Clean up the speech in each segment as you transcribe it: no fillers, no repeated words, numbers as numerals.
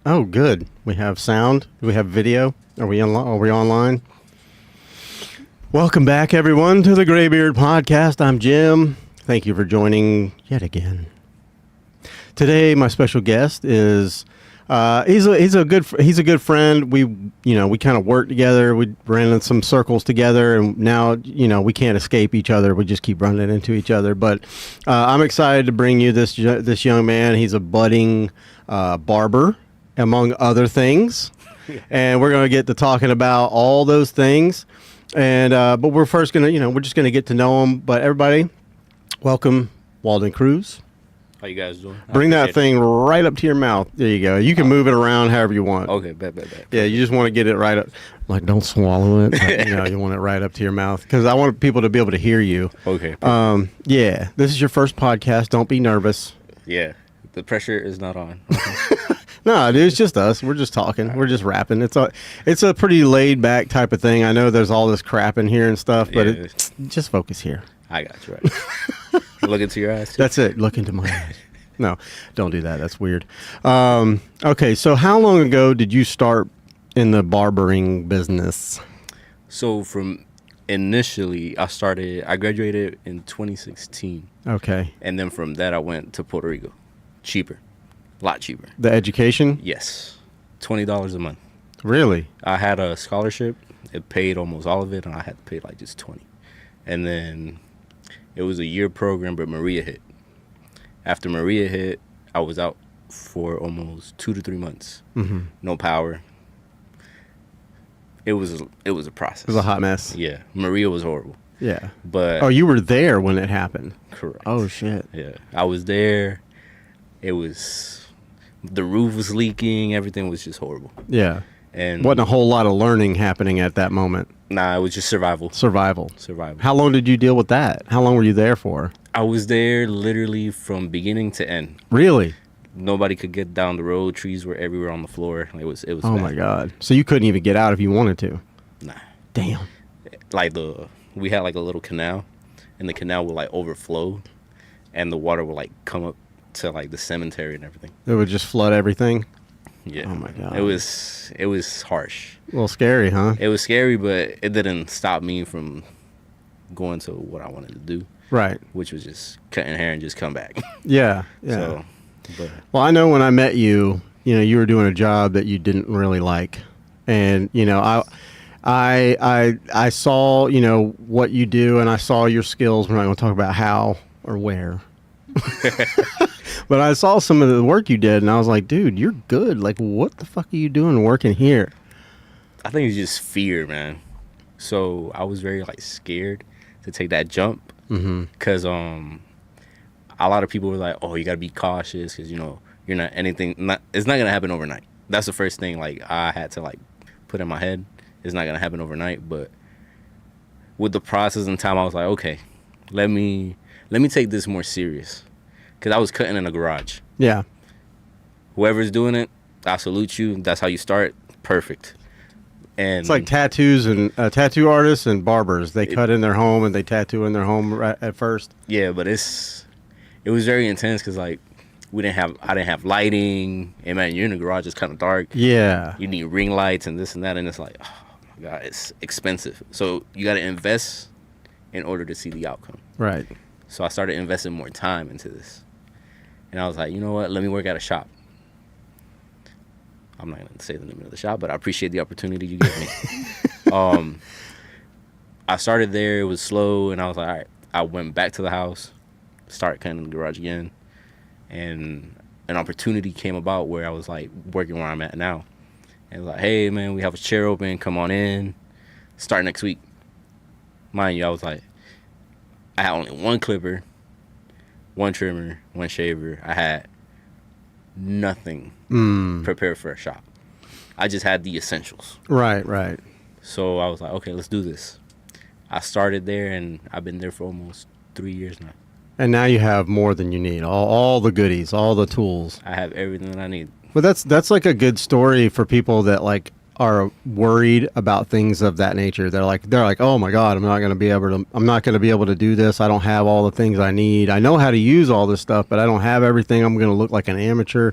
Oh, good. We have sound. We have video. Are we online? Welcome back, everyone, to the Graybeard Podcast. I'm Jim. Thank you for joining yet again. Today, my special guest is he's a good friend. We kind of work together. We ran in some circles together, and now we can't escape each other. We just keep running into each other. But I'm excited to bring you this young man. He's a budding barber, among other things, and we're going to get to talking about all those things. And but we're first gonna we're just gonna get to know him. But everybody, welcome Waldin Cruz. How you guys doing? Bring that thing right up to your mouth. There you go. You can move it around however you want. Okay, bet. Yeah, you just want to get it right up. Like, don't swallow it. But, you want it right up to your mouth because I want people to be able to hear you. Okay. Yeah, this is your first podcast. Don't be nervous. Yeah, the pressure is not on. No, dude, it's just us. We're just talking. We're just rapping. It's a pretty laid back type of thing. I know there's all this crap in here and stuff, but just focus here. I got you right. Look into your eyes, too. That's it. Look into my eyes. No, don't do that. That's weird. Okay, so how long ago did you start in the barbering business? So from initially, I graduated in 2016. Okay. And then from that, I went to Puerto Rico. Cheaper. A lot cheaper. The education? Yes. $20 a month. Really? I had a scholarship. It paid almost all of it, and I had to pay like just 20. And then it was a year program, but Maria hit. After Maria hit, I was out for almost 2 to 3 months. Mm-hmm. No power. It was a process. It was a hot mess. Yeah. Maria was horrible. Yeah. But you were there when it happened. Correct. Oh, shit. Yeah. I was there. The roof was leaking. Everything was just horrible. Yeah. And wasn't a whole lot of learning happening at that moment. Nah, it was just survival. Survival. How long did you deal with that? How long were you there for? I was there literally from beginning to end. Really? Nobody could get down the road. Trees were everywhere on the floor. It was Oh bad. my God. So you couldn't even get out if you wanted to? Nah. Damn. Like we had like a little canal, and the canal would like overflow, and the water would like come up to like the cemetery and everything. It would just flood everything? Yeah. Oh my God. It was harsh. A little scary, huh? It was scary, but it didn't stop me from going to what I wanted to do. Right. Which was just cutting hair and just come back. Yeah. So, well, I know when I met you, you were doing a job that you didn't really like. And, I saw, what you do, and I saw your skills. We're not going to talk about how or where. But I saw some of the work you did, and I was like, dude, you're good. Like, what the fuck are you doing working here? I think it's just fear, man. So I was very like scared to take that jump because a lot of people were like, oh, you got to be cautious because, you're not anything. It's not going to happen overnight. That's the first thing like I had to like put in my head. It's not going to happen overnight. But with the process and time, I was like, okay, let me take this more serious. Because I was cutting in a garage. Yeah. Whoever's doing it, I salute you. That's how you start. Perfect. And it's like tattoos and tattoo artists and barbers. They cut in their home and they tattoo in their home right at first. Yeah, but it was very intense because like I didn't have lighting. And man, you're in the garage. It's kind of dark. Yeah. You need ring lights and this and that, and it's like, oh my God, it's expensive. So you got to invest in order to see the outcome. Right. So I started investing more time into this. And I was like, you know what? Let me work at a shop. I'm not going to say the name of the shop, but I appreciate the opportunity you gave me. I started there. It was slow. And I was like, all right. I went back to the house, started cutting in the garage again. And an opportunity came about where I was like working where I'm at now. And it was like, hey, man, we have a chair open. Come on in. Start next week. Mind you, I was like, I had only one clipper, one trimmer, one shaver. I had nothing prepared for a shop. I just had the essentials. Right. So I was like, okay, let's do this. I started there, and I've been there for almost 3 years now. And now you have more than you need. All the goodies, all the tools. I have everything that I need. But that's like a good story for people that like are worried about things of that nature. They're like, oh my God, I'm not going to be able to do this. I don't have all the things I need. I know how to use all this stuff, but I don't have everything. I'm going to look like an amateur.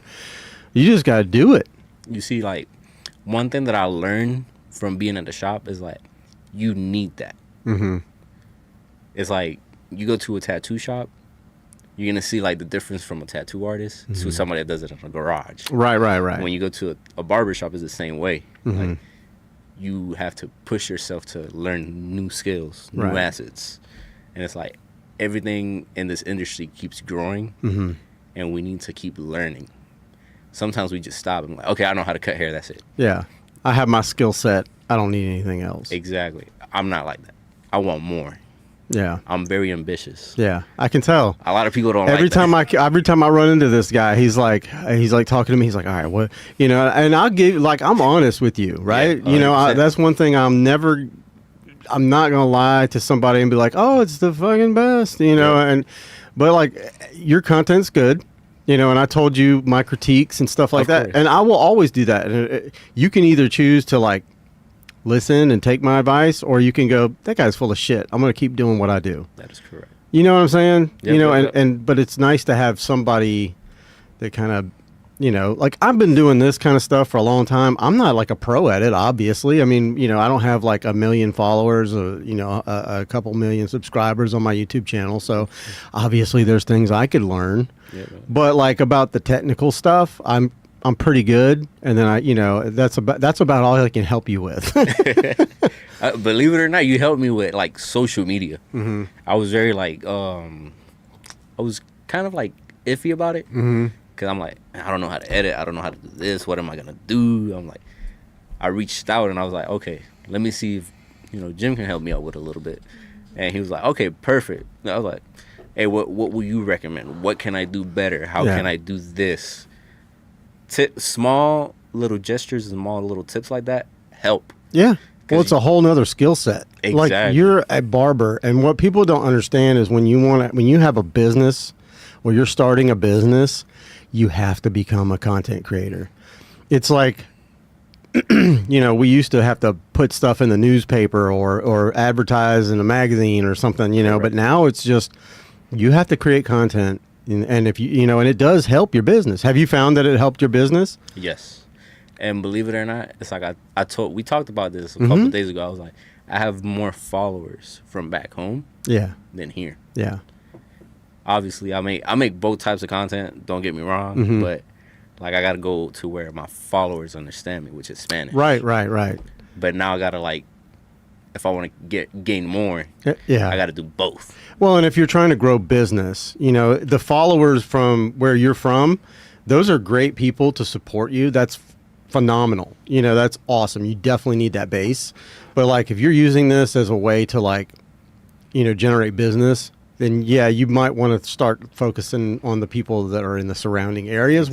You just got to do it. you see, like, one thing that I learned from being at the shop is, like, you need that. Mm-hmm. It's like, you go to a tattoo shop, you're going to see, like, the difference from a tattoo artist to somebody that does it in a garage. Right. When you go to a barber shop, it's the same way. Mm-hmm. Like, you have to push yourself to learn new skills, new assets. And it's like, everything in this industry keeps growing, and we need to keep learning. Sometimes we just stop and like, okay, I know how to cut hair, that's it. Yeah. I have my skill set. I don't need anything else. Exactly. I'm not like that. I want more. Yeah. I'm very ambitious. Yeah. I can tell. A lot of people don't every like that. Every time I run into this guy, he's like talking to me. He's like, all right, what, and I'll give, like, I'm honest with you, right? Yeah, that's one thing I'm not going to lie to somebody and be like, oh, it's the fucking best, but like, your content's good, and I told you my critiques and stuff like that. And I will always do that. And you can either choose to, like, listen and take my advice, or you can go, that guy's full of shit. I'm going to keep doing what I do. That is correct. You know what I'm saying? Yep. But it's nice to have somebody that kind of, like, I've been doing this kind of stuff for a long time. I'm not like a pro at it, obviously. I mean, I don't have like 1 million followers or, a couple million subscribers on my YouTube channel. So obviously there's things I could learn, but like about the technical stuff, I'm pretty good. And then that's about all I can help you with. Believe it or not, you helped me with, like, social media. Mm-hmm. I was very, like, I was kind of, like, iffy about it. Mm-hmm. Because I'm like, I don't know how to edit. I don't know how to do this. What am I going to do? I'm like, I reached out and I was like, okay, let me see if, Jim can help me out with a little bit. And he was like, okay, perfect. And I was like, hey, what will you recommend? What can I do better? How can I do this? Small little gestures, small little tips like that help. Yeah. Well, it's a whole nother skill set. Exactly. Like, you're a barber, and what people don't understand is when you have a business or you're starting a business, you have to become a content creator. It's like, we used to have to put stuff in the newspaper or advertise in a magazine or something, but now it's just, you have to create content. And if and it does help your business. Have you found that it helped your business? Yes. And believe it or not, it's like we talked about this a couple of days ago. I was like, I have more followers from back home than here. Yeah. Obviously, I make both types of content, don't get me wrong, but like, I got to go to where my followers understand me, which is Spanish. Right. But now I got to, like, if I want to gain more, I got to do both. Well, and if you're trying to grow business, the followers from where you're from, those are great people to support you. That's phenomenal. That's awesome. You definitely need that base. But like, if you're using this as a way to, like, generate business, then you might want to start focusing on the people that are in the surrounding areas,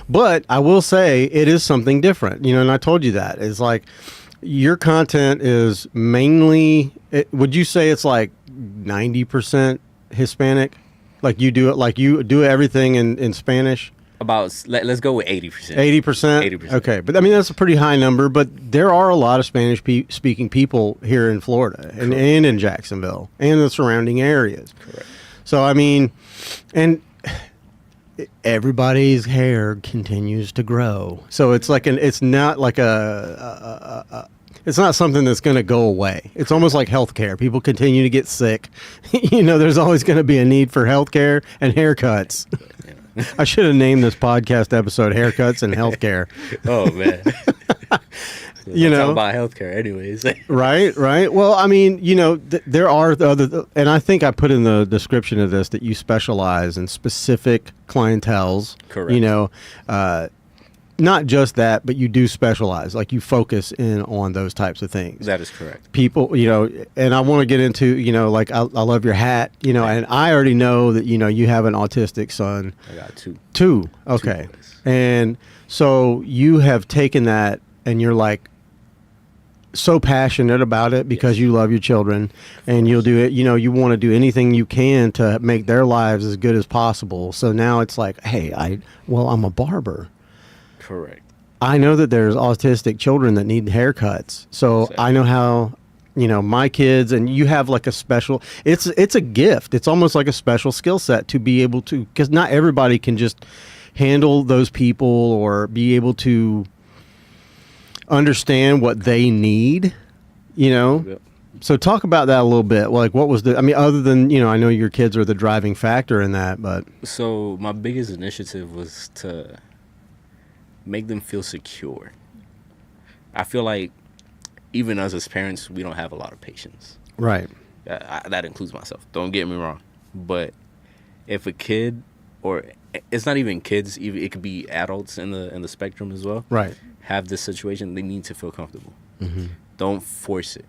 but I will say it is something different, and I told you that. It's like, your content is mainly, would you say it's like 90% Hispanic? Like, you do everything in Spanish? Let's go with 80%. 80%? 80%. Okay. But I mean, that's a pretty high number, but there are a lot of Spanish speaking people here in Florida and in Jacksonville and the surrounding areas. Correct. So, I mean, and everybody's hair continues to grow. So it's like it's not like it's not something that's going to go away. It's almost like healthcare. People continue to get sick. There's always going to be a need for healthcare and haircuts. I should have named this podcast episode "Haircuts and Healthcare." Oh man, talk about healthcare, anyways. Right. Well, I mean, there are other, and I think I put in the description of this that you specialize in specific clienteles. Correct. Not just that, but you do specialize. Like, you focus in on those types of things. That is correct. People, and I want to get into, like, I love your hat, and I already know that, you have an autistic son. I got two. Two. Okay. And so you have taken that and you're like so passionate about it because you love your children, and you'll do it. You want to do anything you can to make their lives as good as possible. So now it's like, hey, I'm a barber. Correct. I know that there's autistic children that need haircuts. So exactly. I know how, my kids, and you have like a special, it's a gift. It's almost like a special skill set to be able to, because not everybody can just handle those people or be able to understand what they need, you know? Yep. So talk about that a little bit. Like, what was I mean, other than, you know, I know your kids are the driving factor in that, but. So my biggest initiative was to make them feel secure. I feel like even us as parents, we don't have a lot of patience. Right. That includes myself. Don't get me wrong. But if a kid, or it's not even kids, even it could be adults in the spectrum as well. Right. Have this situation, they need to feel comfortable. Mm-hmm. Don't force it.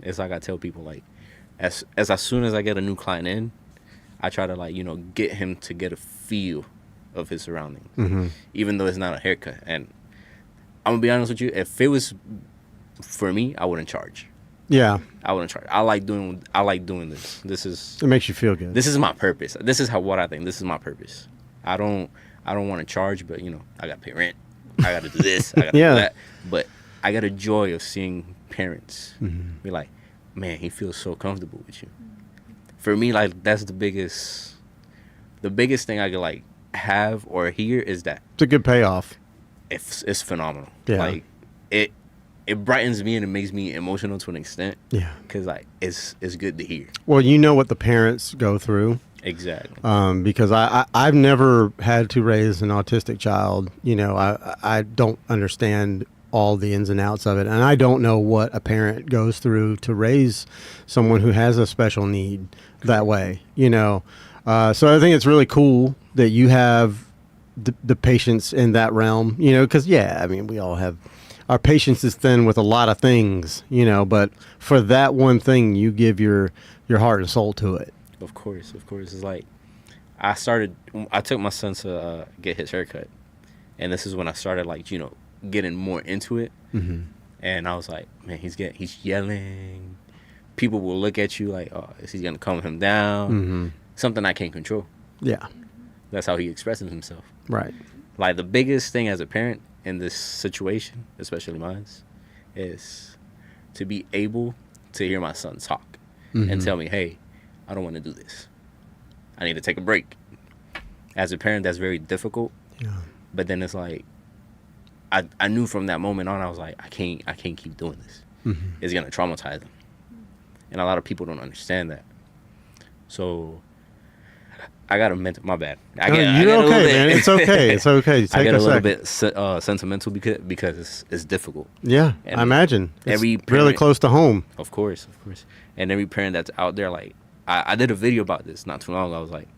It's like I tell people, like, as soon as I get a new client in, I try to, like, you know, get him to get a feel of his surroundings, Mm-hmm. even though it's not a haircut. And I'm gonna be honest with you, if it was for me, I wouldn't charge. Yeah. I wouldn't charge. I like doing this. It makes you feel good. This is my purpose. This is what I think. This is my purpose. I don't want to charge, but, you know, I gotta pay rent. I gotta do this. I gotta Yeah. do that. But I got a joy of seeing parents Mm-hmm. be like, man, he feels so comfortable with you. For me, like, that's the biggest thing I could, like, have or hear is that It's a good payoff. it's phenomenal. Yeah. Like, it brightens me and it makes me emotional to an extent. Yeah. Because, like, it's good to hear. Well, you know what the parents go through. Exactly. Because I've never had to raise an autistic child. You know, I don't understand all the ins and outs of it, and I don't know what a parent goes through to raise someone who has a special need that way. You know, so I think it's really cool that you have the patience in that realm. You know, because I mean, we all have. Our patience is thin with a lot of things, you know, but for that one thing, you give your heart and soul to it. Of course. It's like I took my son to get his haircut, and this is when I started, like, you know, getting more into it. Mm-hmm. And I was like, man, he's yelling. People will look at you like, oh, is he gonna calm him down? Mm-hmm. Something I can't control. Yeah. That's how he expresses himself. Right. Like, the biggest thing as a parent in this situation, especially mine, is to be able to hear my son talk and tell me, hey, I don't want to do this. I need to take a break. As a parent, that's very difficult. Yeah. But then it's like, I knew from that moment on, I was like, I can't keep doing this. Mm-hmm. It's gonna traumatize them, and a lot of people don't understand that. So I got my bad. You're okay, man. It's okay. It's okay. I get a little second. bit sentimental because it's difficult. Yeah, And I imagine. It's every really parent- close to home. Of course. And every parent that's out there, like, I did a video about this not too long ago. I was like,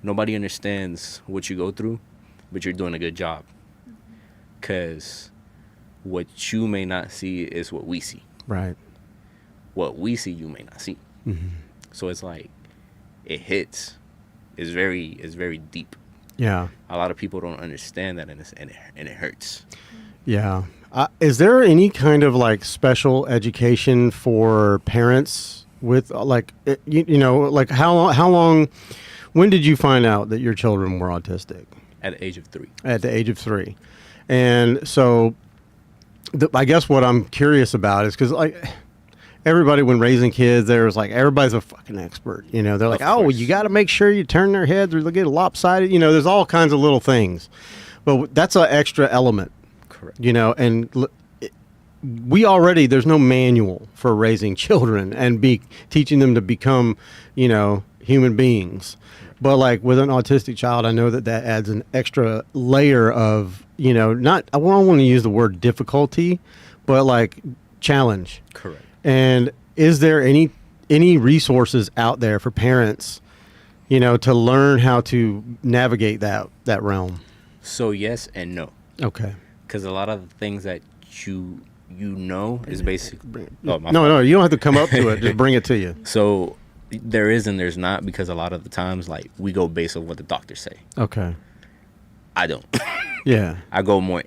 nobody understands what you go through, but you're doing a good job. Because what you may not see is what we see. Right. What we see, you may not see. Mm-hmm. So it's like, it hits. It's very deep. Yeah. A lot of people don't understand that, and it hurts. Yeah. Is there any kind of, like, special education for parents with, like, you know, like, how long, when did you find out that your children were autistic? At the age of 3. At the age of 3. And so I guess what I'm curious about is because, like, everybody when raising kids, there's like, everybody's a fucking expert. You know, they're like, oh, you got to make sure you turn their heads or they'll get lopsided. You know, there's all kinds of little things. But that's an extra element. Correct. You know, and there's no manual for raising children and teaching them to become, you know, human beings. But, like, with an autistic child, I know that adds an extra layer of, you know, I don't want to use the word difficulty, but, like, challenge. Correct. And is there any resources out there for parents, you know, to learn how to navigate that realm? So yes and no. Okay. Because a lot of the things that you know is basically... No, you don't have to come up to it. Just bring it to you. So there is and there's not, because a lot of the times, like, we go based on what the doctors say. Okay. I don't. Yeah. I go more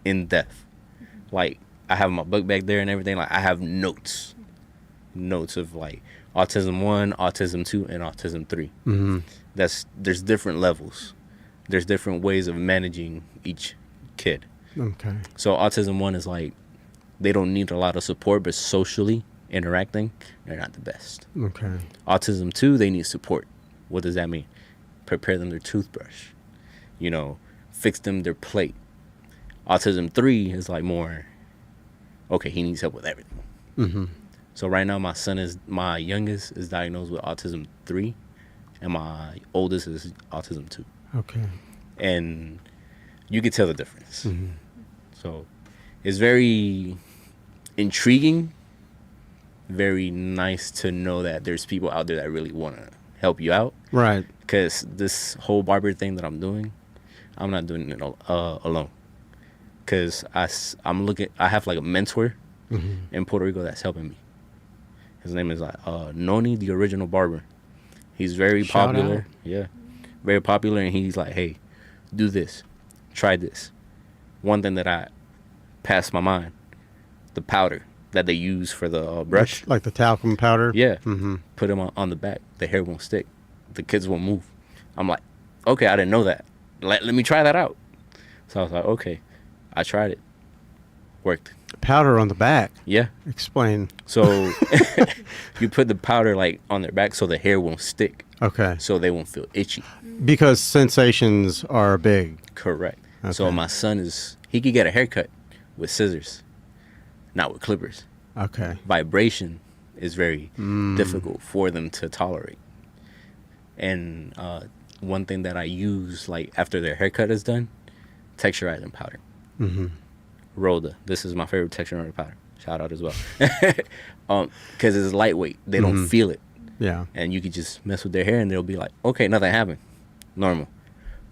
in depth. Like, I have my book back there and everything. Like, I have notes of, like, autism 1, autism 2, and autism 3. Mm-hmm. There's different levels. There's different ways of managing each kid. Okay. So autism 1 is like, they don't need a lot of support, but socially interacting, they're not the best. Okay. Autism 2, they need support. What does that mean? Prepare them their toothbrush. You know, fix them their plate. Autism 3 is like more, okay, he needs help with everything. Mm-hmm. So right now, my youngest is diagnosed with autism 3, and my oldest is autism 2. Okay. And you can tell the difference. Mm-hmm. So it's very intriguing, very nice to know that there's people out there that really want to help you out. Right. Because this whole barber thing that I'm doing, I'm not doing it alone. Because I have like a mentor in Puerto Rico that's helping me. His name is Noni, the original barber. He's very Shout popular. out. Yeah. Very popular. And he's like, hey, do this. Try this. One thing that I passed my mind, the powder that they use for the brush. Like the talcum powder? Yeah. Mm-hmm. Put them on the back. The hair won't stick. The kids won't move. I'm like, okay, I didn't know that. Let me try that out. So I was like, okay. I tried it. Worked. Powder on the back? Yeah. Explain. So you put the powder like on their back so the hair won't stick. Okay. So they won't feel itchy. Because sensations are big. Correct. Okay. So my son he could get a haircut with scissors, not with clippers. Okay. Vibration is very difficult for them to tolerate. And one thing that I use like after their haircut is done, texturizing powder. Mm-hmm. Rhoda. This is my favorite texturizing powder. Shout out as well. Because it's lightweight. They don't feel it. Yeah. And you could just mess with their hair and they'll be like, okay, nothing happened. Normal.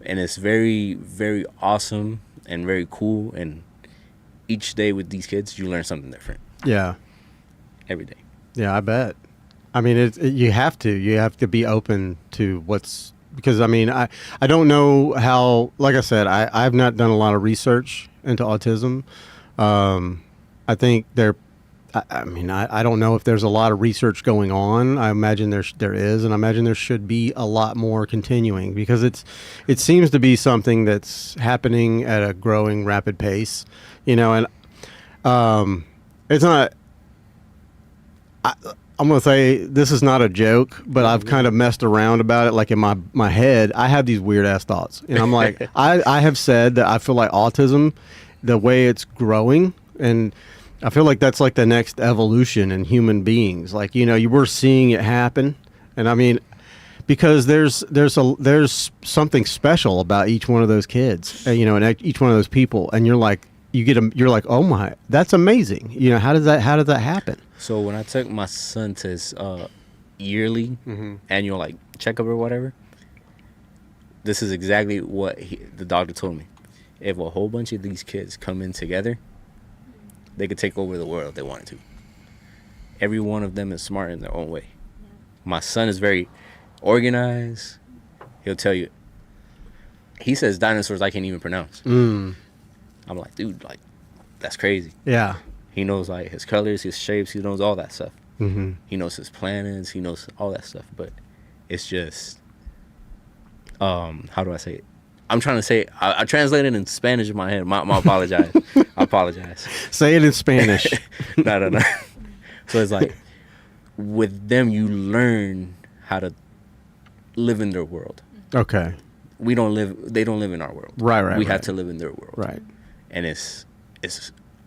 And it's very, very awesome and very cool. And each day with these kids, you learn something different. Yeah. Every day. Yeah, I bet. I mean, you have to be open to because I mean, I don't know how, like I said, I've not done a lot of research into autism. I think I don't know if there's a lot of research going on. I imagine there is, and I imagine there should be a lot more continuing because it seems to be something that's happening at a growing rapid pace, and it's not. I'm going to say this is not a joke, but I've kind of messed around about it. Like in my head, I have these weird ass thoughts. And I'm like, I have said that I feel like autism, the way it's growing, and I feel like that's like the next evolution in human beings. Like, you were seeing it happen. And I mean, because there's something special about each one of those kids, and each one of those people. And you're like, you're like, oh my, that's amazing. How does that happen? So when I took my son to his yearly annual like checkup or whatever, this is exactly what the doctor told me. If a whole bunch of these kids come in together, they could take over the world if they wanted to. Every one of them is smart in their own way. My son is very organized. He'll tell you. He says dinosaurs I can't even pronounce. I'm like, dude, like, that's crazy. Yeah. He knows like his colors, his shapes. He knows all that stuff. Mm-hmm. He knows his planets. He knows all that stuff. But it's just, how do I say it? I'm trying to say it. I translated it in Spanish in my head. My apologize. I apologize. Say it in Spanish. No. So it's like with them, you learn how to live in their world. Okay. They don't live in our world. Right. We have to live in their world. Right. And it's.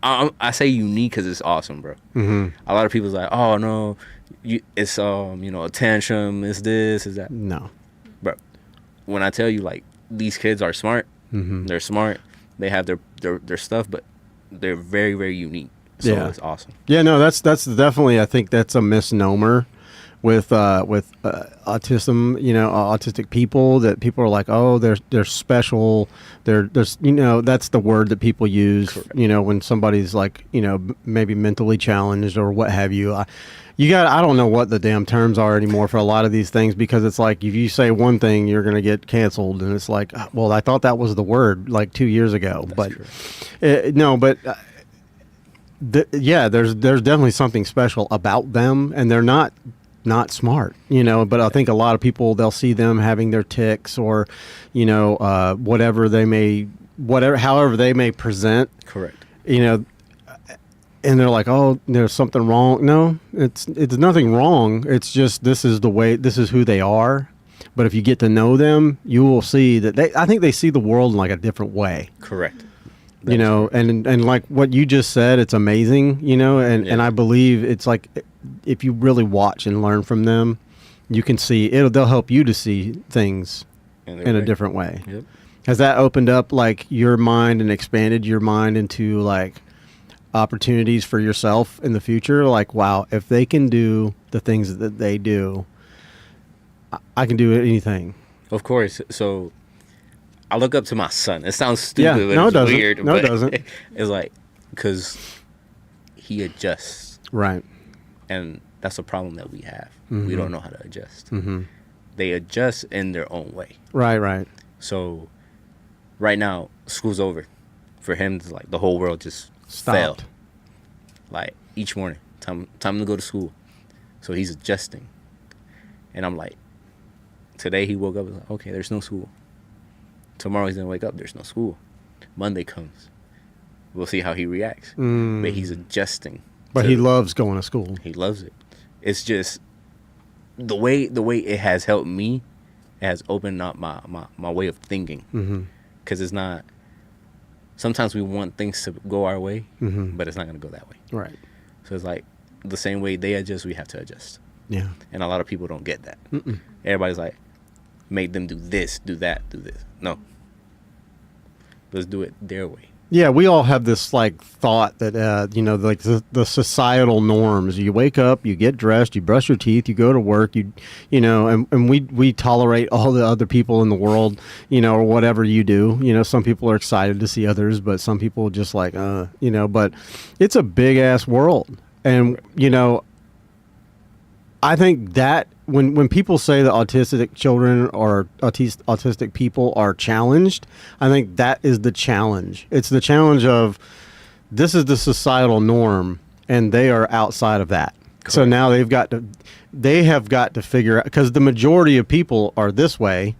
I say unique because it's awesome, bro. Mm-hmm. A lot of people's like, oh no, it's a tantrum, it's this, is that. No, bro. When I tell you like these kids are smart, they're smart, they have their stuff, but they're very, very unique. So it's awesome. Yeah, no, that's definitely. I think that's a misnomer with autism. Autistic people, that people are like, oh, they're special. There's that's the word that people use. Correct. When somebody's like maybe mentally challenged or what have you. I don't know what the damn terms are anymore for a lot of these things, because it's like if you say one thing, you're going to get canceled, and it's like, well, I thought that was the word like 2 years ago. That's But no, but. There's definitely something special about them, and they're not smart, but I think a lot of people, they'll see them having their tics or, however they may present. Correct. And they're like, oh, there's something wrong. No, it's nothing wrong. It's just, this is who they are. But if you get to know them, you will see that I think they see the world in like a different way. Correct. you know, and like what you just said, it's amazing, you know, and I believe it's like if you really watch and learn from them, you can see they'll help you to see things in a different way. Yep. Has that opened up like your mind and expanded your mind into like opportunities for yourself in the future? Like, wow, if they can do the things that they do, I can do anything. Of course. So I look up to my son. It sounds stupid, but no, it's it doesn't. weird. No, but it doesn't. It's like, because he adjusts. Right. And that's a problem that we have. Mm-hmm. We don't know how to adjust. Mm-hmm. They adjust in their own way. Right. So right now, school's over. For him, like the whole world just Stopped. failed. Like each morning, time to go to school. So he's adjusting. And I'm like, today he woke up and was like, okay, there's no school. Tomorrow he's gonna wake up, there's no school. Monday comes. We'll see how he reacts. But he's adjusting. But he loves going to school. He loves it. It's just the way it has helped me. It has opened up my way of thinking. Because it's not. Sometimes we want things to go our way, but it's not going to go that way. Right. So it's like the same way they adjust, we have to adjust. Yeah. And a lot of people don't get that. Everybody's like, make them do this, do that, do this. No. Let's do it their way. Yeah, we all have this like thought that you know, like the societal norms. You wake up, you get dressed, you brush your teeth, you go to work, you know, and we tolerate all the other people in the world, you know, or whatever you do. You know, some people are excited to see others, but some people just like you know, but it's a big ass world. And you know, I think that when people say that autistic children or autistic people are challenged, I think that is the challenge. It's the challenge of this is the societal norm, and they are outside of that. Correct. So now they have got to figure out, because the majority of people are this way,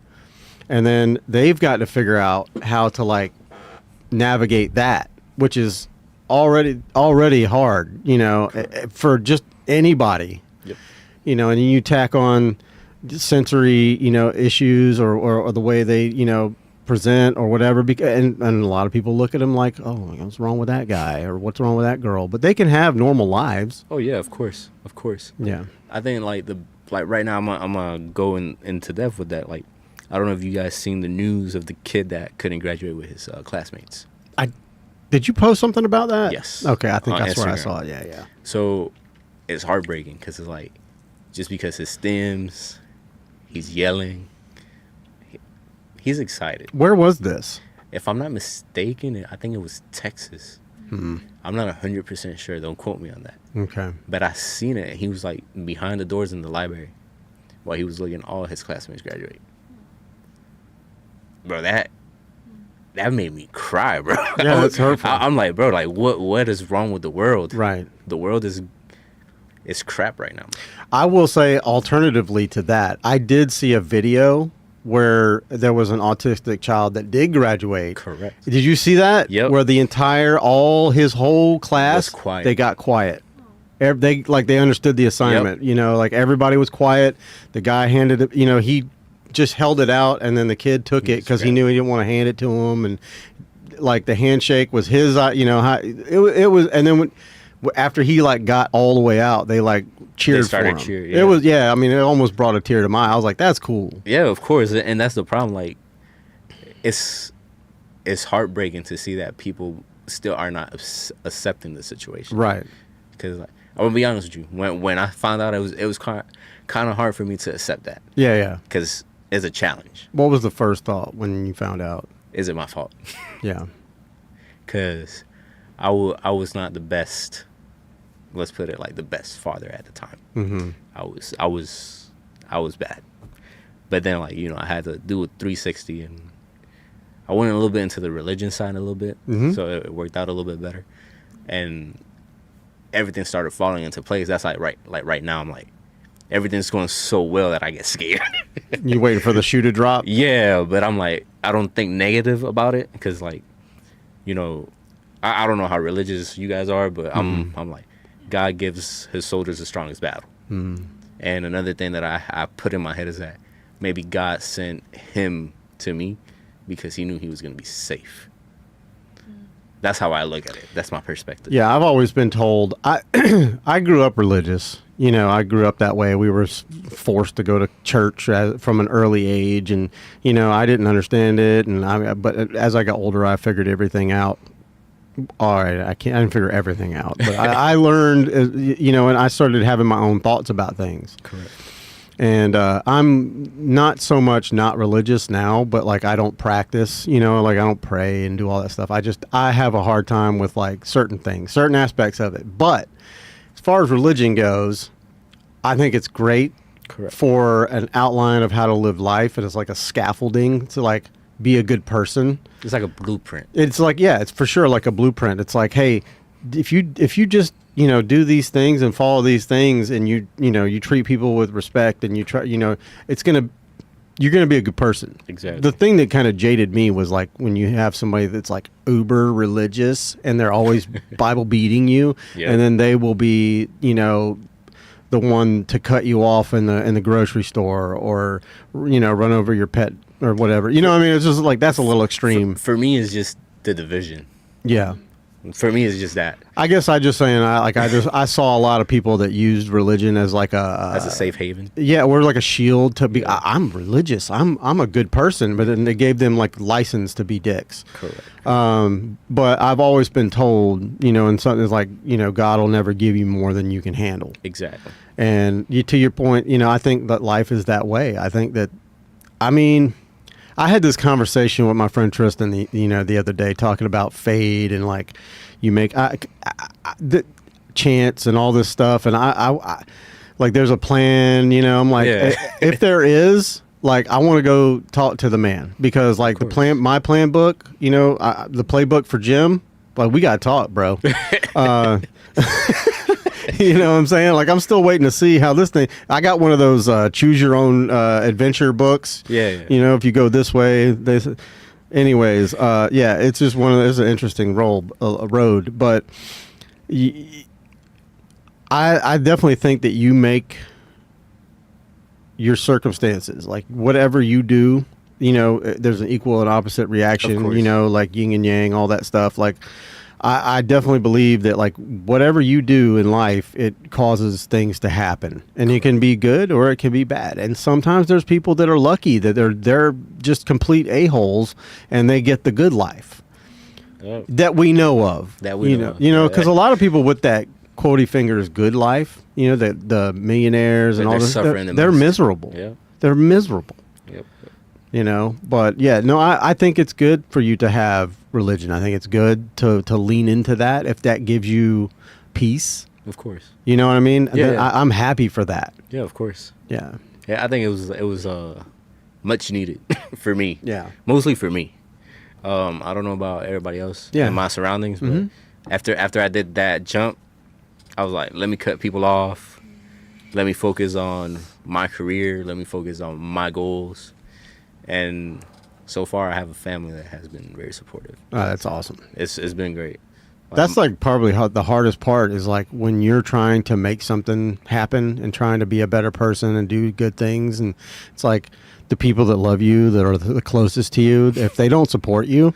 and then they've got to figure out how to like navigate that, which is already hard, you know, for just anybody. You know, and you tack on sensory, you know, issues or the way they, you know, present or whatever. And a lot of people look at them like, oh, what's wrong with that guy or what's wrong with that girl? But they can have normal lives. Oh, yeah, of course. Of course. Yeah. I think like right now I'm gonna go into depth with that. Like, I don't know if you guys seen the news of the kid that couldn't graduate with his classmates. Did you post something about that? Yes. Okay, I think that's Instagram. where I saw it. Yeah. So it's heartbreaking because it's like, just because his stems, he's yelling, he's excited. Where was this? If I'm not mistaken, I think it was Texas. I'm not 100% sure. Don't quote me on that. Okay. But I seen it. He was like behind the doors in the library while he was looking all his classmates graduate. Bro, that made me cry, bro. Yeah, that's hurtful. I'm like, bro, like what is wrong with the world? Right. The world is crap right now. I will say, alternatively to that, I did see a video where there was an autistic child that did graduate. Correct. Did you see that? Yep. Where his whole class, was quiet. they got quiet. They understood the assignment. Yep. You know, like everybody was quiet. The guy handed it. You know, he just held it out, and then the kid took it because he knew he didn't want to hand it to him, and like the handshake was his. You know, it was, and then after he like got all the way out, they like cheered for him. Yeah. It was, I mean, it almost brought a tear to my eye. I was like, that's cool. Yeah, of course, and that's the problem. Like, it's heartbreaking to see that people still are not accepting the situation. Right. Because like, I'm gonna be honest with you, when I found out, it was kind of hard for me to accept that. Yeah. Because it's a challenge. What was the first thought when you found out? Is it my fault? Yeah. Because I was not the best. Let's put it like the best father at the time. Mm-hmm. I was bad, but then like, you know, I had to do a 360, and I went a little bit into the religion side a little bit, so it worked out a little bit better, and everything started falling into place. That's like right now I'm like, everything's going so well that I get scared. You waiting for the shoe to drop? Yeah, but I'm like, I don't think negative about it because, like, you know, I don't know how religious you guys are, but I'm like, God gives his soldiers the strongest battle. And another thing that I put in my head is that maybe God sent him to me because he knew he was going to be safe. That's how I look at it. That's my perspective. Yeah, I've always been told. I grew up religious. You know, I grew up that way. We were forced to go to church from an early age, and you know, I didn't understand it. But as I got older, I figured everything out. All right, I didn't figure everything out, but I learned. You know, and I started having my own thoughts about things. Correct. And I'm not so much not religious now, but like I don't practice, you know, like I don't pray and do all that stuff. I have a hard time with like certain things, certain aspects of it. But as far as religion goes, I think it's great. Correct. For an outline of how to live life. And it's like a scaffolding to like be a good person. It's like a blueprint. It's like, yeah, it's for sure like a blueprint. It's like, hey, if you just, you know, do these things and follow these things, and you know, you treat people with respect, and you try, you know, you're gonna be a good person. Exactly. The thing that kind of jaded me was like when you have somebody that's like uber religious and they're always Bible beating you, yeah. And then they will be, you know, the one to cut you off in the grocery store, or you know, run over your pet or whatever. You know what I mean? It's just like that's a little extreme. For me, it's just the division. Yeah. For me, it's just that. I guess I saw a lot of people that used religion as like as a safe haven. Yeah, we're like a shield to be. Yeah. I'm religious. I'm a good person, but then they gave them like license to be dicks. Correct. But I've always been told, you know, and something's like, you know, God will never give you more than you can handle. Exactly. And to your point, you know, I think that life is that way. I think that, I mean, I had this conversation with my friend Tristan, the other day, talking about fade and like you make the chance and all this stuff, and I like there's a plan, you know. I'm like, if there is, like, I want to go talk to the man, because like my plan book, you know, the playbook for Jim, like we gotta talk, bro. You know what I'm saying? Like, I'm still waiting to see how this thing. I got one of those choose your own adventure books. Yeah. You know, if you go this way, anyways. Yeah, it's just it's an interesting road. But I definitely think that you make your circumstances, like whatever you do, you know, there's an equal and opposite reaction. You know, like yin and yang, all that stuff. Like, I definitely believe that, like, whatever you do in life, it causes things to happen, and it can be good or it can be bad. And sometimes there's people that are lucky that they're just complete a-holes and they get the good life that we know of. You know, because a lot of people with that quotey fingers good life, you know, the millionaires and all this, they're miserable. Yeah, they're miserable. Yep. You know, but yeah, no, I think it's good for you to have religion. I think it's good to lean into that if that gives you peace. Of course. You know what I mean? Yeah. I'm happy for that. Yeah, of course. Yeah. Yeah, I think it was much needed for me. Yeah. Mostly for me. I don't know about everybody else in my surroundings, but after I did that jump, I was like, let me cut people off. Let me focus on my career. Let me focus on my goals. And so far, I have a family that has been very supportive. Oh, that's awesome. It's been great. That's like probably the hardest part is like when you're trying to make something happen and trying to be a better person and do good things. And it's like the people that love you, that are the closest to you, if they don't support you,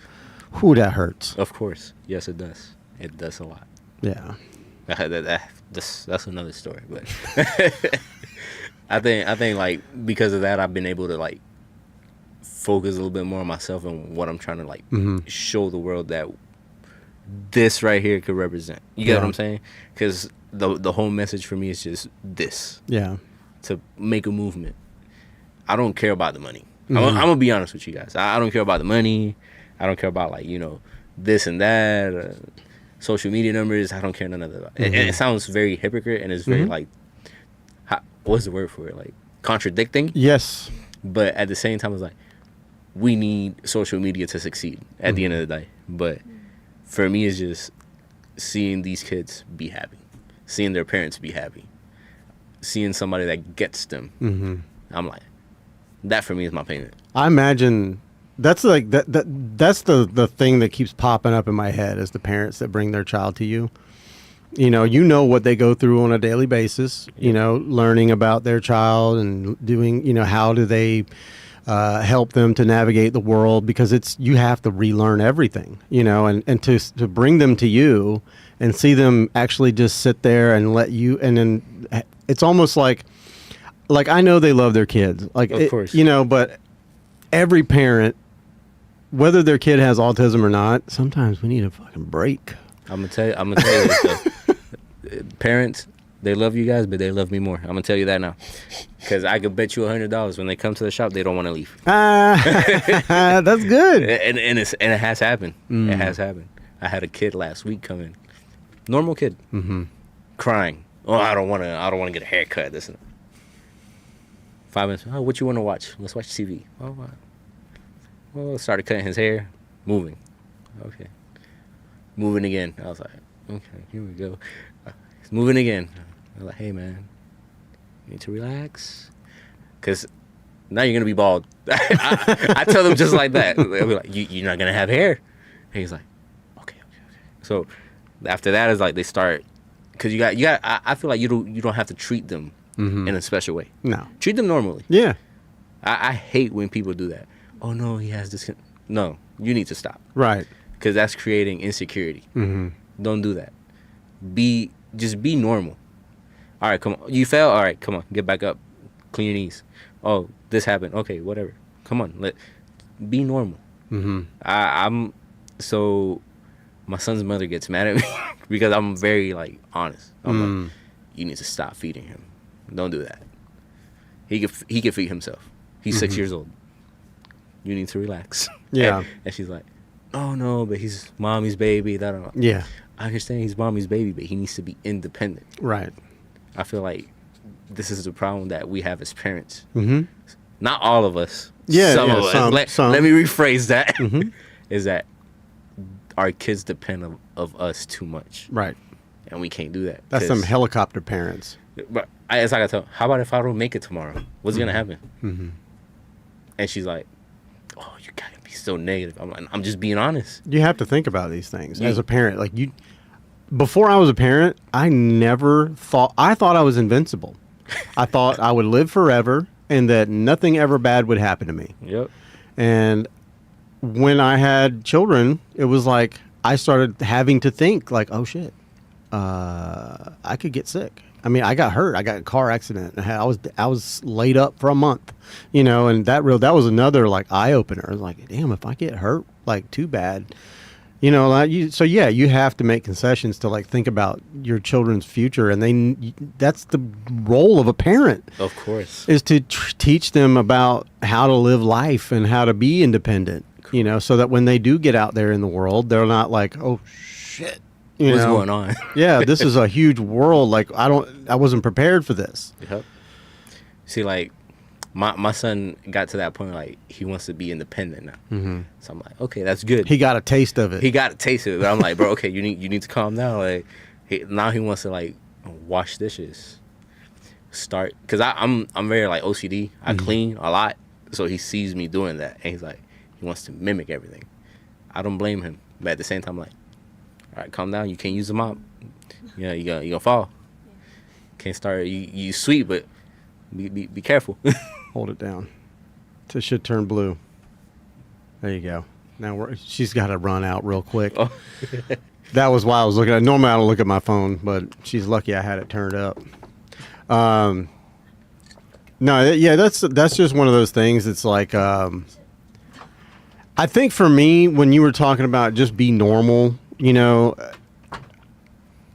whew, that hurts. Of course. Yes, it does. It does a lot. Yeah. That's another story. But I think like because of that, I've been able to like focus a little bit more on myself and what I'm trying to like show the world that this right here could represent. You get what I'm saying? Because the whole message for me is just this. Yeah. To make a movement. I don't care about the money. I'm gonna be honest with you guys. I don't care about the money. I don't care about like, you know, this and that, social media numbers. I don't care none of that. And it sounds very hypocrite, and it's very like, what's the word for it? Like contradicting. Yes. But at the same time, it's like, we need social media to succeed at the end of the day. But for me, it's just seeing these kids be happy, seeing their parents be happy, seeing somebody that gets them. I'm like, that for me is my payment. I imagine that's like that's the thing that keeps popping up in my head is the parents that bring their child to you. You know what they go through on a daily basis, you know, learning about their child and doing, you know, how do they help them to navigate the world, because you have to relearn everything, and to bring them to you and see them actually just sit there and let you, and then it's almost like I know they love their kids, Of course. but every parent, whether their kid has autism or not, sometimes we need a fucking break. I'm gonna tell you this, though. Parents, they love you guys, but they love me more. I'm gonna tell you that now, because I could bet you $100 when they come to the shop, they don't want to leave. That's good. And it has happened. It has happened. I had a kid last week come in, normal kid, crying. Oh, I don't want to get a haircut. This and that. 5 minutes. Oh, what you want to watch? Let's watch TV. Oh, wow. Well, started cutting his hair, moving. Okay, moving again. I was like, okay, here we go. He's moving again. I was like, hey man, you need to relax, because now you're gonna be bald. I tell them just like that. They'll be like, you're not gonna have hair. And he's like, okay. So after that is like they start, because you got. I feel like you don't have to treat them in a special way. No, treat them normally. Yeah. I hate when people do that. Oh no, he has this. No, you need to stop. Right. Because that's creating insecurity. Don't do that. Just be normal. All right, come on. You fell. All right, come on. Get back up. Clean your knees. Oh, this happened. Okay, whatever. Come on. Be normal. I'm so. My son's mother gets mad at me because I'm very honest. I'm like, you need to stop feeding him. Don't do that. He can feed himself. He's 6 years old. You need to relax. Yeah. And she's like, oh no, but he's mommy's baby. Yeah. I understand he's mommy's baby, but he needs to be independent. Right. I feel like this is the problem that we have as parents. Not all of us. Yeah. Some of us. Some. Let me rephrase that. Is that our kids depend of us too much. Right. And we can't do that. That's some helicopter parents. But it's like I tell, how about if I don't make it tomorrow? What's gonna happen? And she's like, oh, you gotta be so negative. I'm like, I'm just being honest. You have to think about these things as a parent. Before I was a parent, I thought I was invincible. I thought I would live forever and that nothing ever bad would happen to me. Yep. And when I had children, it was like I started having to think oh shit, I could get sick. I mean, I got hurt. I got in a car accident. I was laid up for a month, and that was another eye opener. I was like, damn, if I get hurt, too bad, So yeah, you have to make concessions to think about your children's future, and that's the role of a parent. Of course, is to teach them about how to live life and how to be independent. So that when they do get out there in the world, they're not like, oh shit. What's going on? Yeah, this is a huge world. I wasn't prepared for this. Yep. See, my son got to that point, he wants to be independent now. So I'm like, okay, that's good. He got a taste of it. But I'm like, bro, okay, you need to calm down. Now he wants to wash dishes. Because I'm very OCD. I clean a lot, so he sees me doing that, and he's like, he wants to mimic everything. I don't blame him, but at the same time, all right, calm down. You can't use the mop. You're gonna fall. Can't start. You sweet, but be careful. Hold it down. It should turn blue. There you go. Now she's got to run out real quick. Oh. That was why I was looking at. Normally I don't look at my phone, but she's lucky I had it turned up. No, yeah, that's just one of those things. It's I think for me, when you were talking about just be normal. I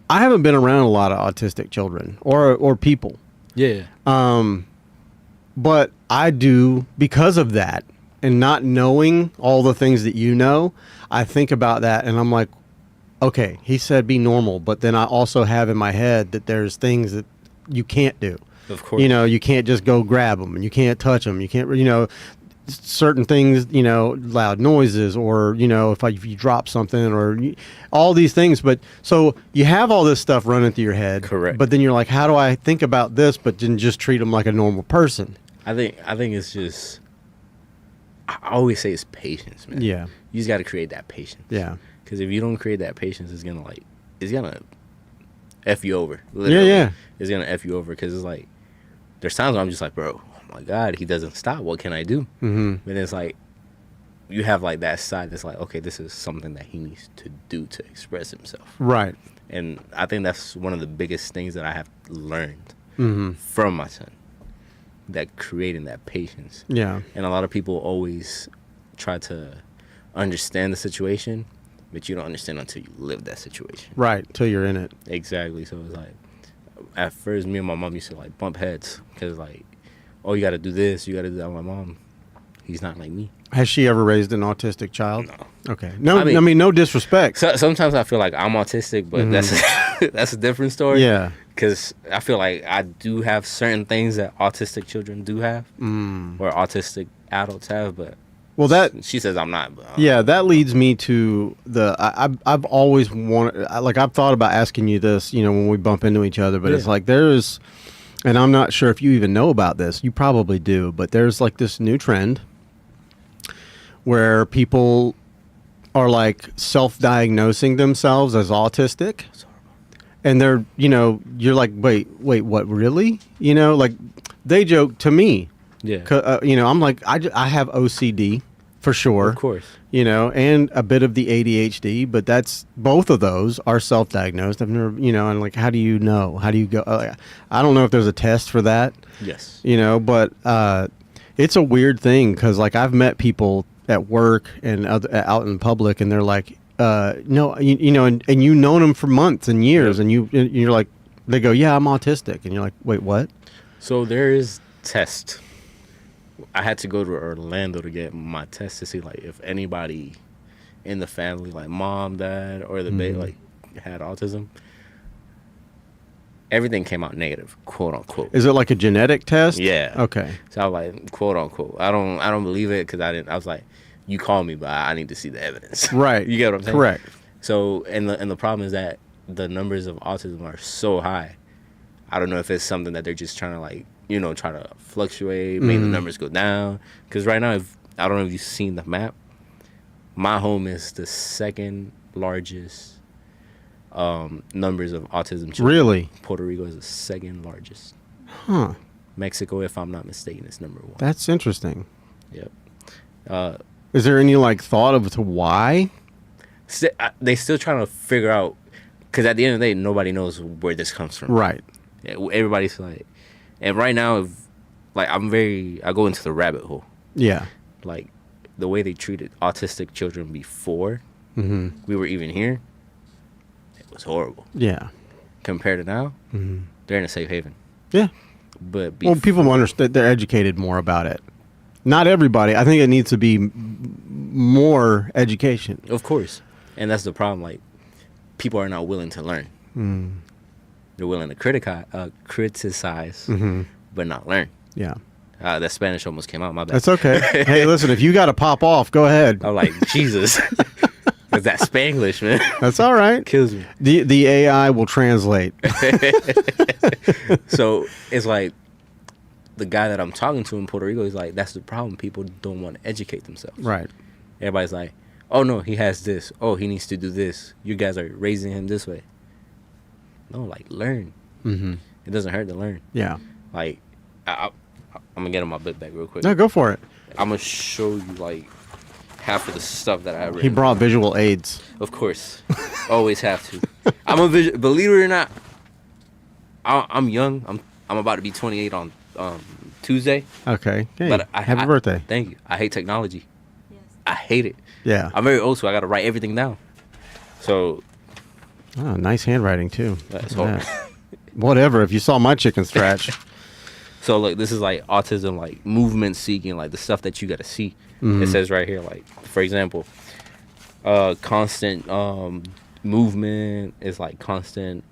haven't been around a lot of autistic children or people. Yeah. But I do, because of that and not knowing all the things that I think about that and I'm like, okay, he said be normal, but then I also have in my head that there's things that you can't do. Of course. You can't just go grab them and you can't touch them. You can't, certain things, loud noises or, if you drop something or all these things. But so you have all this stuff running through your head. Correct. But then you're like, how do I think about this, but then just treat them like a normal person? I think it's just, I always say it's patience, man. Yeah. You just got to create that patience. Yeah. Because if you don't create that patience, it's going to F you over. Literally. Yeah. It's going to F you over because it's there's times where I'm just like, bro, oh my God, he doesn't stop. What can I do? And it's like, you have like that side that's like, okay, this is something that he needs to do to express himself. Right. And I think that's one of the biggest things that I have learned from my son, that creating that patience. Yeah. And a lot of people always try to understand the situation, but you don't understand until you live that situation. Right. Till you're in it. Exactly. So it's like, at first, me and my mom used to like bump heads because like, oh, you got to do this, you got to do that. My mom, he's not like me. Has she ever raised an autistic child? No. Okay. No, I mean no disrespect. So, sometimes I feel like I'm autistic, but that's a different story. Yeah. Because I feel like I do have certain things that autistic children do have, or autistic adults have, but well, that she says I'm not. But yeah, that leads me to I've always wanted, like, I've thought about asking you this, when we bump into each other, but it's like there's, and I'm not sure if you even know about this. You probably do, but there's like this new trend where people are like self-diagnosing themselves as autistic. And they're, you're like, wait, what, really? Like, they joke to me. Yeah. I'm like, I have OCD for sure. Of course. And a bit of the ADHD, but both of those are self-diagnosed. I've never, and like, how do you know? How do you go? I don't know if there's a test for that. Yes. But it's a weird thing because, like, I've met people at work and out in public, and they're like, no, and you've known them for months and years, and you're like, they go, yeah, I'm autistic, and you're like, wait, what? So there is test. I had to go to Orlando to get my test to see like if anybody in the family, like mom, dad, or the baby, like had autism. Everything came out negative, quote unquote. Is it like a genetic test? Yeah. Okay. So I was like, quote unquote. I don't believe it because I was like, you call me, but I need to see the evidence. Right. You get what I'm saying? Correct. So and the problem is that the numbers of autism are so high. I don't know if it's something that they're just trying to like, try to fluctuate, make the numbers go down. Because right now, I don't know if you've seen the map. My home is the second largest numbers of autism children. Really? Puerto Rico is the second largest. Huh. Mexico, if I'm not mistaken, is number 1. That's interesting. Yep. Is there any like thought of to why? They still trying to figure out, because at the end of the day, nobody knows where this comes from. Right. Yeah, everybody's like, and right now, I go into the rabbit hole. Yeah. Like the way they treated autistic children before we were even here, it was horrible. Yeah. Compared to now, they're in a safe haven. Yeah. But people understand, they're educated more about it. Not everybody. I think it needs to be more education. Of course. And that's the problem. Like, people are not willing to learn. They're willing to criticize, but not learn. Yeah. That Spanish almost came out. My bad. That's okay. Hey, listen, if you got to pop off, go ahead. I'm like, Jesus. Because that Spanglish, man. That's all right. Kills me. The AI will translate. So it's like, the guy that I'm talking to in Puerto Rico is like, that's the problem. People don't want to educate themselves. Right. Everybody's like, oh, no, he has this. Oh, he needs to do this. You guys are raising him this way. No, like, learn. It doesn't hurt to learn. Yeah. Like, I'm going to get on my book back real quick. No, go for it. I'm going to show you, like, half of the stuff that I read. He brought visual aids. Of course. Always have to. Believe it or not, I'm young. I'm about to be 28 on Tuesday. Okay. Hey, But happy birthday. Thank you. I hate technology. Yes. I hate it. Yeah. I'm very old, so I got to write everything down. So. Oh, nice handwriting, too. That's horrible. Whatever. If you saw my chicken scratch. So, like, this is, like, autism, like, movement seeking, like, the stuff that you got to see. It says right here, like, for example, constant movement is, like, constant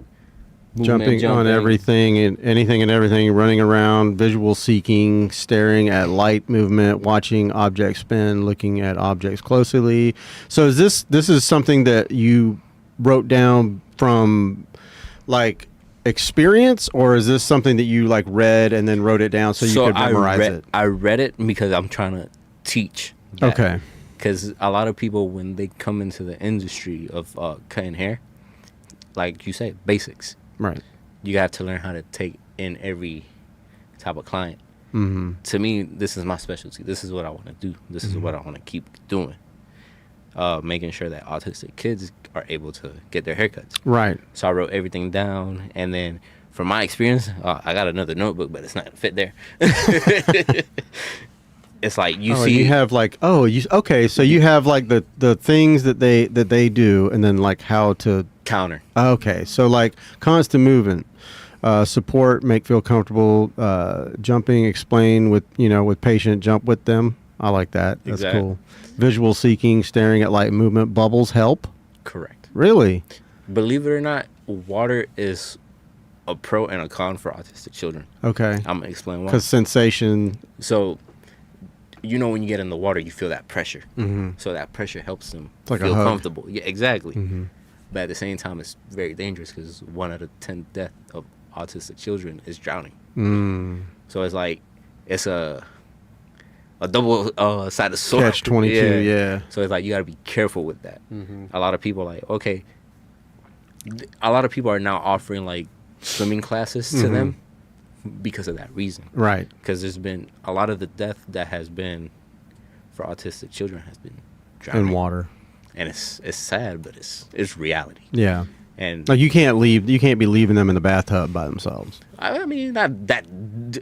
movement, Jumping on everything and anything and everything, running around, visual seeking, staring at light movement, watching objects spin, looking at objects closely. So is this is something that you wrote down from like experience, or is this something that you like read and then wrote it down so you could memorize it? I read it because I'm trying to teach that. Okay. Because a lot of people, when they come into the industry of cutting hair, like you say, basics. Right. You have to learn how to take in every type of client. To me, this is my specialty. This is what I want to do. This is what I want to keep doing. Making sure that autistic kids are able to get their haircuts. Right. So I wrote everything down, and then from my experience, I got another notebook, but it's not gonna fit there. It's like you see, you have like okay, so you have like the things that they do, and then like how to counter. Okay, so like constant movement, support, make feel comfortable, jumping, explain with patient, jump with them. I like that. That's Exactly. cool. Visual seeking, staring at light movement, bubbles help. Correct. Really? Believe it or not, water is a pro and a con for autistic children. Okay. I'm gonna explain why. Because sensation. So, when you get in the water, you feel that pressure. Mm-hmm. So that pressure helps them like feel a hug. comfortable. Yeah, exactly. Mm-hmm. But at the same time, it's very dangerous because 1 out of 10 deaths of autistic children is drowning. So it's like it's a double sided sword. Catch-22, yeah. So it's like you got to be careful with that. A lot of people are like, okay. A lot of people are now offering like swimming classes to them because of that reason. Right. Because there's been a lot of the death that has been for autistic children has been drowning In water. and it's sad, but it's reality. Yeah. And Like you can't be leaving them in the bathtub by themselves. I mean, not that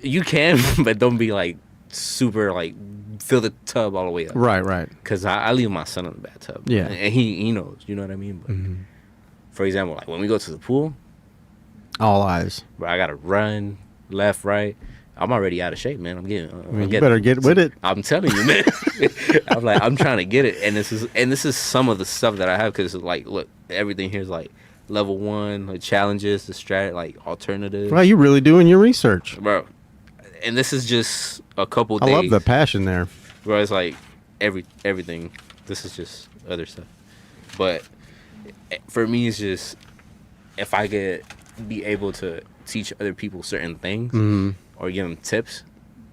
you can, but don't be like super like fill the tub all the way up. Right. Because I leave my son in the bathtub. Yeah. And he knows, you know what I mean? But for example, like when we go to the pool, All eyes. where I gotta run left, right, I'm already out of shape, man. You better get with it. I'm telling you, man. I'm trying to get it, and this is some of the stuff that I have because like, look, everything here is like level 1, like challenges, the strat, like alternatives. Wow, you really doing your research. Bro. And this is just a couple I days. love the passion there. Bro, it's like everything. This is just other stuff. But for me, it's just if I could be able to teach other people certain things or give them tips,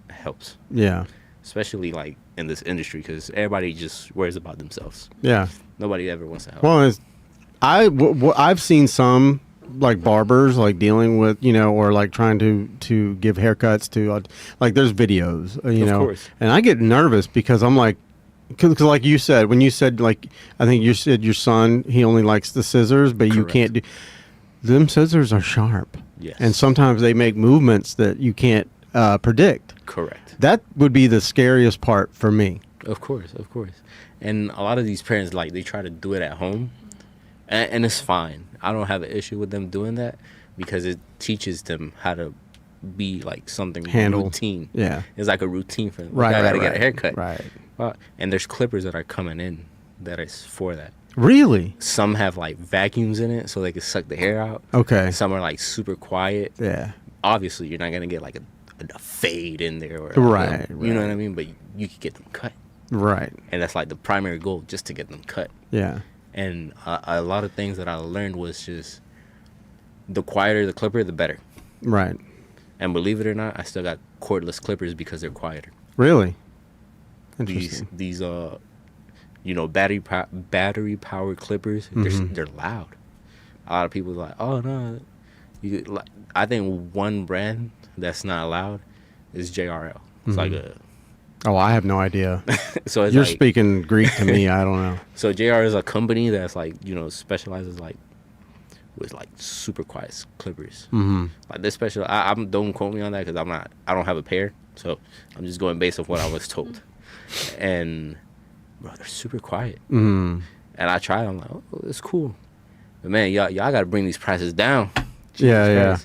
it helps. Yeah. Especially like in this industry because everybody just worries about themselves. Yeah. Nobody ever wants to help. Well, I've seen some like barbers like dealing with or like trying to give haircuts to like there's videos Of course. and I get nervous because I'm like because like you said when you said like I think you said your son he only likes the scissors but you Correct. can't do them scissors are sharp. Yes. And sometimes they make movements that you can't predict. Correct. That would be the scariest part for me. Of course. And a lot of these parents, like, they try to do it at home, and it's fine. I don't have an issue with them doing that because it teaches them how to be, like, something Handle. routine. Yeah. It's like a routine for them. Right. Like, I got to right, get a haircut. Right. And there's clippers that are coming in that is for that. Really? Some have, like, vacuums in it so they can suck the hair out. Okay. Some are, like, super quiet. Yeah. Obviously, you're not going to get, like, a fade in there. Or Right, You know right. what I mean? But you could get them cut. Right. And that's like the primary goal, just to get them cut. Yeah. And a lot of things that I learned was just the quieter the clipper, the better. Right. And believe it or not, I still got cordless clippers because they're quieter. Really? These Interesting. battery powered clippers, they're loud. A lot of people are like, oh no, I think one brand that's not loud is JRL. It's like a Oh, I have no idea. so it's You're like, speaking Greek to me. I don't know. So JR is a company that's like specializes like with like super quiet clippers. Like this special, don't quote me on that because I don't have a pair, so I'm just going based off what I was told. And bro, they're super quiet. And I tried. I'm like, oh, it's cool, but man, y'all got to bring these prices down. Yeah.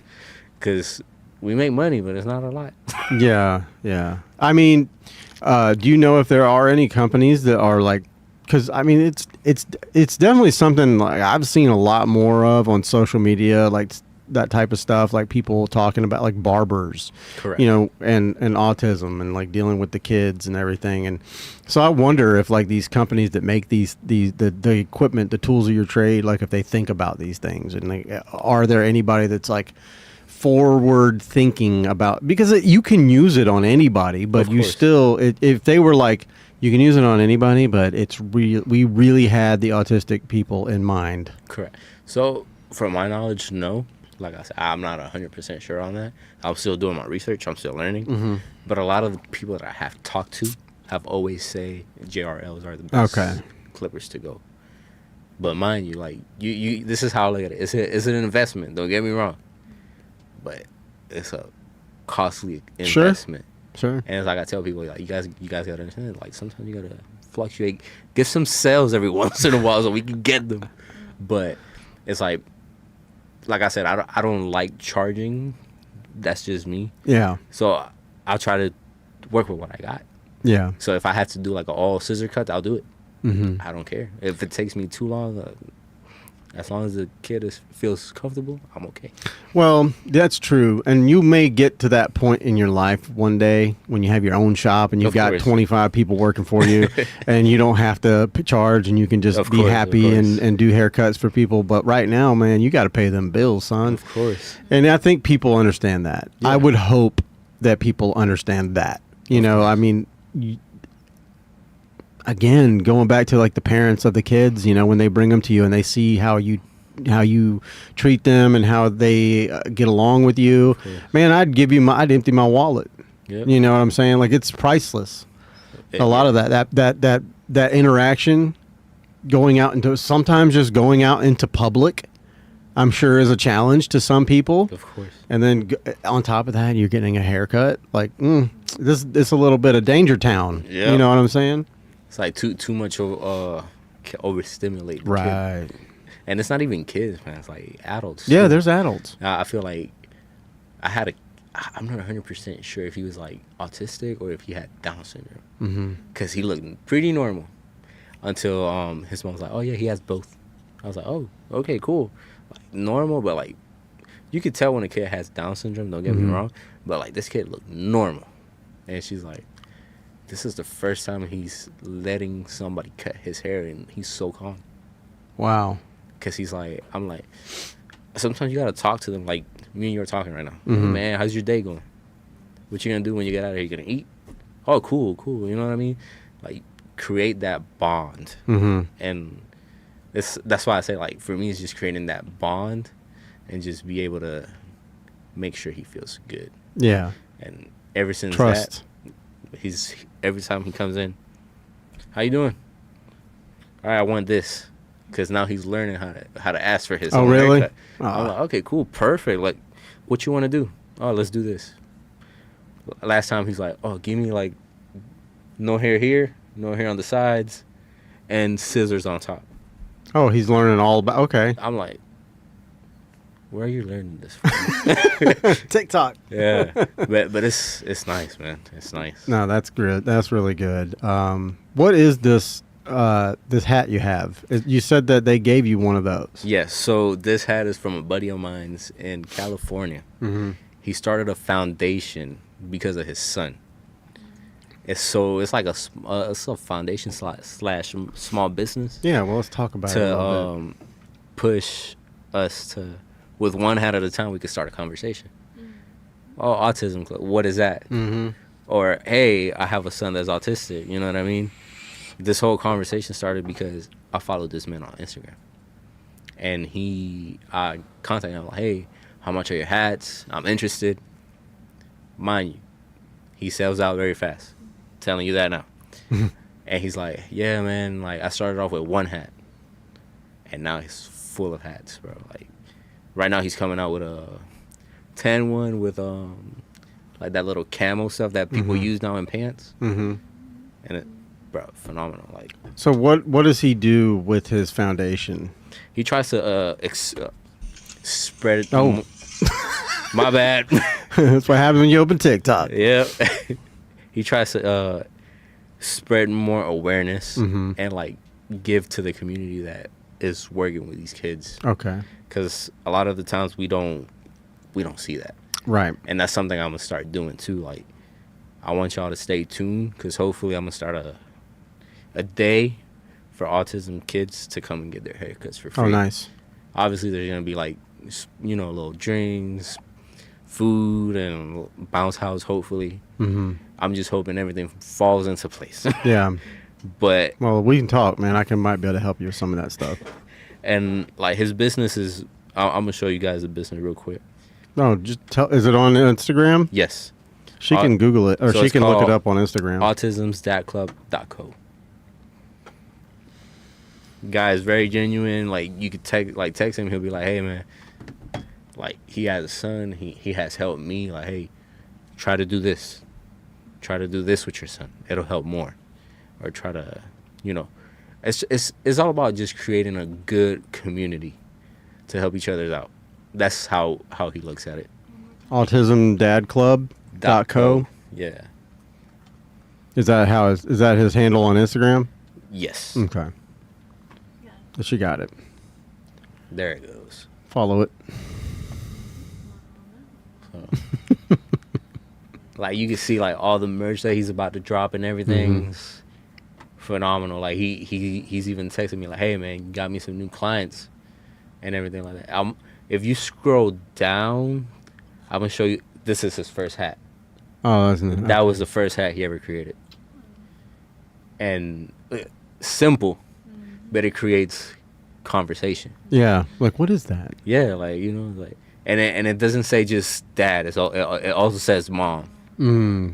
Because we make money, but it's not a lot. Yeah. I mean, do you know if there are any companies that are like? Because I mean, it's definitely something like I've seen a lot more of on social media, like that type of stuff, like people talking about like barbers, Correct. And autism and like dealing with the kids and everything. And so I wonder if like these companies that make the equipment, the tools of your trade, like if they think about these things and like, are there anybody that's like forward thinking about, because you can use it on anybody, but you still, if they were like, you can use it on anybody, but we really had the autistic people in mind. Correct. So from my knowledge, no. Like I said, I'm not 100% sure on that. I'm still doing my research. I'm still learning. But a lot of the people that I have talked to have always say JRLs are the best clippers to go. But mind you, like you this is how I look at it. It's an investment. Don't get me wrong. But it's a costly investment. Sure. And it's like I tell people, like you guys gotta understand. Like sometimes you gotta fluctuate, get some sales every once in a while so we can get them. But it's like I said, I don't like charging. That's just me. Yeah. So I'll try to work with what I got. Yeah. So if I have to do like an all scissor cut, I'll do it. Mm-hmm. I don't care if it takes me too long. As long as the kid feels comfortable, I'm okay. Well, that's true. And you may get to that point in your life one day when you have your own shop and you've got 25 people working for you and you don't have to charge and you can just be happy and do haircuts for people. But right now, man, you got to pay them bills, son. Of course. And I think people understand that. Yeah. I would hope that people understand that. You know, I mean, again, going back to like the parents of the kids, you know, when they bring them to you and they see how you treat them and how they get along with you, man, I'd empty my wallet. Yep. You know what I'm saying? Like it's priceless. A lot of that interaction, sometimes just going out into public, I'm sure is a challenge to some people. Of course. And then on top of that, you're getting a haircut. Like, this a little bit of danger town. Yep. You know what I'm saying? It's like too much overstimulate the right kid. And it's not even kids, man. It's like adults. Yeah, there's adults. I feel like I'm not 100% sure if he was like autistic or if he had Down syndrome. Because he looked pretty normal until his mom was like, oh yeah, he has both. I was like, oh, okay, cool. Like, normal, but like you could tell when a kid has Down syndrome, don't get me wrong, but like this kid looked normal. And she's like, this is the first time he's letting somebody cut his hair and he's so calm. Wow. Because he's like, I'm like, sometimes you got to talk to them like me and you are talking right now. Man, how's your day going? What you going to do when you get out of here? You going to eat? Oh, cool. You know what I mean? Like, create that bond. And that's why I say, like, for me, it's just creating that bond and just be able to make sure he feels good. Yeah. And ever since Trust. That, every time he comes in, how you doing? All right, I want this. Because now he's learning how to ask for his own haircut. I'm like, okay, cool, perfect. Like, what you want to do? Oh, let's do this. Last time he's like, oh, give me like no hair here, no hair on the sides, and scissors on top. Oh, he's learning all about. Okay. I'm like, where are you learning this from? TikTok. Yeah, but it's nice, man. It's nice. No, that's good. That's really good. What is this hat you have? You said that they gave you one of those. Yes. So this hat is from a buddy of mine's in California. He started a foundation because of his son. It's like a foundation slash small business. Yeah. Well, let's talk about it a little bit. Push us to, with one hat at a time, we could start a conversation. Oh, autism club. What is that? Or hey, I have a son that's autistic. You know what I mean? This whole conversation started because I followed this man on Instagram. And I contacted him like, hey, how much are your hats? I'm interested. Mind you, he sells out very fast. Telling you that now. And he's like, yeah, man, like I started off with one hat. And now he's full of hats, bro. Like right now he's coming out with a tan one with like that little camo stuff that people use now in pants. And it, bro, phenomenal. Like, so what does he do with his foundation? He tries to spread it. Oh, my bad. That's what happens when you open TikTok. Yeah. He tries to spread more awareness and like give to the community that is working with these kids. Okay. Because a lot of the times we don't see that. Right. And that's something I'm gonna start doing too. Like, I want y'all to stay tuned because hopefully I'm gonna start a day for autism kids to come and get their haircuts for free. Oh, nice. Obviously, there's gonna be like, you know, little drinks, food, and bounce house. Hopefully, I'm just hoping everything falls into place. Yeah. But well, we can talk, man. Might be able to help you with some of that stuff. And like his business is I'm gonna show you guys the business real quick. No, just tell. Is it on Instagram? Yes. She can Google it, or so she it's can look it called up on Instagram. autismsdadclub.co. Guy is very genuine. Like, you could text him. He'll be like, hey man, like, he has a son. He has helped me. Like, hey, try to do this. Try to do this with your son. It'll help more. Or try to, it's all about just creating a good community to help each other out. That's how he looks at it. autismdadclub.co. Yeah. Is that his handle on Instagram? Yes. Okay. She got it. There it goes. Follow it. So, like, you can see like all the merch that he's about to drop and everything's phenomenal. Like, he's even texting me like, hey man, you got me some new clients and everything like that. If you scroll down, I'm gonna show you. This is his first hat. Oh, isn't it? That was the first hat he ever created. And simple, but it creates conversation. Yeah, like, what is that? Yeah, like, like, and it doesn't say just dad. It also says mom.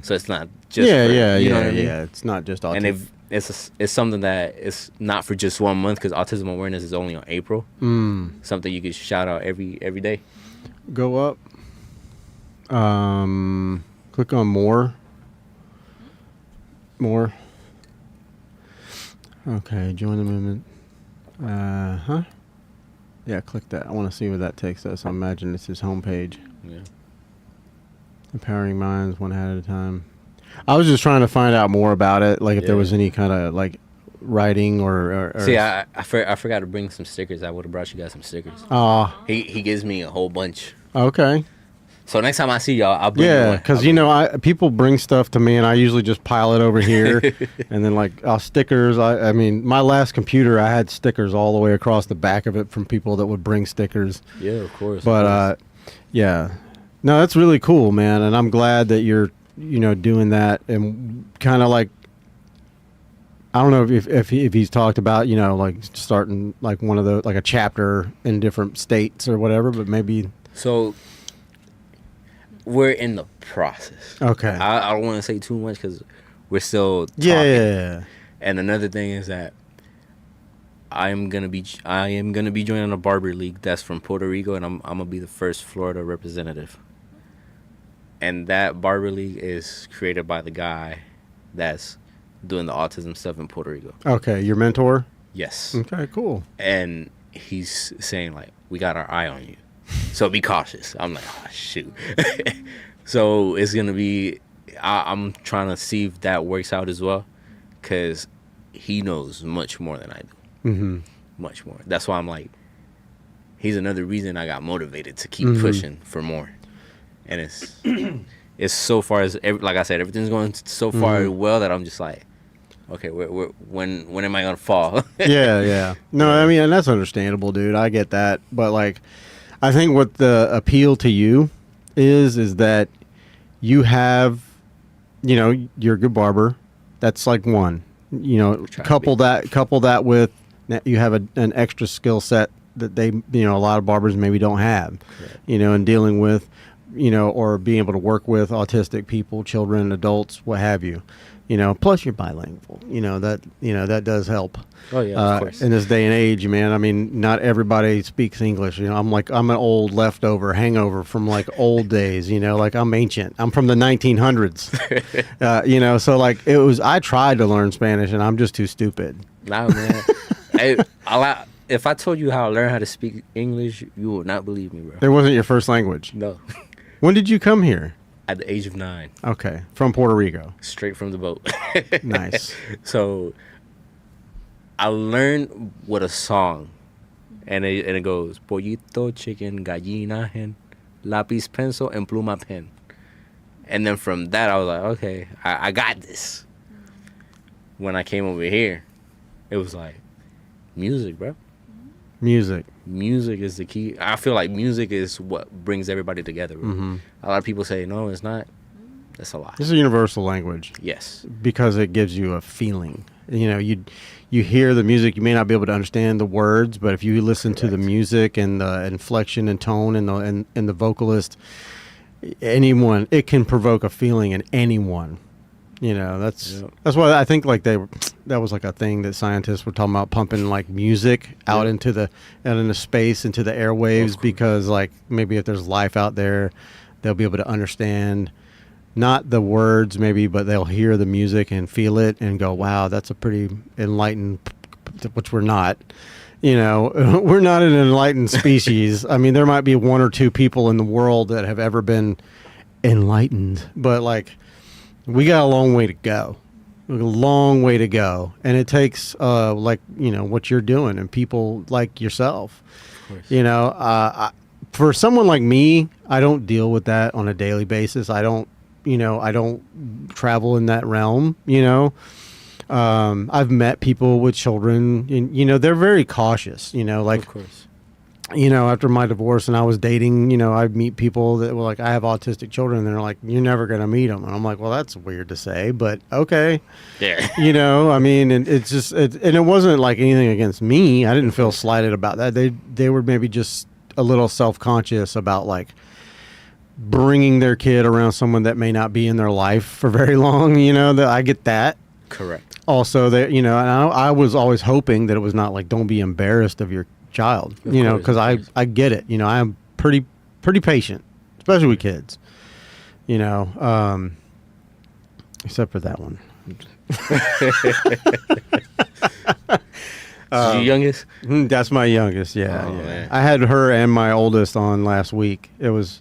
So it's not just yeah, for, yeah, you know yeah, what I mean? yeah. It's not just autism. And if it's something that it's not for just 1 month, because autism awareness is only on April. Something you could shout out every day. Go up. Click on more. More. Okay, join the movement. Yeah, click that. I want to see where that takes us. I imagine it's his homepage. Yeah. Empowering minds, one hat at a time. I was just trying to find out more about it, like if there was any kind of like writing or See, I forgot to bring some stickers. I would have brought you guys some stickers. Oh. He gives me a whole bunch. Okay. So next time I see y'all, I'll bring you one. Yeah, because people bring stuff to me, and I usually just pile it over here, and then like stickers. I mean, my last computer, I had stickers all the way across the back of it from people that would bring stickers. Yeah, of course. But yeah, no, that's really cool, man, and I'm glad that you're doing that, and kind of like, I don't know if he's talked about like starting like one of the like a chapter in different states or whatever, but maybe so. We're in the process. Okay. I don't want to say too much because we're still talking. Yeah. And another thing is that I am gonna be joining a barber league that's from Puerto Rico, and I'm gonna be the first Florida representative. And that barber league is created by the guy that's doing the autism stuff in Puerto Rico. Okay, your mentor? Yes. Okay, cool. And he's saying like, we got our eye on you. So be cautious. I'm like, oh, shoot. So it's going to be, I'm trying to see if that works out as well, because he knows much more than I do. Much more. That's why I'm like, he's another reason I got motivated to keep pushing for more. And it's so far as, like I said, everything's going so far well that I'm just like, okay, when am I going to fall? Yeah. No, I mean, and that's understandable, dude. I get that. But like, I think what the appeal to you is that you have, you're a good barber. That's like one. Couple that with you have an extra skill set that they, a lot of barbers maybe don't have. Right. And dealing with, or being able to work with autistic people, children, adults, what have you. Plus you're bilingual. That does help. Oh yeah, of course. In this day and age, man. I mean, not everybody speaks English. I'm an old leftover hangover from like old days. Like I'm ancient. I'm from the 1900s. So like I tried to learn Spanish and I'm just too stupid. Nah, man. If I told you how I learned how to speak English, you would not believe me, bro. It wasn't your first language. No. When did you come here? At the age of 9. Okay. From Puerto Rico. Straight from the boat. Nice. So I learned with a song, and it goes, pollito, chicken, gallina, hen, lápiz, pencil, and pluma, pen. And then from that, I was like, okay, I got this. When I came over here, it was like, music, bro. Music is the key. I feel like music is what brings everybody together. A lot of people say, no, it's not. That's a lie. It's a universal language. Yes. Because it gives you a feeling. You know, you hear the music, you may not be able to understand the words, but if you listen to the music and the inflection and tone and the vocalist, anyone, it can provoke a feeling in anyone. You know, that's why I think like that was like a thing that scientists were talking about, pumping like music out into space, into the airwaves, because like maybe if there's life out there, they'll be able to understand not the words maybe, but they'll hear the music and feel it and go, wow, that's a pretty enlightened, which we're not. You know, we're not an enlightened species. I mean, there might be one or two people in the world that have ever been enlightened, but like, we got a long way to go. A long way to go. And it takes, like, you know, what you're doing and people like yourself. Of course. You know, for someone like me, I don't deal with that on a daily basis. I don't travel in that realm, you know. I've met people with children, and, you know, they're very cautious, you know, like, of course. You know, after my divorce and I was dating, you know, I'd meet people that were like, I have autistic children. And they're like, you're never going to meet them. And I'm like, well, that's weird to say, but okay. Yeah. You know, I mean, and it's just, and it wasn't like anything against me. I didn't feel slighted about that. They were maybe just a little self-conscious about like bringing their kid around someone that may not be in their life for very long. You know, that I get that. Correct. Also that, you know, and I was always hoping that it was not like, don't be embarrassed of your child, you know, because I get it. You know, I'm pretty patient, especially with kids, you know, except for that one. Is your youngest? That's my youngest. Yeah, Oh, yeah. man. I had her and my oldest on last week. It was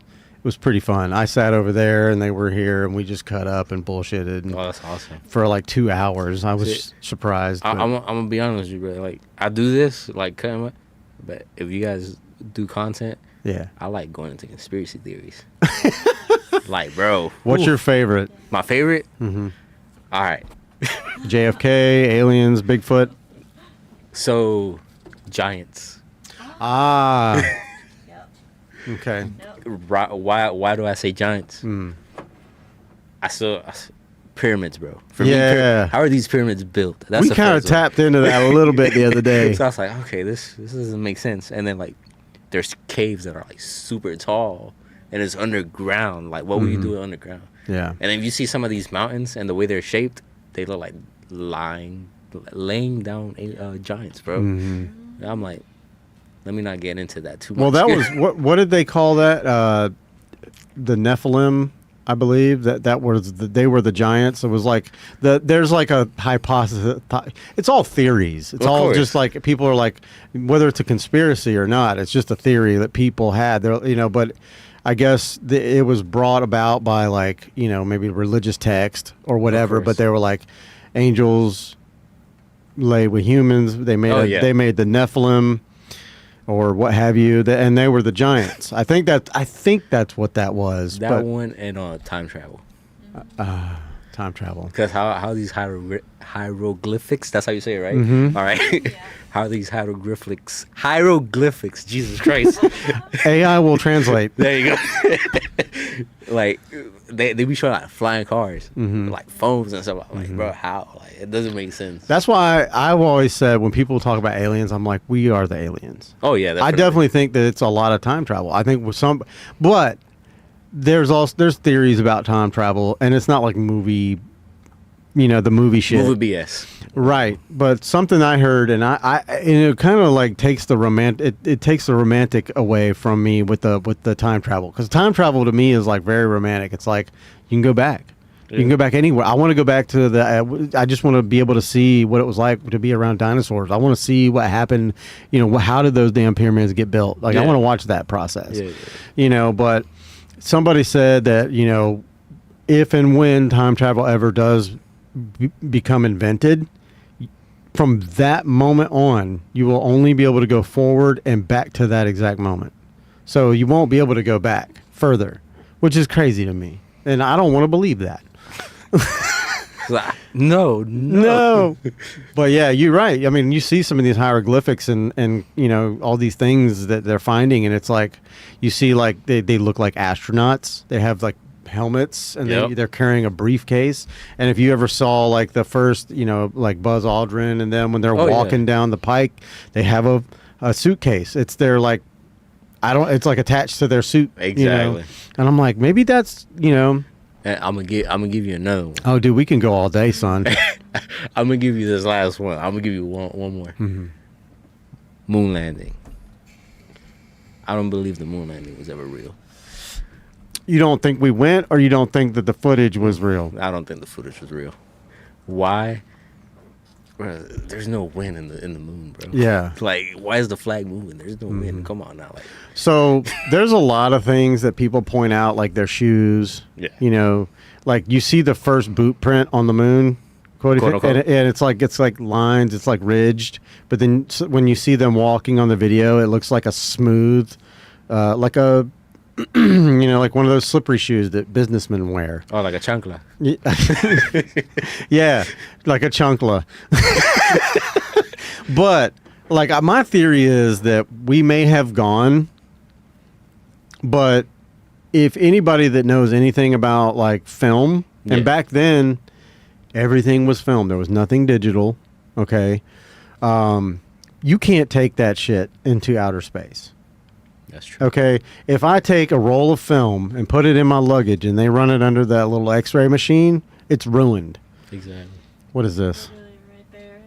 pretty fun. I sat over there and they were here and we just cut up and bullshitted and Oh, that's awesome. for like 2 hours. I was surprised. I'm but- gonna be honest with you, bro. Like, I do this, like, cutting my, but if you guys do content, yeah. I like going into conspiracy theories. Like, bro. What's your favorite? My favorite? Mm-hmm. All right. JFK, aliens, Bigfoot. So, giants. Ah. Yep. Okay. Why do I say giants? Mm. I still pyramids, bro. For Yeah. me, how are these pyramids built? That's We the kind of first one. tapped into that a little bit the other day. So I was like, okay, this doesn't make sense. And then like, there's caves that are like super tall and it's underground. Like, what would you do underground? Yeah. And then you see some of these mountains and the way they're shaped, they look like laying down giants, bro. Mhm. And I'm like, let me not get into that too much. Well, that was what did they call that? The Nephilim, I believe that was they were the giants. It was like there's like a hypothesis. It's all theories. It's Of all course. just like people are like, whether it's a conspiracy or not, it's just a theory that people had. They're, you know, but I guess it was brought about by like, you know, maybe religious text or whatever. course. But they were like, angels lay with humans. They made they made the Nephilim, or what have you, and they were the giants. I think that's what that was. that but, one and time travel. time travel. Because how these hieroglyphics, that's how you say it, right? Mhm. All right. How these hieroglyphics, Jesus Christ. AI will translate. There you go. Like, they be showing like flying cars, like phones and stuff. I'm like, bro, how? Like, it doesn't make sense. That's why I've always said when people talk about aliens, I'm like, we are the aliens. Oh, yeah. I definitely think that it's a lot of time travel. I think with some, but there's theories about time travel, and it's not like movie, you know, the movie shit. Movie BS. Right, but something I heard, and and it kind of like takes the romantic. It takes the romantic away from me with the time travel, because time travel to me is like very romantic. It's like you can go back, you can go back anywhere. I want to go back to I just want to be able to see what it was like to be around dinosaurs. I want to see what happened. You know, how did those damn pyramids get built? Like I want to watch that process. Yeah. You know, but somebody said that, you know, if and when time travel ever does become invented, from that moment on, you will only be able to go forward and back to that exact moment. So you won't be able to go back further, which is crazy to me. And I don't want to believe that. No. But yeah, you're right. I mean, you see some of these hieroglyphics and you know, all these things that they're finding, and it's like you see like they look like astronauts. They have like helmets, and Yep. they're carrying a briefcase. And if you ever saw like the first, like Buzz Aldrin, and then when they're Oh, yeah. walking down the pike, they have a suitcase. It's their like, it's like attached to their suit. Exactly. And I'm like, maybe that's, And I'm gonna give you another one. oh, dude, we can go all day, son. I'm gonna give you this last one. I'm gonna give you one more. Mm-hmm. Moon landing. I don't believe the moon landing was ever real. You don't think we went, or you don't think that the footage was real? I don't think the footage was real. Why? Bro, there's no wind in the moon, bro. Yeah. Like, why is the flag moving? There's no wind. Come on now. Like, So there's a lot of things that people point out, like their shoes. Yeah. Like you see the first boot print on the moon, quote unquote. and it's like lines, it's like ridged. But then when you see them walking on the video, it looks like a smooth, like a, like one of those slippery shoes that businessmen wear. oh, like a chancla. Yeah, like a chunkla. But like my theory is that we may have gone, but if anybody that knows anything about like film, Yeah. and back then everything was filmed, there was nothing digital. Okay, you can't take that shit into outer space. That's true. Okay, if I take a roll of film and put it in my luggage and they run it under that little X-ray machine, it's ruined. Exactly. What is this? Really right there,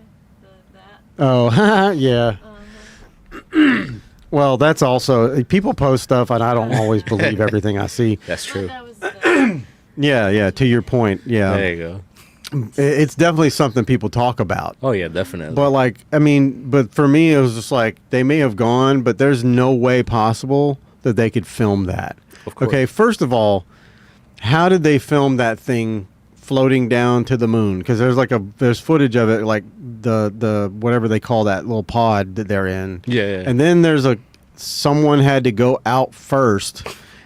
that. Oh, yeah. Uh-huh. Well, that's also, people post stuff and I don't always believe everything I see. That's true. That was the, Yeah, to your point. Yeah. There you go. It's definitely something people talk about. Oh yeah, definitely. But like, but for me, it was just like, they may have gone, but there's no way possible that they could film that. Of course. Okay, first of all, how did they film that thing floating down to the moon? Because there's footage of it, like the whatever they call that little pod that they're in. Yeah. And then someone had to go out first,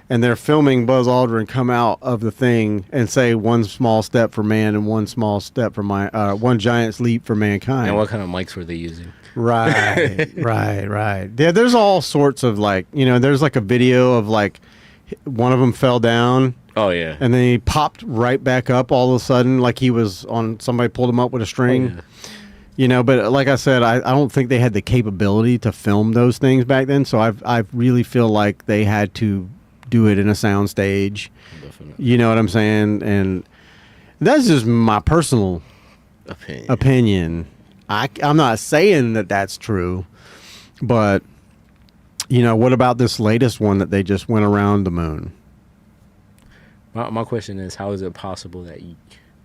and they're filming Buzz Aldrin come out of the thing and say one small step for man and one small step for one giant leap for mankind. And what kind of mics were they using? Right, right. Yeah, there's all sorts of like, there's like a video of like one of them fell down. Oh yeah. And then he popped right back up all of a sudden, like he was somebody pulled him up with a string. Oh, yeah. But like I said, I don't think they had the capability to film those things back then. So I really feel like they had to do it in a sound stage. Definitely. You know what I'm saying? And that's just my personal opinion. I'm not saying that that's true, but what about this latest one that they just went around the moon? My question is, how is it possible that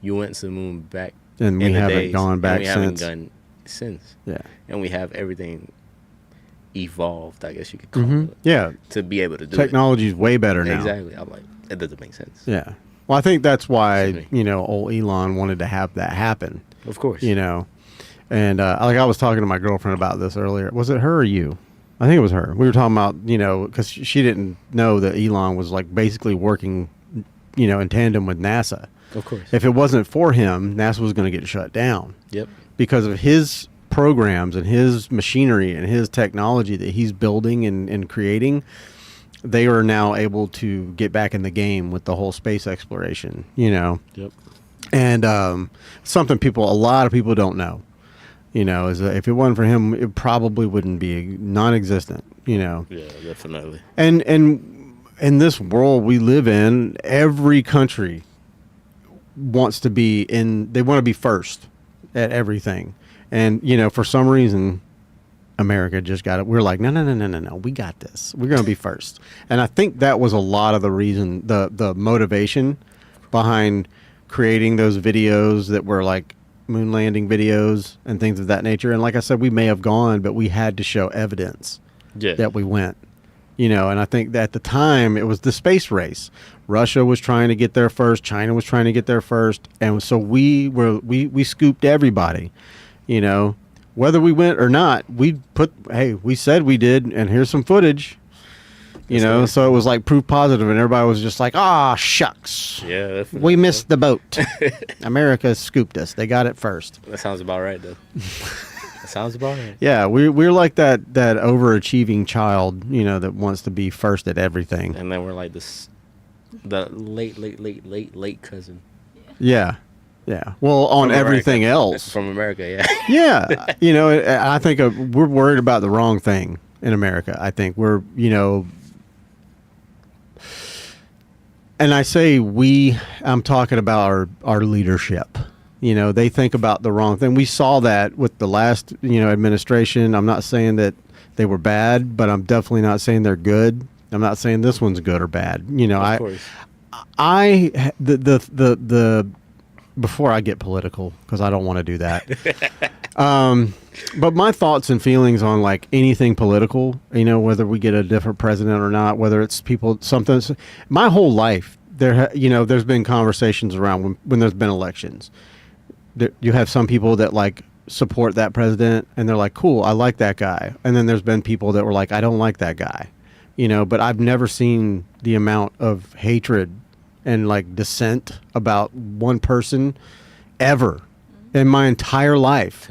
you went to the moon back And we in the haven't days, gone back and we haven't since. gone since? Yeah. And we have everything evolved, I guess you could call it, Yeah. to be able to do Technology's way better it. now. Exactly. I'm like, it doesn't make sense. Yeah. Well, I think that's why, Excuse old Elon wanted to have that happen, Of course. And like I was talking to my girlfriend about this earlier. Was it her or you? I think it was her. We were talking about, because she didn't know that Elon was like basically working, in tandem with NASA. Of course. If it wasn't for him, NASA was going to get shut down Yep. because of his programs and his machinery and his technology that he's building and creating. They are now able to get back in the game with the whole space exploration, Yep. and something a lot of people don't know, is that if it wasn't for him, it probably wouldn't be non-existent, Yeah, definitely. And in this world we live in, every country wants to be they want to be first at everything. And, for some reason, America just got it. We're like, no. We got this. We're going to be first. And I think that was a lot of the reason, the motivation behind creating those videos that were like moon landing videos and things of that nature. And like I said, we may have gone, but we had to show evidence that we went. And I think that at the time it was the space race. Russia was trying to get there first. China was trying to get there first. And so we scooped everybody, whether we went or not. We said we did, and here's some footage, so it was like proof positive, and everybody was just like, shucks. Yeah, definitely. We missed the boat. America scooped us. They got it first. That sounds about right, though. That sounds about right. Yeah, we're like that overachieving child, that wants to be first at everything. And then we're like this The late cousin. Yeah. Yeah. Well, on From everything America. else. From America, yeah. Yeah. I think we're worried about the wrong thing in America. I think we're, and I say I'm talking about our leadership. They think about the wrong thing. We saw that with the last, administration. I'm not saying that they were bad, but I'm definitely not saying they're good. I'm not saying this one's good or bad. Of course. The before I get political, because I don't want to do that. But my thoughts and feelings on like anything political, whether we get a different president or not, whether it's my whole life there's been conversations around when there's been elections. You have some people that like support that president and they're like, cool, I like that guy. And then there's been people that were like, I don't like that guy, but I've never seen the amount of hatred and like dissent about one person ever in my entire life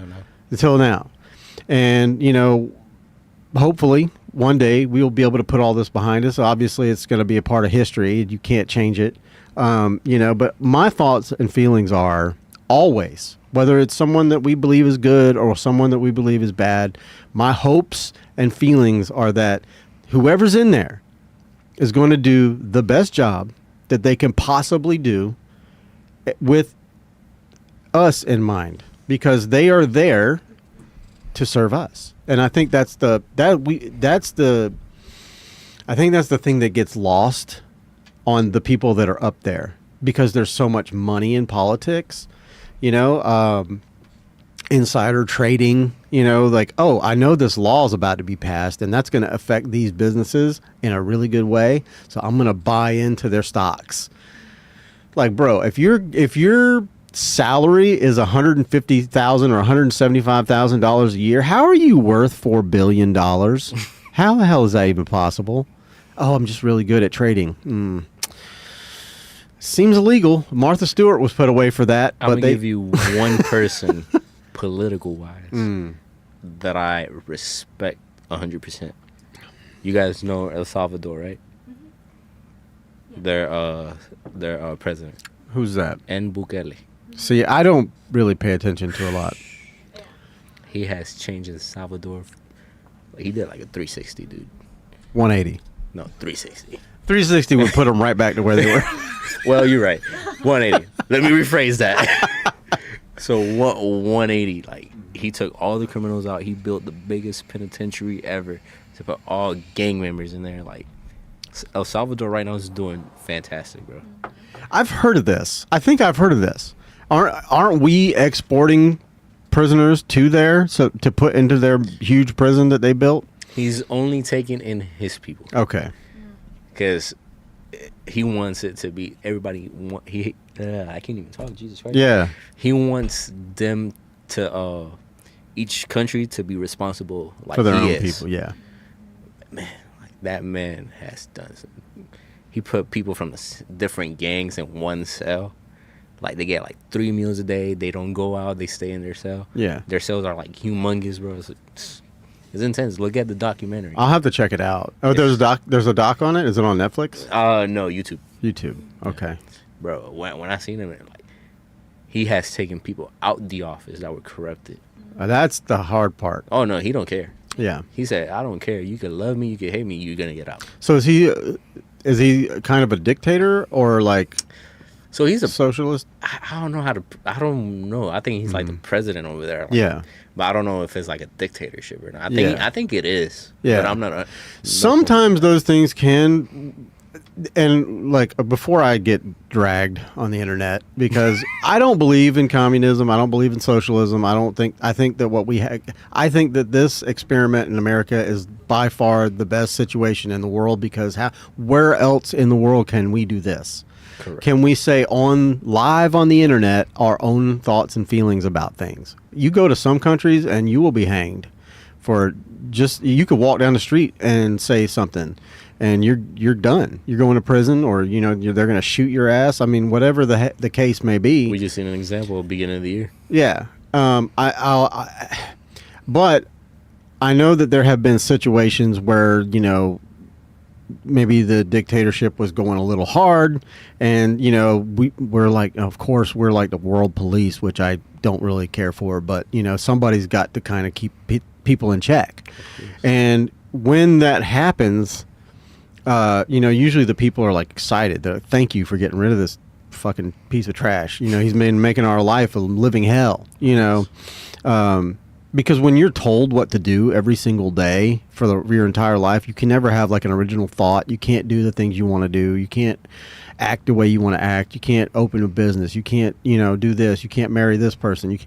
until now. And, hopefully one day we'll be able to put all this behind us. Obviously it's going to be a part of history. You can't change it. But my thoughts and feelings are always, whether it's someone that we believe is good or someone that we believe is bad, my hopes and feelings are that whoever's in there is going to do the best job that they can possibly do with us in mind, because they are there to serve us. And I think that's the thing that gets lost on the people that are up there, because there's so much money in politics, insider trading, like, oh, I know this law is about to be passed and that's going to affect these businesses in a really good way, so I'm going to buy into their stocks. Like, bro, if your salary is $150,000 or $175,000 a year, how are you worth $4 billion? How the hell is that even possible? Oh, I'm just really good at trading. Seems illegal. Martha Stewart was put away for that. I'm going to give you one person, political-wise, that I respect 100%. You guys know El Salvador, right? Mm-hmm. Their president. Who's that? N. Bukele. See, I don't really pay attention to a lot. He has changed El Salvador. He did like a 360, dude. 180. No, 360. 360 would put them right back to where they were. Well, you're right. 180. Let me rephrase that. So 180, like, he took all the criminals out. He built the biggest penitentiary ever to put all gang members in there. Like, El Salvador right now is doing fantastic, bro. I've heard of this. I think I've heard of this. Aren't we exporting prisoners to there to put into their huge prison that they built? He's only taking in his people. Okay. Because he wants it to be everybody. I can't even talk. Jesus Christ. Yeah. He wants them to each country to be responsible like for their own is. people. Yeah. Man, like that man has done something. He put people from the different gangs in one cell. Like, they get like 3 meals a day. They don't go out. They stay in their cell. Yeah. Their cells are like humongous, bro. It's intense. Look at the documentary. I'll have to check it out. Oh, there's a doc on it? Is it on Netflix? No, YouTube. YouTube. Okay. Bro, when I seen him, like, he has taken people out the office that were corrupted. That's the hard part. Oh, no, he don't care. Yeah. He said, I don't care. You can love me. You can hate me. You're going to get out. So is he kind of a dictator or like... So he's a socialist. I don't know. I think he's like the president over there. Like, yeah. But I don't know if it's like a dictatorship or not. I think it is. Yeah. But I'm not. Sometimes those things can, and like before I get dragged on the internet, because I don't believe in communism. I don't believe in socialism. I think that I think that this experiment in America is by far the best situation in the world, because where else in the world can we do this? Correct. Can we say live on the internet our own thoughts and feelings about things? You go to some countries and you will be hanged for you could walk down the street and say something and you're done. You're going to prison, or they're going to shoot your ass. I mean, whatever the case may be. We just seen an example at the beginning of the year. Yeah. But I know that there have been situations where, maybe the dictatorship was going a little hard, and we're like, of course, we're like the world police, which I don't really care for, but somebody's got to kind of keep people in check. And when that happens, usually the people are like excited. They're like, thank you for getting rid of this fucking piece of trash. He's making our life a living hell. Because when you're told what to do every single day for your entire life, you can never have like an original thought. You can't do the things you want to do. You can't act the way you want to act. You can't open a business. You can't, do this. You can't marry this person.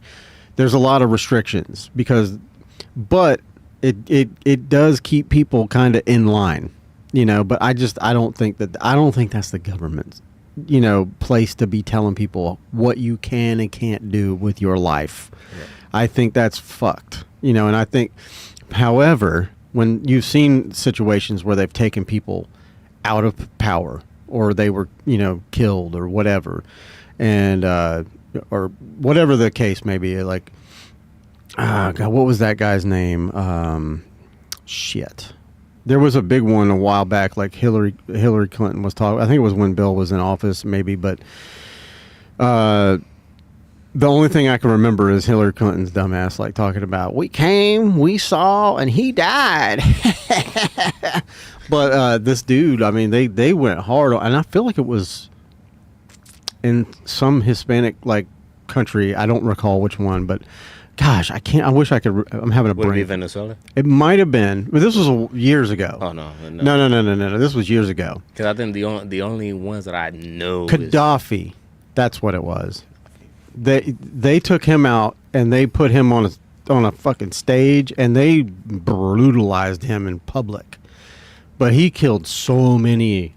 There's a lot of restrictions but it does keep people kind of in line, but I don't think that's the government's, place to be telling people what you can and can't do with your life. Yeah. I think that's fucked, and I think, however, when you've seen situations where they've taken people out of power or they were, killed or whatever, and, or whatever the case may be, like, God, what was that guy's name? Shit. There was a big one a while back, like Hillary Clinton was talking. I think it was when Bill was in office, maybe, but, the only thing I can remember is Hillary Clinton's dumbass, like, talking about, we came, we saw, and he died. But this dude, I mean, they went hard on, and I feel like it was in some Hispanic, like, country. I don't recall which one, but gosh, I wish I could. I'm having a brain. Would it be Venezuela? It might have been, but this was years ago. Oh no. This was years ago. Because I think the only ones that I know Gaddafi. That's what it was. They took him out and they put him on a fucking stage and they brutalized him in public. But he killed so many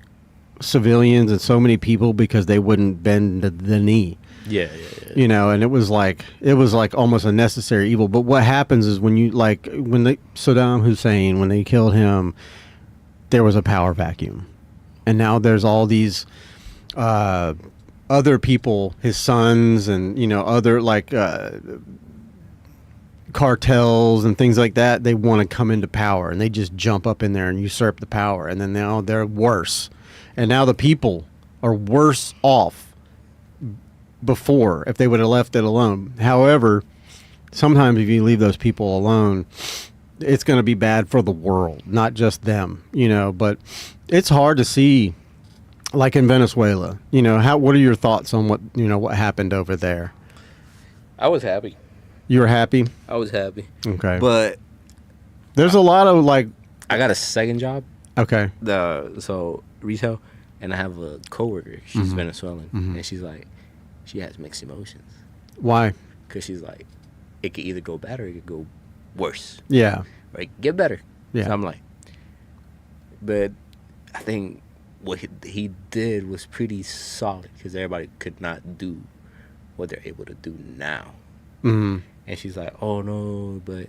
civilians and so many people because they wouldn't bend the knee. Yeah. And it was like almost a necessary evil. But what happens is when Saddam Hussein, when they killed him, there was a power vacuum, and now there's all these other people, his sons, and other like cartels and things like that. They want to come into power, and they just jump up in there and usurp the power, and then now they're worse, and now the people are worse off before if they would have left it alone. However, sometimes if you leave those people alone, it's going to be bad for the world, not just them, but it's hard to see, like in Venezuela, what are your thoughts on what happened over there? I was happy. You were happy? I was happy. Okay. But there's a lot of like, I got a second job. Okay. So retail, and I have a coworker. She's Venezuelan, and she's like, she has mixed emotions. Why? Because she's like, it could either go better or it could go worse. Yeah. Right? Get better. Yeah. So I'm like, but I think what he did was pretty solid because everybody could not do what they're able to do now. Mm-hmm. And she's like, oh no, but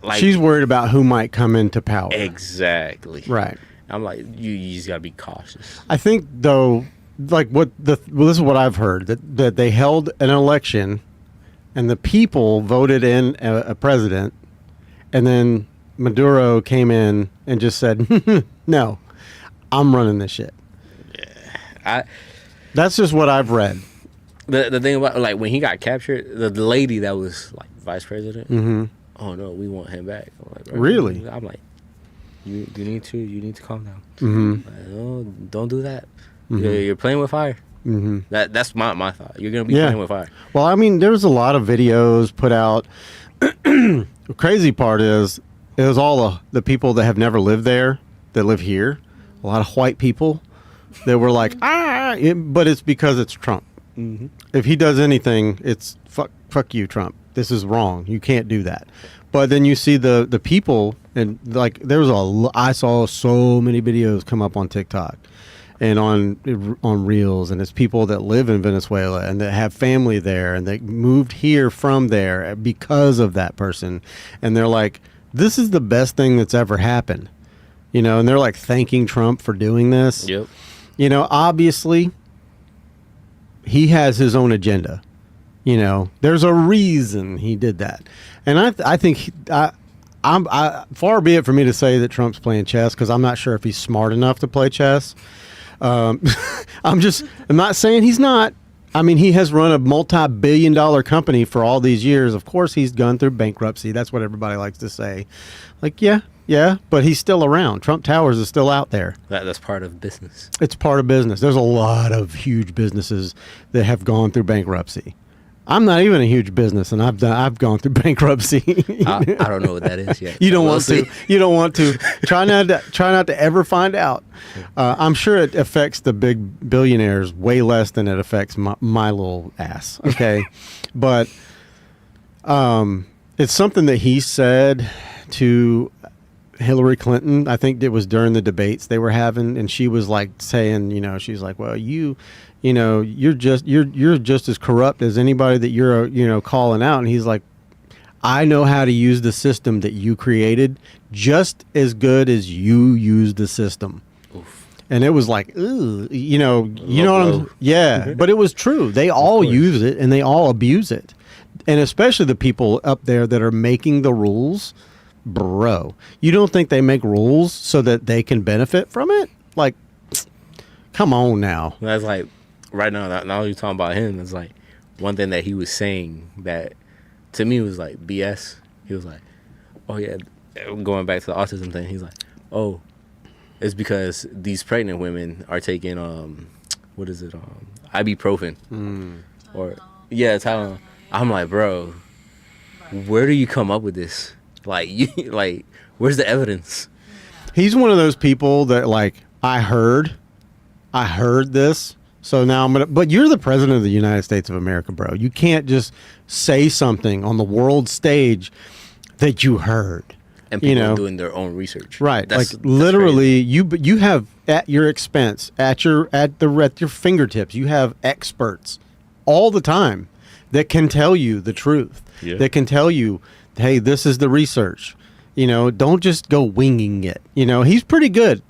like she's worried about who might come into power. Exactly. Right. I'm like, you just gotta be cautious. I think though, like this is what I've heard, that they held an election and the people voted in a president, and then Maduro came in and just said, no, I'm running this shit. Yeah. That's just what I've read. The thing about, like, when he got captured, the lady that was like vice president, oh no, we want him back. I'm like, really? I'm like, you need to calm down. Like, oh, don't do that. You're playing with fire. That's my thought. You're gonna be playing with fire. Well, I mean, there's a lot of videos put out. The crazy part is it was all the people that have never lived there that live here. A lot of white people that were like, but it's because it's Trump. If he does anything, it's fuck you, Trump. This is wrong. You can't do that. But then you see the people, and like I saw so many videos come up on TikTok and on Reels, and it's people that live in Venezuela and that have family there and they moved here from there because of that person, and they're like, this is the best thing that's ever happened, and they're like thanking Trump for doing this. Yep. Obviously he has his own agenda. There's a reason he did that, and I think far be it for me to say that Trump's playing chess, because I'm not sure if he's smart enough to play chess. I'm not saying he's not. I mean, he has run a multi-billion-dollar company for all these years. Of course, he's gone through bankruptcy. That's what everybody likes to say. Like, yeah, but he's still around. Trump Towers is still out there. That's part of business. It's part of business. There's a lot of huge businesses that have gone through bankruptcy. I'm not even a huge business, and I've gone through bankruptcy. I don't know what that is yet. You don't want to. You don't want to. Try not to ever find out. I'm sure it affects the big billionaires way less than it affects my little ass. Okay, but it's something that he said to Hillary Clinton. I think it was during the debates they were having, and she was like saying, she's like, well, you're just as corrupt as anybody that you're calling out. And he's like, I know how to use the system that you created just as good as you use the system. Oof. And it was like, ooh, you know what I'm, yeah, but it was true. They all use it and they all abuse it. And especially the people up there that are making the rules, bro, you don't think they make rules so that they can benefit from it? Like, come on now. That's like, right now you're talking about him, it's like one thing that he was saying that to me was like BS. He was like, oh yeah, going back to the autism thing, he's like, oh, it's because these pregnant women are taking what is it, ibuprofen or Tylenol. I'm like, bro, where do you come up with this? Like, where's the evidence? He's one of those people that, like, I heard this, so now I'm gonna. But you're the president of the United States of America, bro. You can't just say something on the world stage that you heard. And people are doing their own research, right? Like literally, you have at your expense, at your fingertips, you have experts all the time that can tell you the truth. Yeah. That can tell you, hey, this is the research. Don't just go winging it. He's pretty good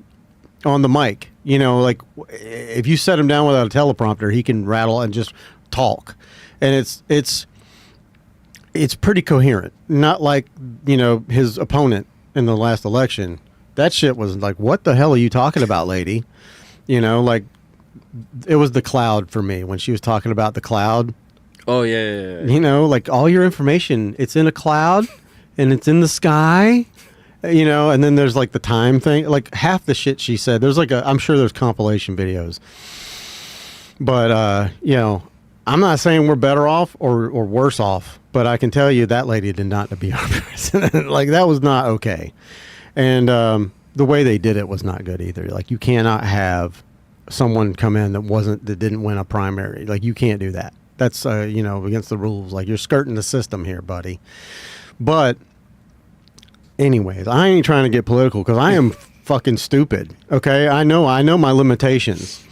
on the mic. Like if you set him down without a teleprompter, he can rattle and just talk, and it's pretty coherent. Not like his opponent in the last election. That shit was like, what the hell are you talking about, lady? Like it was the cloud for me when she was talking about the cloud. Oh yeah. Like all your information, it's in a cloud and it's in the sky. And then there's like the time thing, like half the shit she said. There's like I'm sure there's compilation videos, but I'm not saying we're better off or worse off, but I can tell you that lady did not to be our president. Like that was not okay, and the way they did it was not good either. Like you cannot have someone come in that didn't win a primary. Like you can't do that. That's against the rules. Like you're skirting the system here, buddy. But anyways, I ain't trying to get political because I am fucking stupid. Okay, I know my limitations.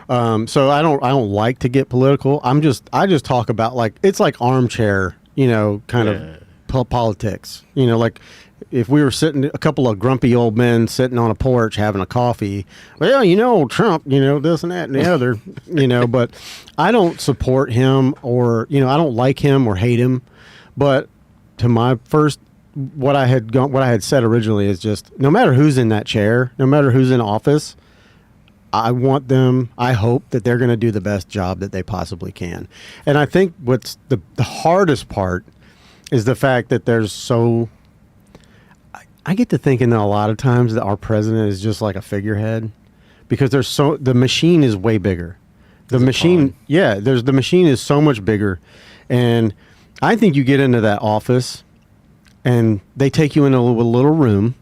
So I don't like to get political. I just talk about like it's like armchair, kind of politics. Like if we were sitting, a couple of grumpy old men sitting on a porch having a coffee. Well, Trump, this and that and the other, But I don't support him or I don't like him or hate him. But to my first. What I had said originally is just no matter who's in that chair, no matter who's in office, I hope that they're going to do the best job that they possibly can. And I think what's the hardest part is the fact that I get to thinking that a lot of times that our president is just like a figurehead because the machine is way bigger. The machine is so much bigger. And I think you get into that office and they take you in a little room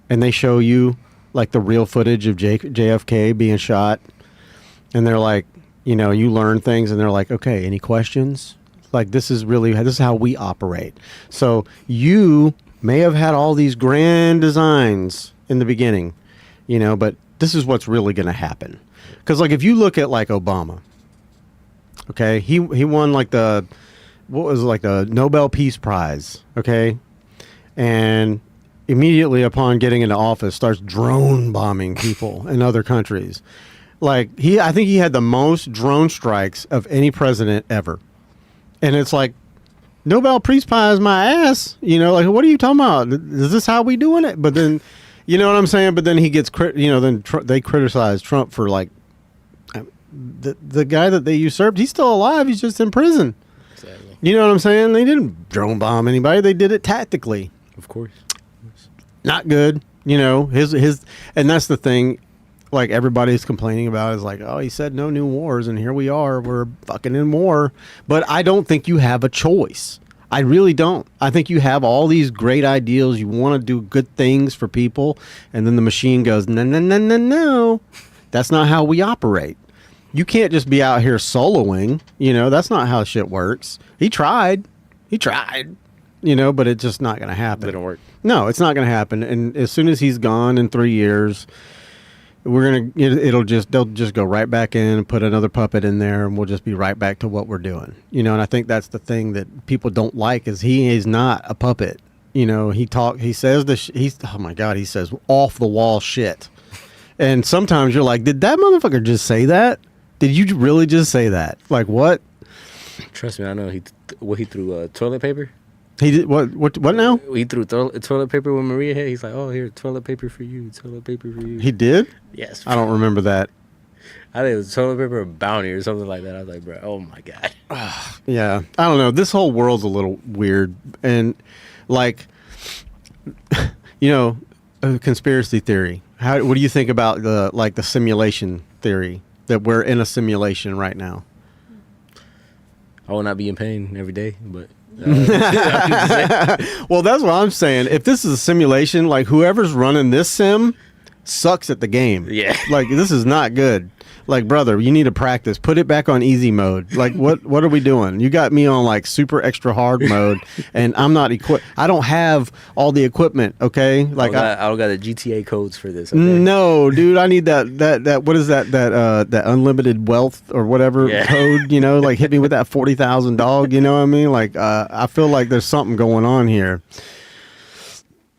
and they show you like the real footage of JFK being shot. And they're like, you learn things and they're like, okay, any questions? Like, this is how we operate. So you may have had all these grand designs in the beginning, but this is what's really going to happen. Because like, if you look at like Obama, okay, he won like the Nobel Peace Prize. Okay. And immediately upon getting into office, starts drone bombing people in other countries. Like I think he had the most drone strikes of any president ever. And it's like, Nobel Peace Prize is my ass. You know, like, what are you talking about? Is this how we doing it? But then, you know what I'm saying? But then he gets, then they criticize Trump for like, the guy that they usurped, he's still alive. He's just in prison. Exactly. You know what I'm saying? They didn't drone bomb anybody. They did it tactically. Of course. Not good. You know, his, and that's the thing. Like everybody's complaining about is like, oh, he said no new wars, and here we are. We're fucking in war. But I don't think you have a choice. I really don't. I think you have all these great ideals. You want to do good things for people, and then the machine goes, no, no, no, no, no. That's not how we operate. You can't just be out here soloing. You know, that's not how shit works. He tried. You know, but it's just not going to happen. Didn't work. No, it's not going to happen. And as soon as he's gone in 3 years, they'll just go right back in and put another puppet in there, and we'll just be right back to what we're doing. You know, and I think that's the thing that people don't like is he is not a puppet. You know, he says oh my God, he says off the wall shit. And sometimes you're like, did that motherfucker just say that? Did you really just say that? Like what? Trust me, I know. He threw toilet paper. He did what now? He threw toilet paper with Maria here. He's like, oh, here, toilet paper for you. Toilet paper for you. He did? Yes. I don't remember that. I think it was toilet paper or bounty or something like that. I was like, bro, oh my God. Yeah. I don't know. This whole world's a little weird. And like, you know, a conspiracy theory. What do you think about the simulation theory that we're in a simulation right now? I will not be in pain every day, but well, that's what I'm saying. If this is a simulation, like whoever's running this sim sucks at the game. Yeah. Like this is not good. Like, brother, you need to practice. Put it back on easy mode. Like, what are we doing? You got me on like super extra hard mode, and I'm not equipped. I don't have all the equipment. Okay, like I don't got the GTA codes for this. Okay? No, dude, I need that. What is that unlimited wealth or whatever code? You know, like hit me with that 40,000 dog. You know what I mean? Like, I feel like there's something going on here.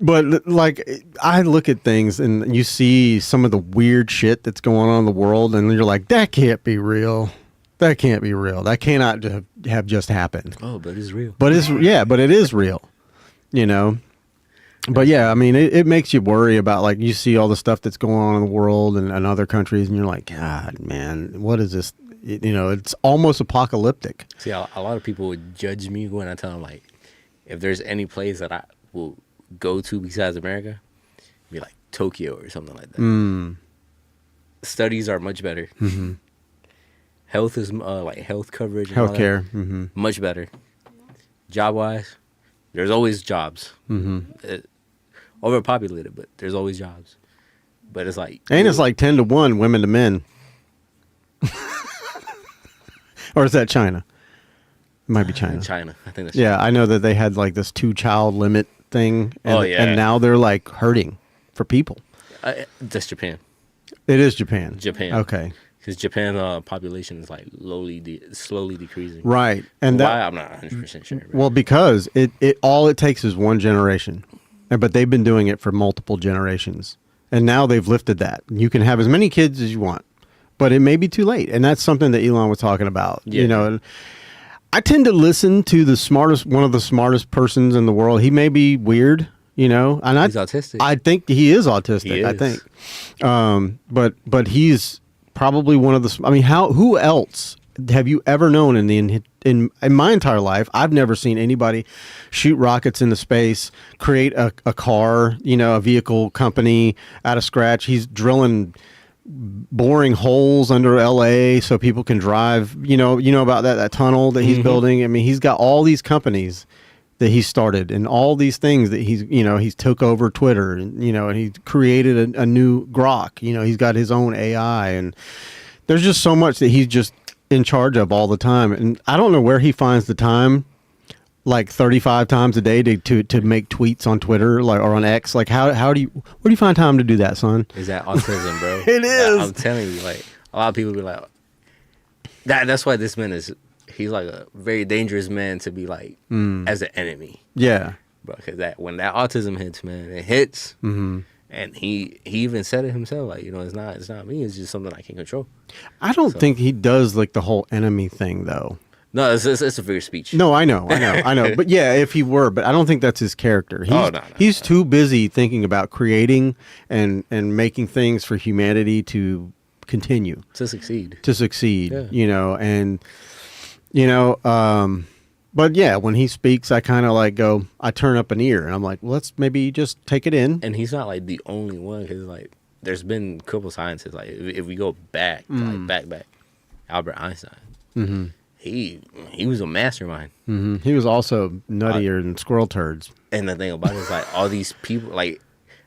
But like I look at things and you see some of the weird shit that's going on in the world, and you're like, that can't be real. That can't be real. That cannot have just happened. Oh, but it's real. But it is real. You know. But yeah, I mean, it makes you worry about like you see all the stuff that's going on in the world and other countries, and you're like, God, man, what is this? You know, it's almost apocalyptic. See, a lot of people would judge me when I tell them like, if there's any place that I will go to besides America, be like Tokyo or something like that. Studies are much better. Mm-hmm. Health is like health coverage, and healthcare, much better. Job wise, there's always jobs. Overpopulated, but there's always jobs. But it's like it's like 10-1 women to men, or is that China? It might be China. China, I think that's China. China. I know that they had like this 2-child limit thing, and, and now they're like hurting for people. That's Japan. It is Japan. Okay. Because Japan's population is like slowly decreasing. Right. And why? I'm not 100% sure. Right? Well, because it takes is one generation, but they've been doing it for multiple generations, and now they've lifted that. You can have as many kids as you want, but it may be too late, and that's something that Elon was talking about. Yeah. You know. And I tend to listen to one of the smartest persons in the world. He may be weird, you know, and he's autistic. I think he is autistic. He is. I think, but he's probably one of the. I mean, who else have you ever known in my entire life? I've never seen anybody shoot rockets into space, create a car, you know, a vehicle company out of scratch. He's boring holes under LA so people can drive, you know about that tunnel that he's building. I mean, he's got all these companies that he started and all these things that he's took over Twitter, and, you know, and he created a new Grok, you know, he's got his own AI, and there's just so much that he's just in charge of all the time. And I don't know where he finds the time, like 35 times a day to make tweets on Twitter, like, or on X. Like, where do you find time to do that, son? Is that autism, bro? It is. I'm telling you, like, a lot of people be like, that's why this man he's like a very dangerous man to be like as an enemy. Yeah. Bro, because when that autism hits, man, it hits. Mm-hmm. And he even said it himself, like, you know, it's not me, it's just something I can control. I don't think he does like the whole enemy thing though. No, it's a figure of speech. No, I know. But yeah, if he were, but I don't think that's his character. He's too busy thinking about creating and making things for humanity to continue. To succeed. Yeah. But yeah, when he speaks, I kind of like I turn up an ear and I'm like, well, let's maybe just take it in. And he's not like the only one, because like there's been a couple scientists, like if we go back, back, Albert Einstein, Mm-hmm. he was a mastermind. Mm-hmm. He was also nuttier than squirrel turds. And the thing about it is like all these people, like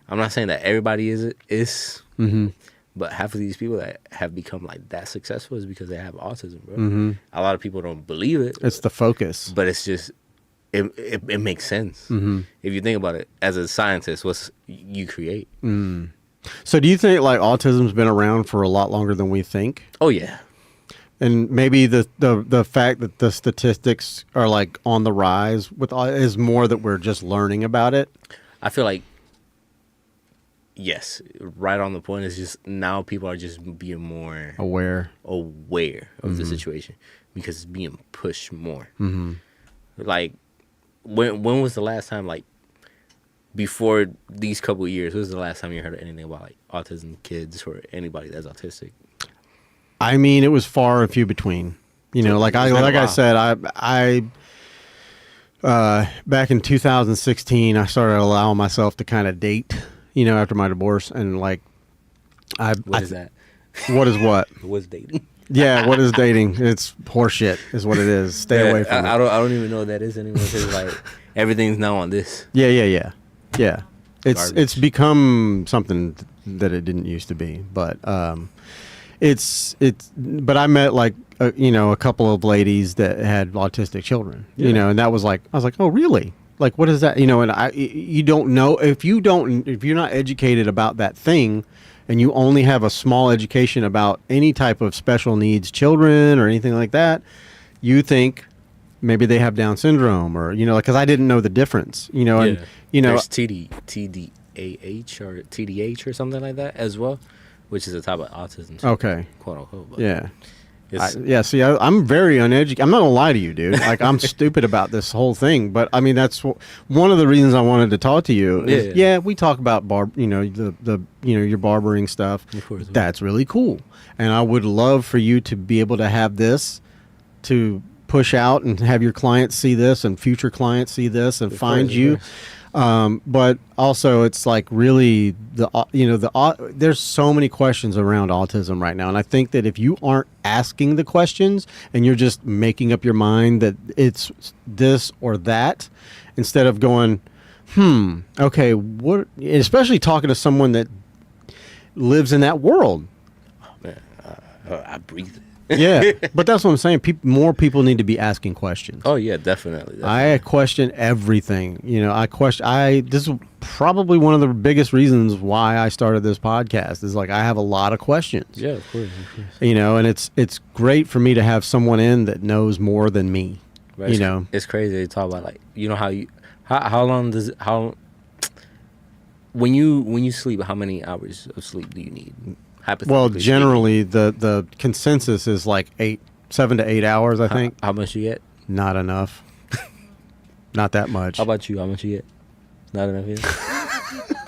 I'm not saying that everybody is, Mm-hmm. but half of these people that have become like that successful is because they have autism, bro. Mm-hmm. A lot of people don't believe it. It's the focus. But it's just, it makes sense. Mm-hmm. If you think about it, as a scientist, what's you create? Mm. So do you think like autism's been around for a lot longer than we think? Oh, yeah. And maybe the fact that the statistics are like on the rise is more that we're just learning about it? I feel like, yes, right on the point. Is just now people are just being more aware of the situation because it's being pushed more. Mm-hmm. Like, when was the last time, like, before these couple of years, when was the last time you heard anything about like autism kids or anybody that's autistic? I mean, it was far and few between. I said, I back in 2016, I started allowing myself to kind of date, after my divorce, and like, What is that? What is what? What's dating? Yeah, what is dating? It's horseshit, is what it is. Stay away from it. I don't even know what that is anymore. Because like everything's now on this. Yeah. It's Garbage. become something that it didn't used to be, but But I met like a couple of ladies that had autistic children, and that was like I was like, oh really? Like what is that? And you don't know if you're not educated about that thing, and you only have a small education about any type of special needs children or anything like that, you think maybe they have Down syndrome or because I didn't know the difference, and there's TDAH or TDH or something like that as well, which is a type of autism. Okay. Quote unquote. But yeah. See, I'm very uneducated. I'm not gonna lie to you, dude. Like I'm stupid about this whole thing, but I mean that's one of the reasons I wanted to talk to you. Yeah, we talk about your barbering stuff. Of course. That's really cool, and I would love for you to be able to have this to push out and have your clients see this and future clients see this and find you. But also it's like really there's so many questions around autism right now. And I think that if you aren't asking the questions and you're just making up your mind that it's this or that, instead of going, okay, what, especially talking to someone that lives in that world. Oh, man, I breathe it. Yeah, but that's what I'm saying. More people need to be asking questions. Oh yeah, definitely. I question everything. This is probably one of the biggest reasons why I started this podcast. Is like I have a lot of questions. Yeah, of course. And it's great for me to have someone in that knows more than me. Right, it's crazy to talk about how long when you sleep, how many hours of sleep do you need? Well, generally the consensus is like 7 to 8 hours, I think. How much you get? Not enough. Not that much. How about you? How much you get? Not enough either.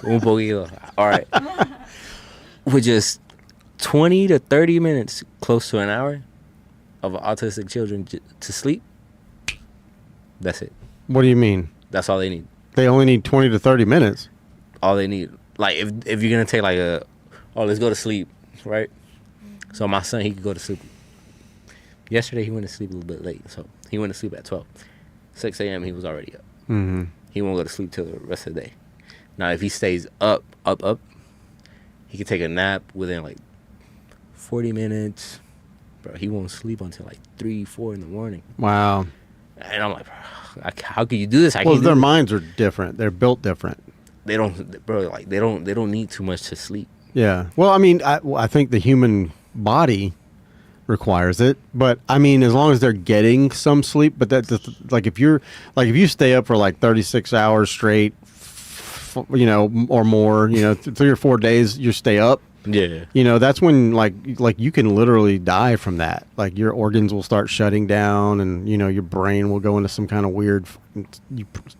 Un poquito. All right. With just 20 to 30 minutes, close to an hour, of autistic children to sleep, that's it. What do you mean? That's all they need. They only need 20 to 30 minutes. All they need. Like if you're gonna take like let's go to sleep, right? So my son, he could go to sleep. Yesterday, he went to sleep a little bit late. So he went to sleep at 12. 6 a.m., he was already up. Mm-hmm. He won't go to sleep till the rest of the day. Now, if he stays up, he could take a nap within like 40 minutes. Bro, he won't sleep until like 3, 4 in the morning. Wow. And I'm like, bro, how could you do this? Their minds are different. They're built different. They don't need too much to sleep. Yeah. Well, I mean, I think the human body requires it, but I mean, as long as they're getting some sleep. But like if you stay up for like 36 hours straight, or more, 3 or 4 days, you stay up. Yeah. You know, that's when like you can literally die from that. Like your organs will start shutting down, and you know your brain will go into some kind of weird,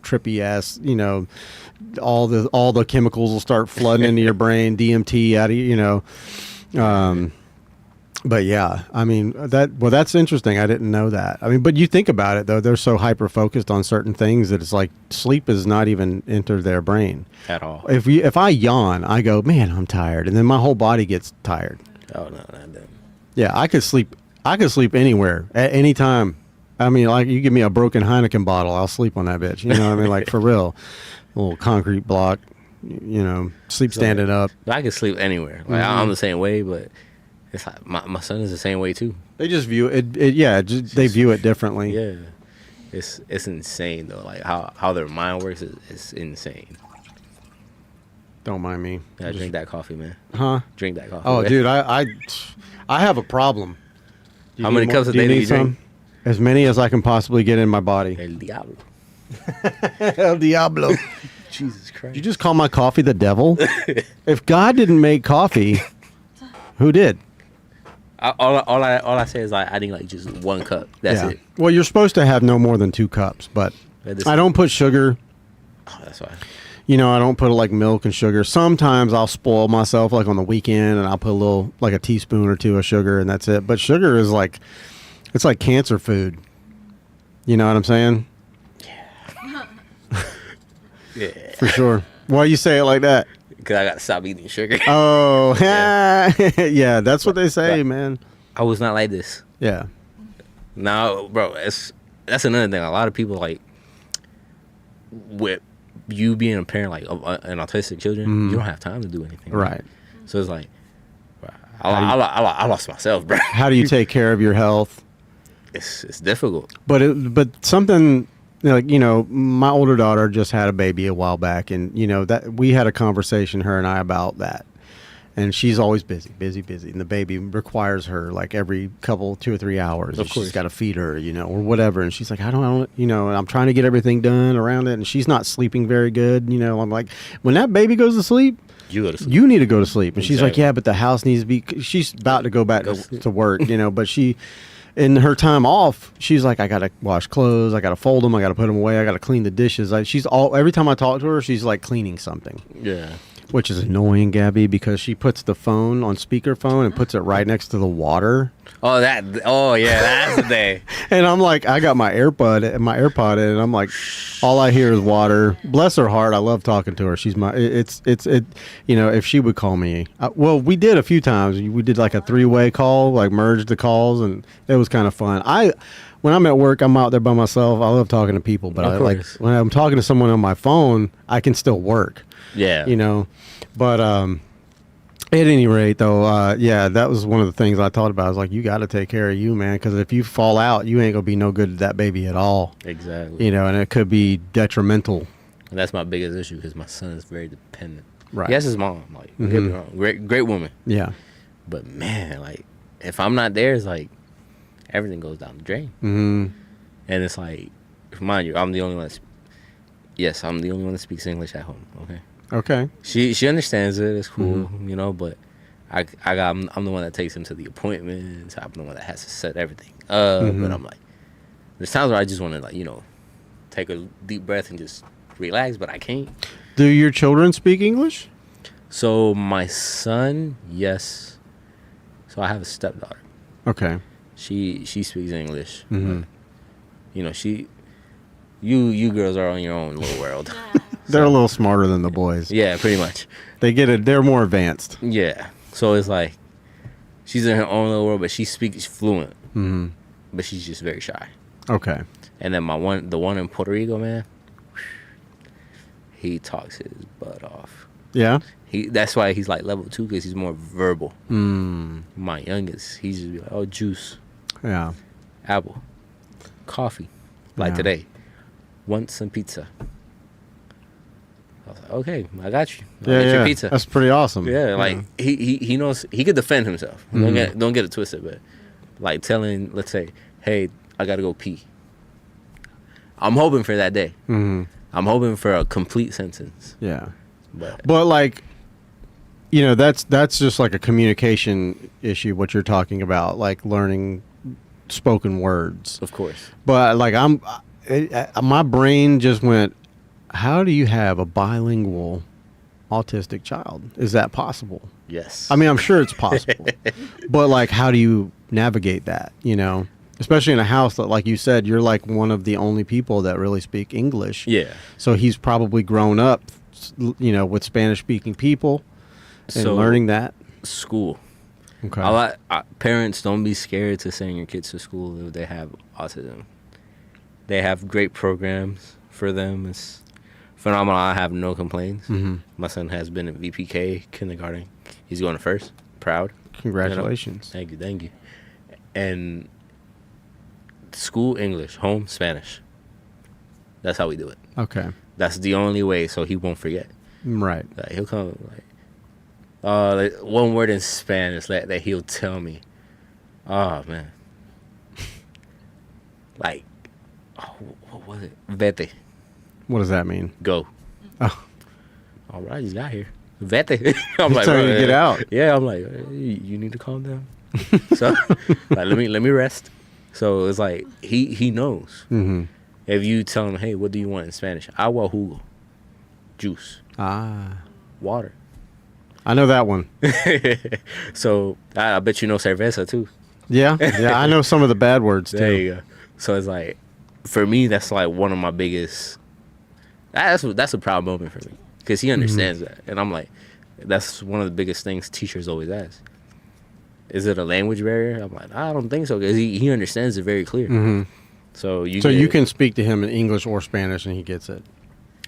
trippy ass. You know, all the chemicals will start flooding into your brain, DMT out of you know. But yeah, I mean that's interesting. I didn't know that. I mean, but you think about it though, they're so hyper focused on certain things that it's like sleep is not even entered their brain At all. If I yawn, I go, man, I'm tired, and then my whole body gets tired. Oh no, not that. Yeah, I could sleep anywhere at any time. I mean, like you give me a broken Heineken bottle, I'll sleep on that bitch. You know what I mean? Like for real, a little concrete block. You know, sleep standing up. I can sleep anywhere. Like I'm the same way, but it's like my son is the same way too. They just view it. They view it differently. Yeah, it's insane though. Like how their mind works is insane. Don't mind me. Yeah, drink that coffee, man. Huh? Drink that coffee. Oh, man. dude, I have a problem. How many cups a day do you drink? As many as I can possibly get in my body. El diablo. El Diablo. Jesus Christ. Did you just call my coffee the devil? If God didn't make coffee, who did? All I say is like I think like just 1 cup. That's it. Well, you're supposed to have no more than 2 cups, but I don't put sugar. Oh, that's why. You know, I don't put like milk and sugar. Sometimes I'll spoil myself like on the weekend and I'll put a little, like a teaspoon or 2 of sugar and that's it. But sugar is like, it's like cancer food. You know what I'm saying? Yeah. For sure. Why you say it like that? Because I got to stop eating sugar. Oh, yeah, that's what they say, man. I was not like this. Yeah. Now, bro, that's another thing. A lot of people like with you being a parent like of an autistic children, you don't have time to do anything. Right. So it's like I lost myself, bro. How do you take care of your health? It's difficult. But something like, you know, my older daughter just had a baby a while back, and you know that we had a conversation, her and I, about that. And she's always busy, and the baby requires her like every couple 2 or 3 hours. Of course. She's got to feed her, you know, or whatever. And she's like, I don't, you know, and I'm trying to get everything done around it, and she's not sleeping very good. You know, I'm like, when that baby goes to sleep, You go to sleep. you need to go to sleep. And she's like, Exactly. yeah, but the house needs to be. She's about to go back to work, you know, but she. In her time off, she's like, I gotta wash clothes, I gotta fold them, I gotta put them away, I gotta clean the dishes. Every time I talk to her, she's like cleaning something, Yeah. which is annoying, Gabby, because she puts the phone on speakerphone and puts it right next to the water. Oh yeah, that's the day. And I'm like, I got my AirPod in, and I'm like, all I hear is water. Bless her heart, I love talking to her. She's you know, if she would call me, well, we did a few times. We did like a 3-way call, like merged the calls, and it was kind of fun. When I'm at work, I'm out there by myself. I love talking to people, but Of like course. when I'm talking to someone on my phone, I can still work. Yeah. You know, but at any rate, though, yeah, that was one of the things I thought about. I was like, you got to take care of you, man, because if you fall out, you ain't gonna be no good to that baby at all. Exactly. You know, and it could be detrimental. And that's my biggest issue because my son is very dependent. Right. He has his mom. Like, don't get me wrong, great woman. Yeah. But man, like, if I'm not there, it's like everything goes down the drain. Mm-hmm. And it's like, mind you, I'm the only one. I'm the only one that speaks English at home. Okay. Okay. She understands it. It's cool, you know. But I'm the one that takes him to the appointments. I'm the one that has to set everything up. But I'm like, there's times where I just want to, like, you know, take a deep breath and just relax, but I can't. Do your children speak English? So my son, yes. So I have a stepdaughter. Okay. She speaks English. Mm-hmm. But, you know, you girls are on your own little world. They're a little smarter than the boys. Yeah, pretty much. They get it. They're more advanced. Yeah. So it's like she's in her own little world, but she speaks fluent. Mm-hmm. But she's just very shy. Okay. And then the one in Puerto Rico, man, he talks his butt off. Yeah. That's why he's like level 2, because he's more verbal. Mm. My youngest, he's just be like, oh, juice, Yeah. apple, coffee. Like Yeah. today, want some pizza. I was like, okay, I got you. I'll Yeah. get Yeah. your pizza. That's pretty awesome. Yeah, like he knows he could defend himself. Don't get it twisted, but like telling, let's say, hey, I gotta go pee. I'm hoping for that day. Mm-hmm. I'm hoping for a complete sentence. Yeah. But But like, you know, that's just like a communication issue. What you're talking about, like learning spoken words. Of course. But like my brain just went, how do you have a bilingual autistic child? Is that possible? Yes. I mean, I'm sure it's possible, but like, how do you navigate that? You know, especially in a house that, like you said, you're like one of the only people that really speak English. Yeah. So he's probably grown up, you know, with Spanish-speaking people and learning that. School. Okay. Parents, don't be scared to send your kids to school if they have autism. They have great programs for them. It's phenomenal. I have no complaints. Mm-hmm. My son has been in VPK kindergarten. He's going to first. Proud. Congratulations. You know? Thank you. And school English, home Spanish. That's how we do it. Okay. That's the only way, so he won't forget. Right. Like, he'll come like one word in Spanish that he'll tell me. Oh man. Like, what was it? Vete. What does that mean? Go. Oh. All right, he's got here. Vete. I'm He's like, telling you to get out. Yeah, I'm like, you need to calm down. So, like, let me rest. So it's like he knows. Mm-hmm. If you tell him, hey, what do you want in Spanish? Agua, jugo, juice, water. I know that one. So I bet you know cerveza too. Yeah. Yeah. I know some of the bad words too. There you go. So it's like, for me, that's like one of my biggest. That's a proud moment for me because he understands that, and I'm like, that's one of the biggest things teachers always ask. Is it a language barrier? I'm like, I don't think so because he understands it very clear. Mm-hmm. So you can speak to him in English or Spanish and he gets it.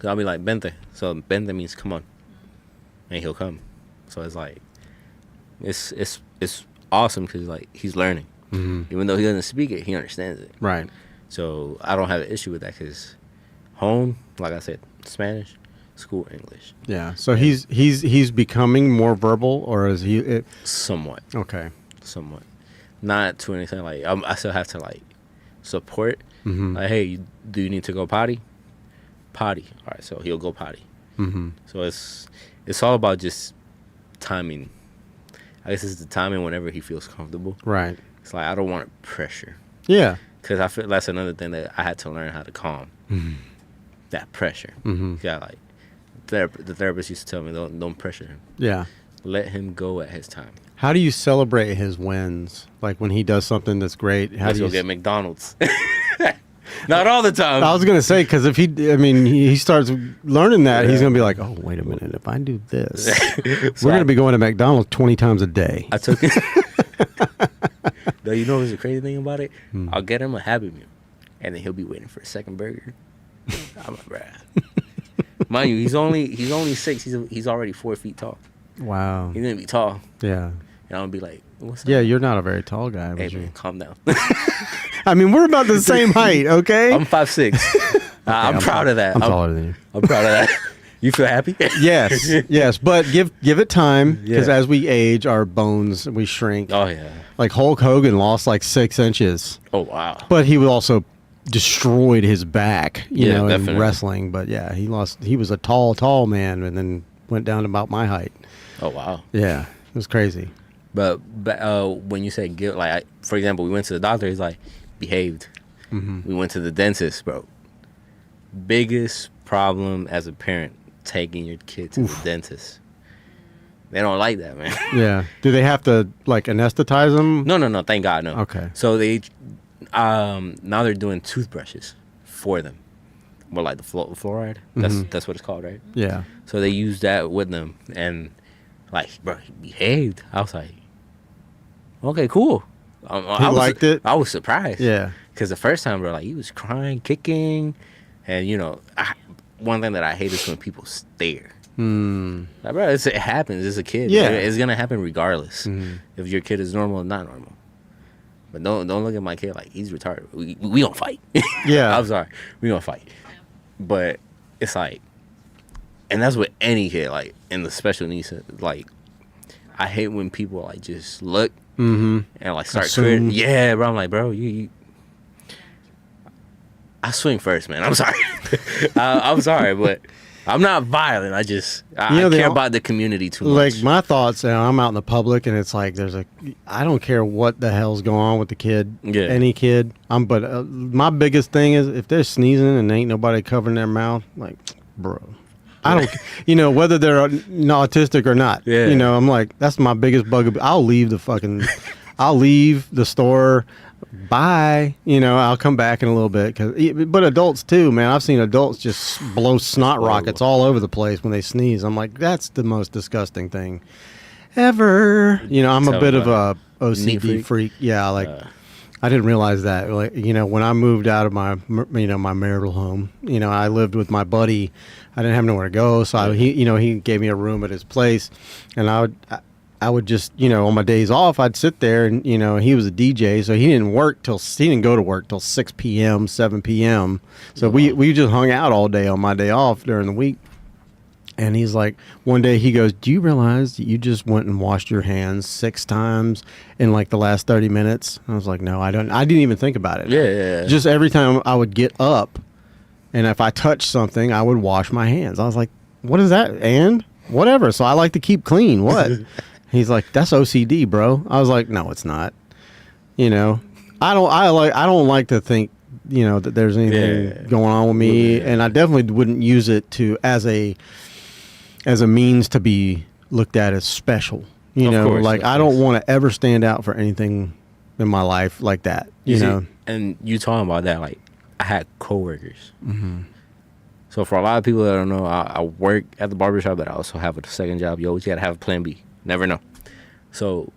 I'll be like, vente. So vente means come on, and he'll come. So it's like, it's awesome because like he's learning, even though he doesn't speak it, he understands it. Right. So I don't have an issue with that because home, like I said, Spanish, school English. Yeah. So he's becoming more verbal, or is he? Somewhat. Okay. Somewhat. Not to an extent. Like I still have to like support. Mm-hmm. Like, hey, do you need to go potty? Potty. All right. So he'll go potty. Mm-hmm. So it's all about just timing. I guess it's the timing whenever he feels comfortable. Right. It's like I don't want pressure. Yeah. Because I feel that's another thing that I had to learn how to calm. Mm-hmm. That pressure. Mm-hmm. Yeah, like the therapist used to tell me, don't pressure him. Yeah. Let him go at his time. How do you celebrate his wins? Like when he does something that's great. Let's go get McDonald's. Not all the time. I was gonna say because if he starts learning that, he's gonna be like, oh wait a minute, if I do this, So we're gonna be going to McDonald's 20 times a day. I took it. Though you know what's the crazy thing about it? I'll get him a Happy Meal, and then he'll be waiting for a second burger. I'm like, bruh. Mind you, he's only 6. He's already 4 feet tall. Wow. He's gonna be tall, Yeah. and I'm gonna be like, what's up? Yeah, you're not a very tall guy. Hey Was you? man, calm down. I mean, we're about the same height, okay? I'm 5'6". I'm proud of that. I'm taller than you. I'm proud of that. You feel happy? Yes, yes, but give it time because Yeah. as we age, our bones we shrink. Oh yeah. Like Hulk Hogan lost like 6 inches, Oh wow. but he would also destroyed his back, you Yeah, know, in definitely. wrestling. But yeah, he was a tall man, and then went down to about my height. Oh wow. Yeah, it was crazy. But when you say guilt, like for example, we went to the doctor. He's like, behaved. Mm-hmm. We went to the dentist, bro. Biggest problem as a parent, taking your kid to the dentist. They don't like that, man. Yeah. Do they have to like anesthetize them? No. Thank God, no. Okay. So they, now they're doing toothbrushes for them. More like the fluoride. That's what it's called, right? Yeah. So they used that with them, and like, bro, he behaved. I was like, okay, cool. I liked it? I was surprised. Yeah. Because the first time, bro, like, he was crying, kicking, and you know, one thing that I hate is when people stare. Like, bro, it happens. It's a kid. Yeah. It's gonna happen regardless if your kid is normal or not normal. But don't look at my kid like he's retarded. We gonna fight. Yeah. I'm sorry, we gonna fight. But it's like, and that's with any kid. Like in the special needs, like I hate when people like just look and like start Assume. Yeah, bro. I'm like, bro, you I swing first, man. I'm sorry. I'm sorry, but I'm not violent. I they care all- about the community too much. Like my thoughts, I'm out in the public, and it's like I don't care what the hell's going on with the kid, any kid. But my biggest thing is if they're sneezing and ain't nobody covering their mouth, like, bro, I don't, whether they're autistic or not. Yeah. I'm like, that's my biggest bugaboo. I'll leave the store. Bye. I'll come back in a little bit. But adults too, man. I've seen adults just blow snot rockets all over the place when they sneeze. I'm like, that's the most disgusting thing ever. I'm a bit of a OCD freak. Yeah, like I didn't realize that. Like, when I moved out of my marital home, I lived with my buddy. I didn't have nowhere to go, so he gave me a room at his place, and I would just, on my days off, I'd sit there and, he was a DJ, so he didn't go to work till 6 p.m., 7 p.m. So we just hung out all day on my day off during the week. And he's like, one day he goes, do you realize that you just went and washed your hands 6 times in like the last 30 minutes? I was like, no, I don't. I didn't even think about it. Yeah. Just every time I would get up and if I touched something, I would wash my hands. I was like, what is that? And whatever. So I like to keep clean. What? He's like, that's OCD, bro. I was like, no, it's not. I don't like to think, that there's anything going on with me, and I definitely wouldn't use it as a means to be looked at as special. I don't want to ever stand out for anything in my life like that. You know. And you talking about that, like I had coworkers. Mm-hmm. So for a lot of people that don't know, I work at the barbershop, but I also have a second job. You always gotta have a plan B. Never know. So,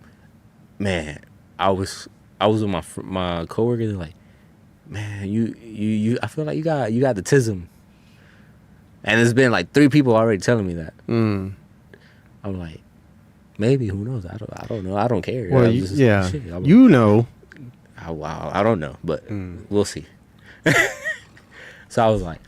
man, I was with my coworker. They're like, man, you I feel like you got the tism. And it's been like 3 people already telling me that. I'm like, maybe, who knows? I don't know. I don't care. Well, I don't know, but we'll see. So I was like,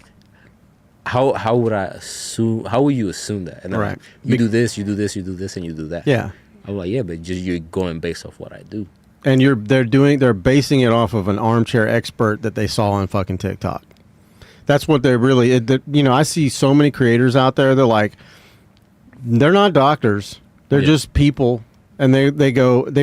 how would I assume? How would you assume that? And right, you do this, you do this, you do this, and you do that. Yeah. I'm like, yeah, but just you're going based off what I do. And they're basing it off of an armchair expert that they saw on fucking TikTok. That's what they're really. I see so many creators out there. They're like, they're not doctors. They're just people, and they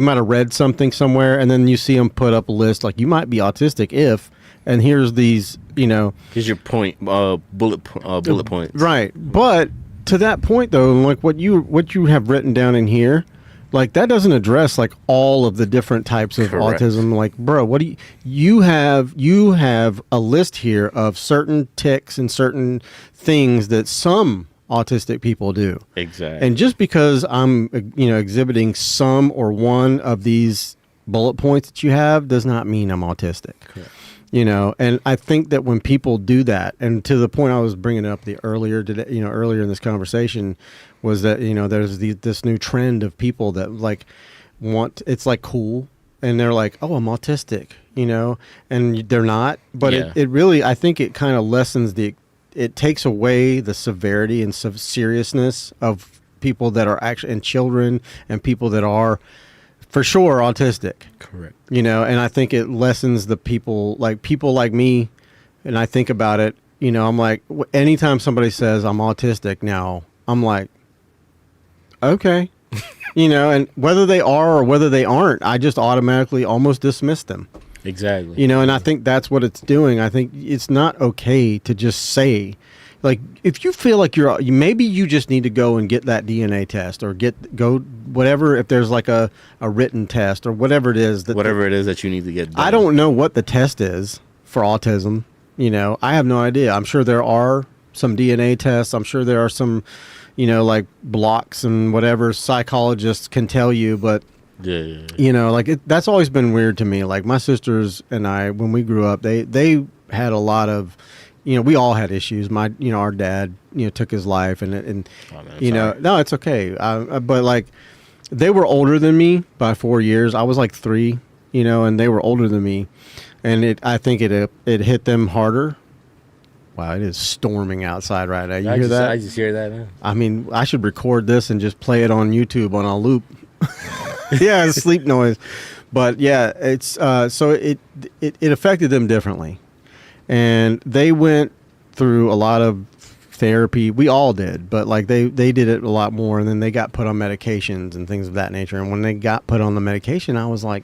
might have read something somewhere, and then you see them put up a list like, you might be autistic if, and here's these, Here's your point, bullet points. Right, but to that point though, like what you have written down in here. Like, that doesn't address, like, all of the different types of autism. Like, bro, what do you have a list here of certain tics and certain things that some autistic people do. Exactly. And just because I'm, exhibiting some or one of these bullet points that you have does not mean I'm autistic. Correct. And I think that when people do that, and to the point I was bringing up earlier in this conversation, was that there's this new trend of people that like it's like cool, and they're like, oh, I'm autistic, and they're not. But it really, I think it kind of lessens it takes away the severity and seriousness of people that are actually, and children and people that are for sure autistic. Correct. And I think it lessens the people like me, and I think about it, I'm like, anytime somebody says I'm autistic now, I'm like, okay, and whether they are or whether they aren't, I just automatically almost dismiss them. Exactly. And I think that's what it's doing. I think it's not okay to just say, like, if you feel like maybe you just need to go and get that DNA test or go whatever, if there's like a written test or whatever it is that you need to get done. I don't know what the test is for autism. I have no idea. I'm sure there are some DNA tests. I'm sure there are some, like blocks and whatever psychologists can tell you, but that's always been weird to me. Like my sisters and I, when we grew up, they had a lot of, we all had issues. Our dad, took his life, and no, it's okay. But like, they were older than me by 4 years. I was like 3, and they were older than me, and I think it hit them harder. Wow, it is storming outside right now. You hear that? I just hear that now. I mean, I should record this and just play it on YouTube on a loop. Yeah, it's sleep noise. But yeah, it's so it affected them differently. And they went through a lot of therapy. We all did, but like they did it a lot more, and then they got put on medications and things of that nature. And when they got put on the medication, I was like,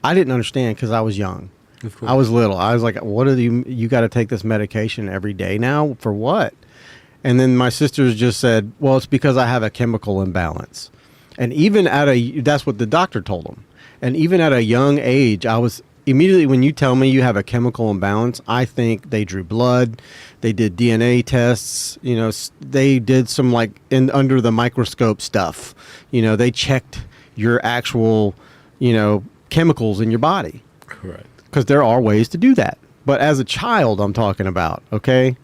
I didn't understand because I was young. Of course. I was little. I was like, what are you got to take this medication every day now for what? And then my sisters just said, well, it's because I have a chemical imbalance. And even that's what the doctor told them. And even at a young age, I was immediately, when you tell me you have a chemical imbalance, I think they drew blood, they did DNA tests, you know, they did some like under the microscope stuff. You know, they checked your actual, you know, chemicals in your body. Correct. Because there are ways to do that. But as a child, I'm talking about, okay?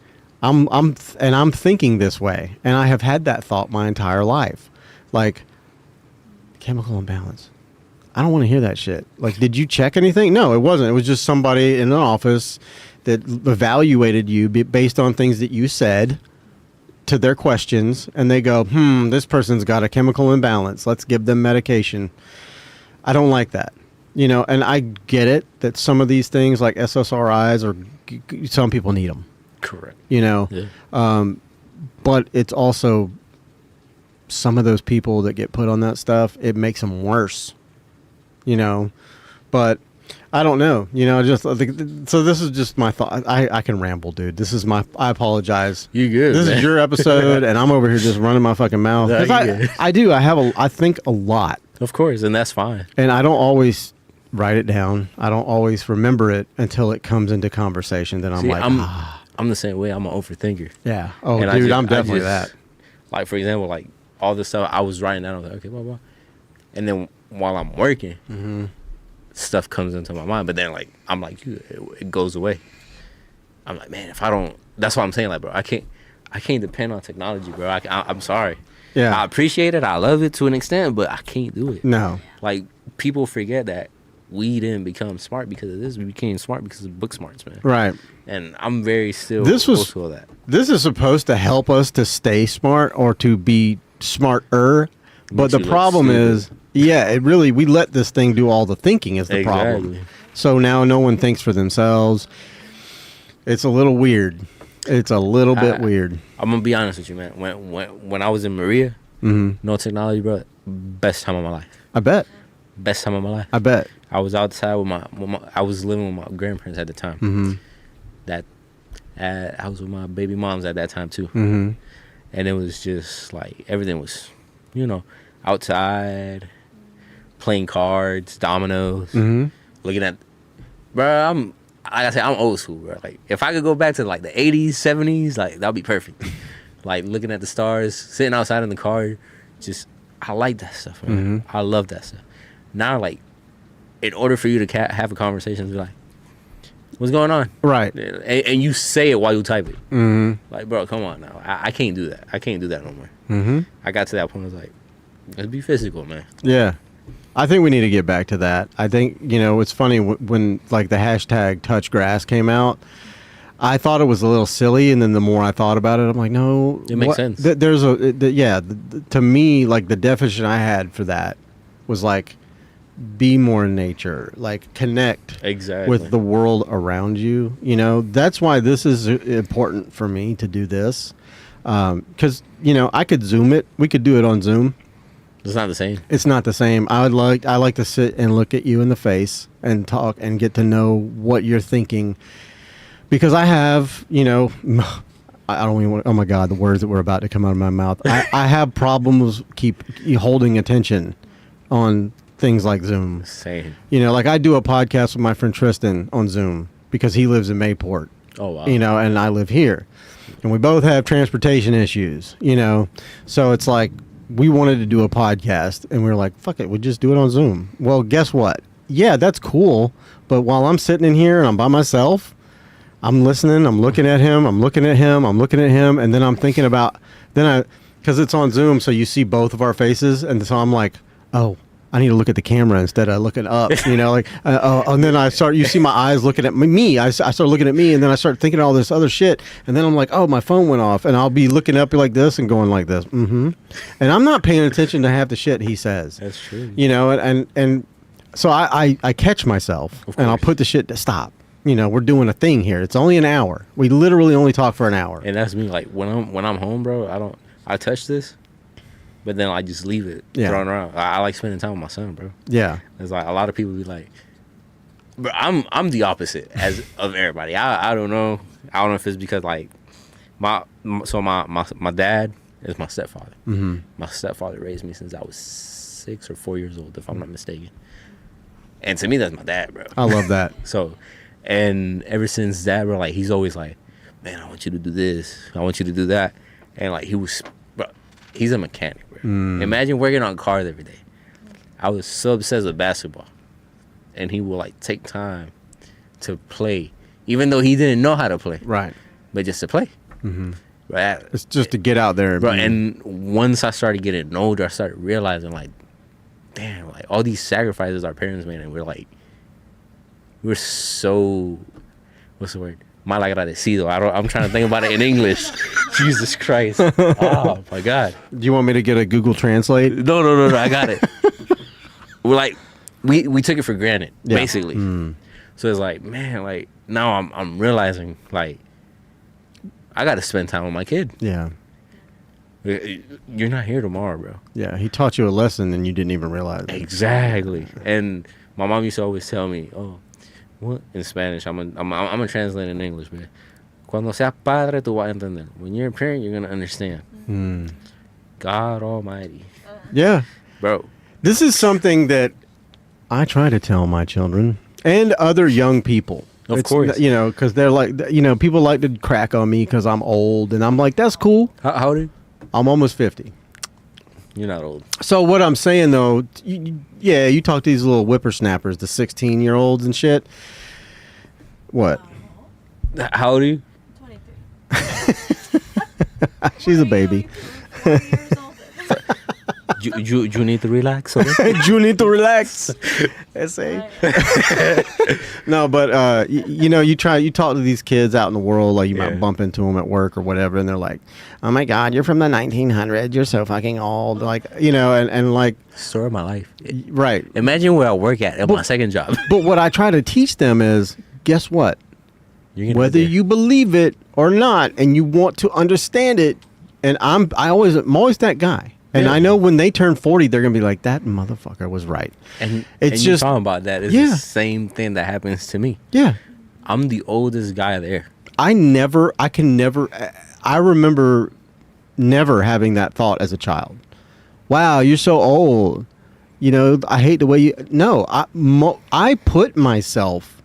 I'm thinking this way, and I have had that thought my entire life. Like, chemical imbalance. I don't want to hear that shit. Like, did you check anything? No, it wasn't. It was just somebody in an office that evaluated you based on things that you said to their questions, and they go, this person's got a chemical imbalance. Let's give them medication. I don't like that. You know, and I get it that some of these things like SSRIs or some people need them. Correct. You know, yeah. But it's also some of those people that get put on that stuff, it makes them worse, you know, but I don't know, you know, so this is just my thought. I can ramble, dude. I apologize. You good. This is your episode and I'm over here just running my fucking mouth. No, I think a lot. Of course. And that's fine. And I don't always write it down. I don't always remember it until it comes into conversation. Then I'm the same way. I'm an overthinker. Yeah. Oh, and dude, I'm definitely that. Like, for example, like all this stuff I was writing down. I was like, okay, blah, blah. And then while I'm working, stuff comes into my mind. But then, like, I'm like, it goes away. I'm like, man, if I don't, that's what I'm saying. Like, bro, I can't depend on technology, bro. I'm sorry. Yeah. I appreciate it. I love it to an extent, but I can't do it. No. Like, people forget that we didn't become smart because of this. We became smart because of book smarts, man. Right. And I'm very still close to that. This is supposed to help us to stay smart or to be smarter. But the problem is, we let this thing do all the thinking is the problem. So now no one thinks for themselves. It's a little weird. It's a little bit weird. I'm going to be honest with you, man. When I was in Maria, no technology, bro, best time of my life. I bet. Best time of my life. I bet. I was outside I was living with my grandparents at the time. I was with my baby moms at that time too. And it was just like everything was, you know, outside, playing cards, dominoes, looking at, bro, I'm old school, bro. Like, if I could go back to like the 80s, 70s, like, that'd be perfect. Like, looking at the stars, sitting outside in the car, I like that stuff, man. I love that stuff. Now, like, in order for you to have a conversation, be like, what's going on? Right. And you say it while you type it. Like, bro, come on now. I can't do that. I can't do that no more. I got to that point, I was like, let's be physical, man. Yeah. I think we need to get back to that. I think, you know, it's funny when like the hashtag touch grass came out, I thought it was a little silly. And then the more I thought about it, I'm like, no. It makes sense. To me, like the definition I had for that was like, be more in nature, like connect with the world around you. You know, that's why this is important for me to do this. Because, you know, I could Zoom it. We could do it on Zoom. It's not the same. It's not the same. I like to sit and look at you in the face and talk and get to know what you're thinking. Because I have, you know, I don't even want, oh my God, the words that were about to come out of my mouth. I have problems keep holding attention on things like Zoom. Same. You know, like I do a podcast with my friend Tristan on Zoom because he lives in Mayport. Oh, wow. You know, and I live here. And we both have transportation issues, you know. So it's like we wanted to do a podcast and we were like, fuck it, we'll just do it on Zoom. Well, guess what? Yeah, that's cool. But while I'm sitting in here and I'm by myself, I'm listening, I'm looking at him, I'm looking at him, I'm looking at him, and then I'm thinking about, because it's on Zoom, so you see both of our faces, and so I'm like, oh, I need to look at the camera instead of looking up, you know, like, and then you see my eyes looking at me, I start looking at me, and then I start thinking all this other shit, and then I'm like, oh, my phone went off, and I'll be looking up like this and going like this, and I'm not paying attention to half the shit he says. That's true. You know, and so I catch myself, and I'll put the shit to stop. we're doing a thing here. It's only an hour. We literally only talk for an hour. And that's me. Like when I'm home, bro, I touch this, but then I just leave it thrown around. I like spending time with my son, bro. Yeah. It's like a lot of people be like, but I'm the opposite of everybody. I don't know. I don't know if it's because like my dad is my stepfather. Mm-hmm. My stepfather raised me since I was 6 or 4 years old, if I'm not mistaken. And to me, that's my dad, bro. I love that. So, and ever since that, bro, like he's always like, man, I want you to do this. I want you to do that. And like he's a mechanic, bro. Imagine working on cars every day. I was so obsessed with basketball. And he will like take time to play, even though he didn't know how to play. Right. But just to play. Mm-hmm. Right. It's just to get out there. Bro, and once I started getting older, I started realizing like, damn, like all these sacrifices our parents made, and we're so, what's the word? Mal agradecido. I'm trying to think about it in English. Jesus Christ. Oh my God. Do you want me to get a Google Translate? No. I got it. We're like, we took it for granted, basically. So it's like, man, like now I'm realizing like I got to spend time with my kid. Yeah. You're not here tomorrow, bro. Yeah. He taught you a lesson and you didn't even realize it. Exactly. And my mom used to always tell me, oh, what in Spanish? I'm gonna translate in English, man. Cuando seas padre, tú vas a entender. When you're a parent, you're gonna understand. God Almighty. Yeah. Bro. This is something that I try to tell my children and other young people. Of course. Because they're like, people like to crack on me because I'm old. And I'm like, that's cool. How old are you? I'm almost 50. You're not old. So what I'm saying, though, you talk to these little whippersnappers, the 16-year-olds and shit. What? How old are you? 23. She's a baby. 4 years older. You need to relax, okay? You need to relax. SA. No, but you talk to these kids out in the world, like you might bump into them at work or whatever, and they're like, "Oh my God, you're from the 1900s. You're so fucking old." Like, and like Story of my life. right. Imagine where I work at my second job. But what I try to teach them is, guess what? Whether you believe it or not, and you want to understand it, and I'm always that guy. And I know when they turn 40, they're going to be like, that motherfucker was right. And it's and just you talking about that. It's the same thing that happens to me. Yeah. I'm the oldest guy there. I remember never having that thought as a child. Wow, you're so old. I hate the way you... No, I put myself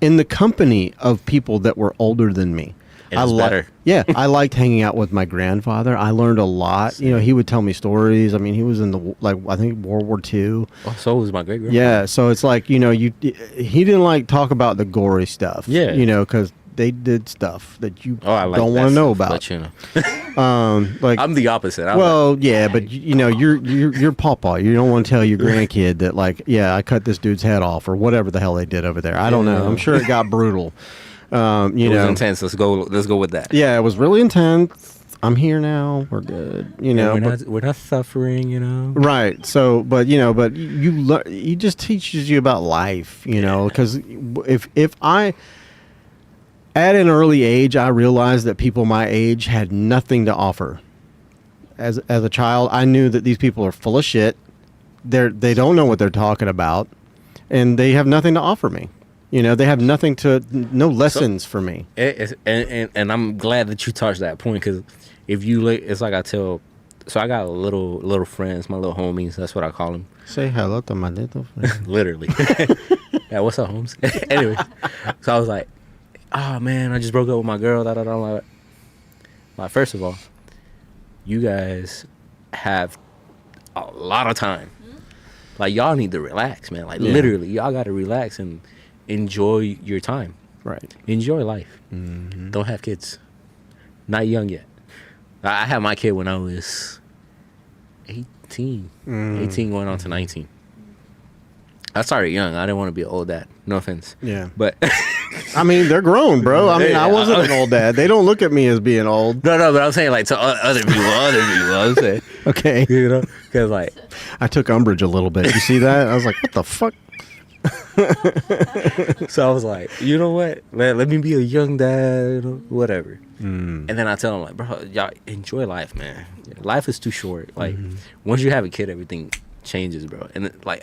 in the company of people that were older than me. It's better. Yeah, I liked hanging out with my grandfather. I learned a lot. He would tell me stories. I mean, he was in I think World War II. Oh, so was my great grandfather. Yeah, so it's like, he didn't like talk about the gory stuff. Yeah. Because they did stuff that you don't want to know about. But, I'm the opposite. But you're pawpaw. You don't want to tell your grandkid that I cut this dude's head off or whatever the hell they did over there. I don't know. I'm sure it got brutal. It was intense. Let's go with that. Yeah, it was really intense. I'm here now. We're good. We're not suffering. Right. So, but you just teaches you about life. Because if I at an early age, I realized that people my age had nothing to offer. As a child, I knew that these people are full of shit. They don't know what they're talking about, and they have nothing to offer me. They have no lessons for me. And I'm glad that you touched that point, because if you look, it's like I tell. So I got little friends, my little homies. That's what I call them. Say hello to my little friend. Literally. Yeah, what's up, Holmes? Anyway, so I was like, oh man, I just broke up with my girl. I'm like, first of all, you guys have a lot of time. Like, y'all need to relax, man. Like, literally, y'all got to relax and enjoy your time. Right. Enjoy life. Mm-hmm. Don't have kids. Not young yet. I had my kid when I was 18. 18 going on to 19. I started young. I didn't want to be an old dad. No offense. Yeah. But I mean, they're grown, bro. I mean, I wasn't an old dad. They don't look at me as being old. No, but I'm saying like to other people. I'm saying. Okay. Because like I took umbrage a little bit. You see that? I was like, what the fuck? So I was like, you know what? Let me be a young dad, whatever. Mm. And then I tell him like, bro, y'all enjoy life, man. Life is too short. Like once you have a kid, everything changes, bro. And like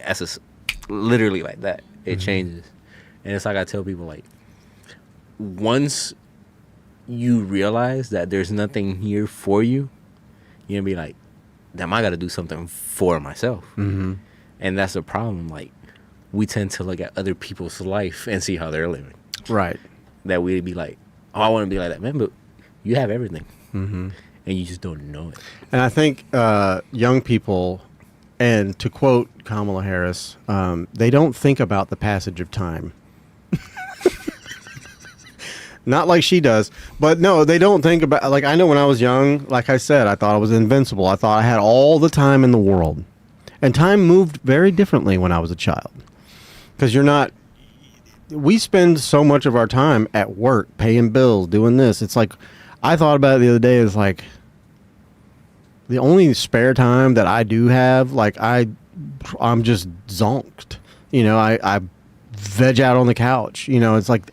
literally like that, it changes. And it's like I tell people like, once you realize that there's nothing here for you, you're gonna be like, damn, I gotta do something for myself. Mm-hmm. And that's the problem. Like, we tend to look at other people's life and see how they're living. Right. That we'd be like, oh, I want to be like that, man. But you have everything, Mm-hmm. and you just don't know it. And I think young people, and to quote Kamala Harris, they don't think about the passage of time. Not like she does, but no, they don't think about, like, I know when I was young, like I said, I thought I was invincible. I thought I had all the time in the world. And time moved very differently when I was a child. Because we spend so much of our time at work, paying bills, doing this. It's like, I thought about it the other day, it's like, the only spare time that I do have, like, I'm just zonked. You know, I veg out on the couch. You know, it's like,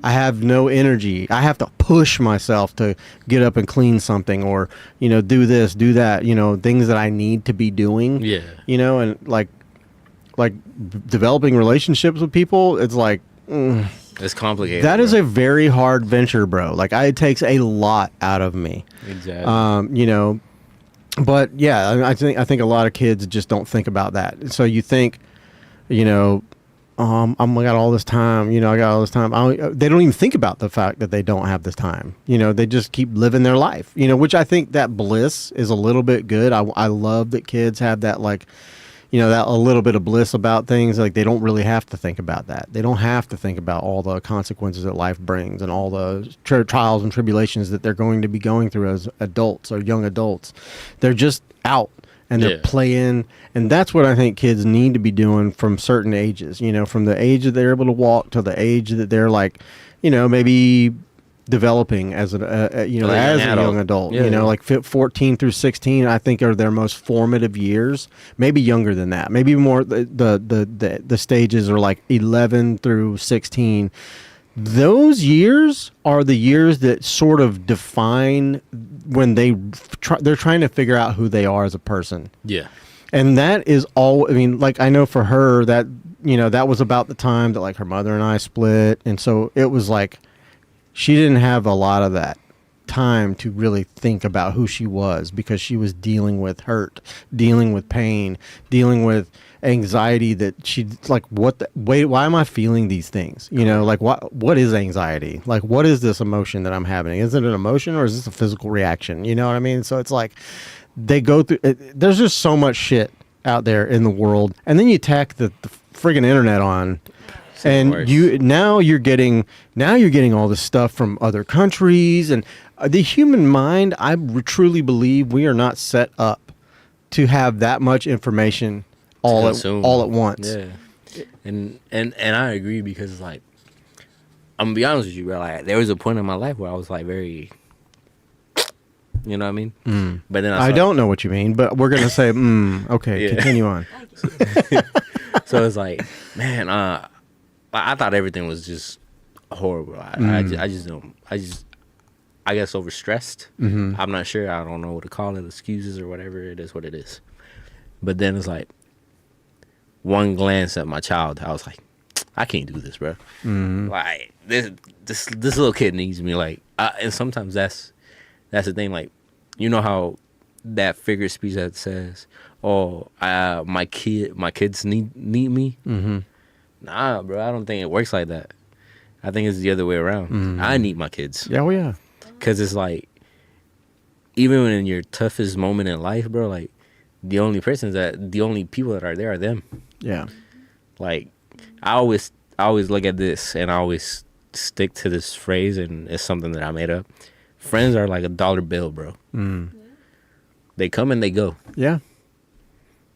I have no energy. I have to push myself to get up and clean something, or, you know, do this, do that, you know, things that I need to be doing. Yeah. You know, and like developing relationships with people, it's like, It's complicated. that is bro. a very hard venture, bro. Like, it takes a lot out of me. Exactly. You know, but yeah, I think a lot of kids just don't think about that. So you think, you know, I got all this time, you know, I got all this time. They don't even think about the fact that they don't have this time. You know, they just keep living their life, you know, which I think that bliss is a little bit good. I love that kids have that, like, you know, that a little bit of bliss about things. Like, they don't really have to think about that. They don't have to think about all the consequences that life brings and all the trials and tribulations that they're going to be going through as adults or young adults. They're just out. And they're playing, and that's what I think kids need to be doing from certain ages. You know, from the age that they're able to walk to the age that they're, like, you know, maybe developing as a young adult. Yeah, you know, yeah. like 14 through 16, I think are their most formative years. Maybe younger than that. Maybe more. The stages are like 11 through 16. Those years are the years that sort of define when they're trying to figure out who they are as a person. Yeah. And that is all, I mean, like, I know for her that, you know, that was about the time that, like, her mother and I split. And so it was like, she didn't have a lot of that time to really think about who she was, because she was dealing with hurt, dealing with pain, dealing with anxiety that she's like, why am I feeling these things? You know, like, what is anxiety? Like, what is this emotion that I'm having? Is it an emotion or is this a physical reaction? You know what I mean? So it's like, they go through it, there's just so much shit out there in the world, and then you tack the friggin' internet on, and you're getting all this stuff from other countries, and the human mind, I truly believe we are not set up to have that much information all at once. Yeah. And I agree, because, like, I'm gonna be honest with you, bro. Like, there was a point in my life where I was, like, very, you know what I mean? But then I don't know what you mean, but we're gonna say, okay, Yeah. continue on. So it's like, man, I thought everything was just horrible. I guess overstressed. I'm not sure. I don't know what to call it. Excuses or whatever. It is what it is. But then it's like, one glance at my child, I was like, I can't do this, bro. Like, this little kid needs me. Like, and sometimes that's the thing. Like, you know how that figure of speech that says, "Oh, my kids need me." Nah, bro. I don't think it works like that. I think it's the other way around. I need my kids. Yeah, well, yeah. Because it's like, even in your toughest moment in life, bro, like, the only people that are there are them. Yeah. Like, I always look at this, and I always stick to this phrase, and it's something that I made up. Friends are like a dollar bill, bro. They come and they go. Yeah.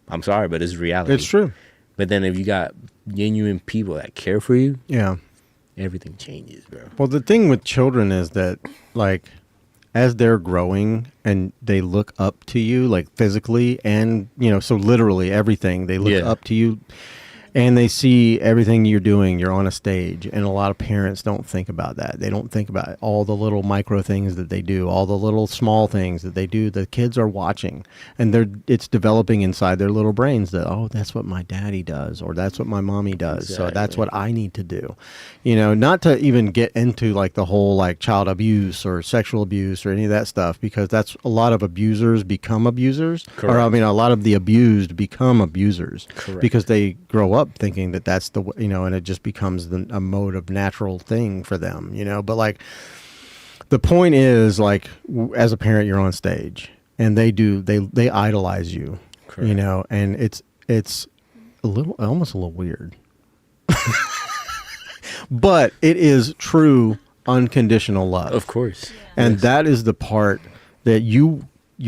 I'm sorry, but it's reality. It's true. But then if you got genuine people that care for you, Yeah. everything changes, bro. Well, the thing with children is that, like, as they're growing and they look up to you, like, physically and, you know, so literally everything, they look up to you. and they see everything you're doing. You're on a stage, and a lot of parents don't think about that. They don't think about all the little micro things that they do, all the little small things that they do. The kids are watching, and it's developing inside their little brains that, oh, that's what my daddy does, or that's what my mommy does. So that's what I need to do. You know, not to even get into like the whole like child abuse or sexual abuse or any of that stuff, because that's a lot of abusers become abusers. Correct. Or I mean, a lot of the abused become abusers. Correct. Because they grow up thinking that that's the, you know, and it just becomes a mode of natural thing for them, you know. But like, the point is, like, as a parent, you're on stage, and they idolize you, Correct. you know, and it's almost a little weird, but it is true unconditional love, Of course. and Yes. that is the part that you're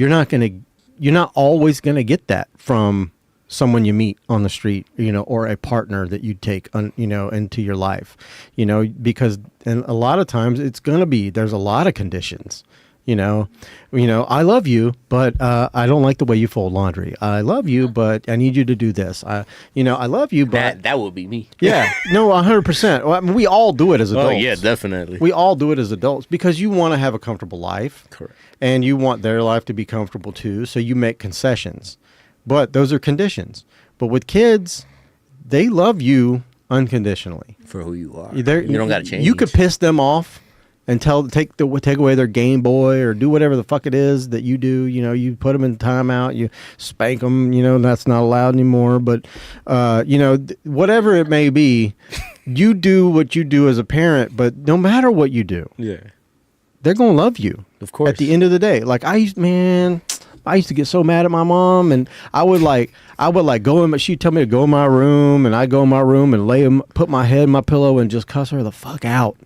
not always gonna get that from someone you meet on the street, you know, or a partner that you take you know, into your life, you know, because, and a lot of times there's a lot of conditions, you know, I love you, but I don't like the way you fold laundry. I love you, but I need you to do this. I love you, but That would be me. yeah, no, 100%. Well, I mean, we all do it as adults. Oh yeah, definitely. We all do it as adults because you want to have a comfortable life. Correct. And you want their life to be comfortable too, so you make concessions. But those are conditions. But with kids, they love you unconditionally. For who you are. They're- You don't got to change. You could piss them off and take away their Game Boy or do whatever the fuck it is that you do. You know, you put them in timeout, you spank them. You know, that's not allowed anymore. But you know, whatever it may be, you do what you do as a parent. But no matter what you do, Yeah. they're gonna love you. Of course. At the end of the day, like I used to get so mad at my mom, and I would go in. She'd tell me to go in my room, and I'd go in my room and put my head in my pillow and just cuss her the fuck out.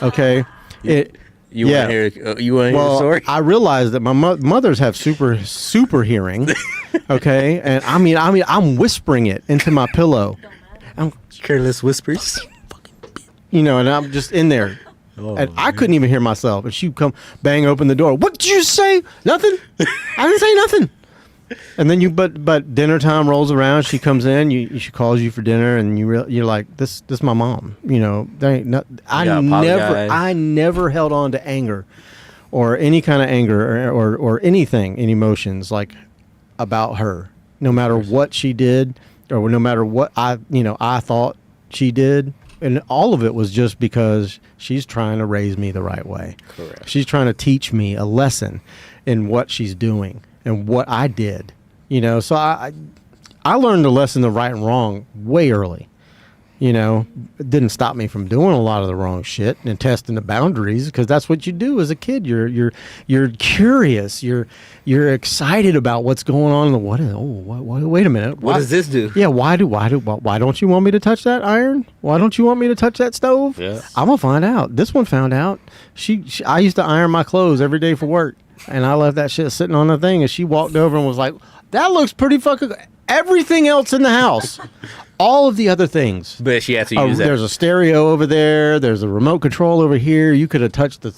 Okay. You want to hear? You want to hear the story? I realized that my mothers have super hearing. Okay, and I mean, I'm whispering it into my pillow. I'm, Careless whispers. you know, and I'm just in there. Oh, And I couldn't even hear myself. And she'd come bang open the door. What did you say? Nothing. I didn't say nothing. And then but dinner time rolls around. She comes in. She calls you for dinner, and you're like, this is my mom. You know, there ain't not. I never held on to anger, or any kind of anger, or anything, any emotions like about her. No matter what she did, or no matter what I thought she did. And all of it was just because she's trying to raise me the right way. Correct. She's trying to teach me a lesson in what she's doing and what I did. You know, so I learned the lesson, the right and wrong, way early. You know, it didn't stop me from doing a lot of the wrong shit and testing the boundaries, because that's what you do as a kid. You're curious. You're excited about what's going on in the wait a minute. What does this do? Yeah, why don't you want me to touch that iron? Why don't you want me to touch that stove? Yeah. I'm gonna find out. This one found out. I used to iron my clothes every day for work, and I left that shit sitting on the thing, and she walked over and was like, "That looks pretty fucking." Everything else in the house, all of the other things. But she had to use that. There's a stereo over there. There's a remote control over here. You could have touched the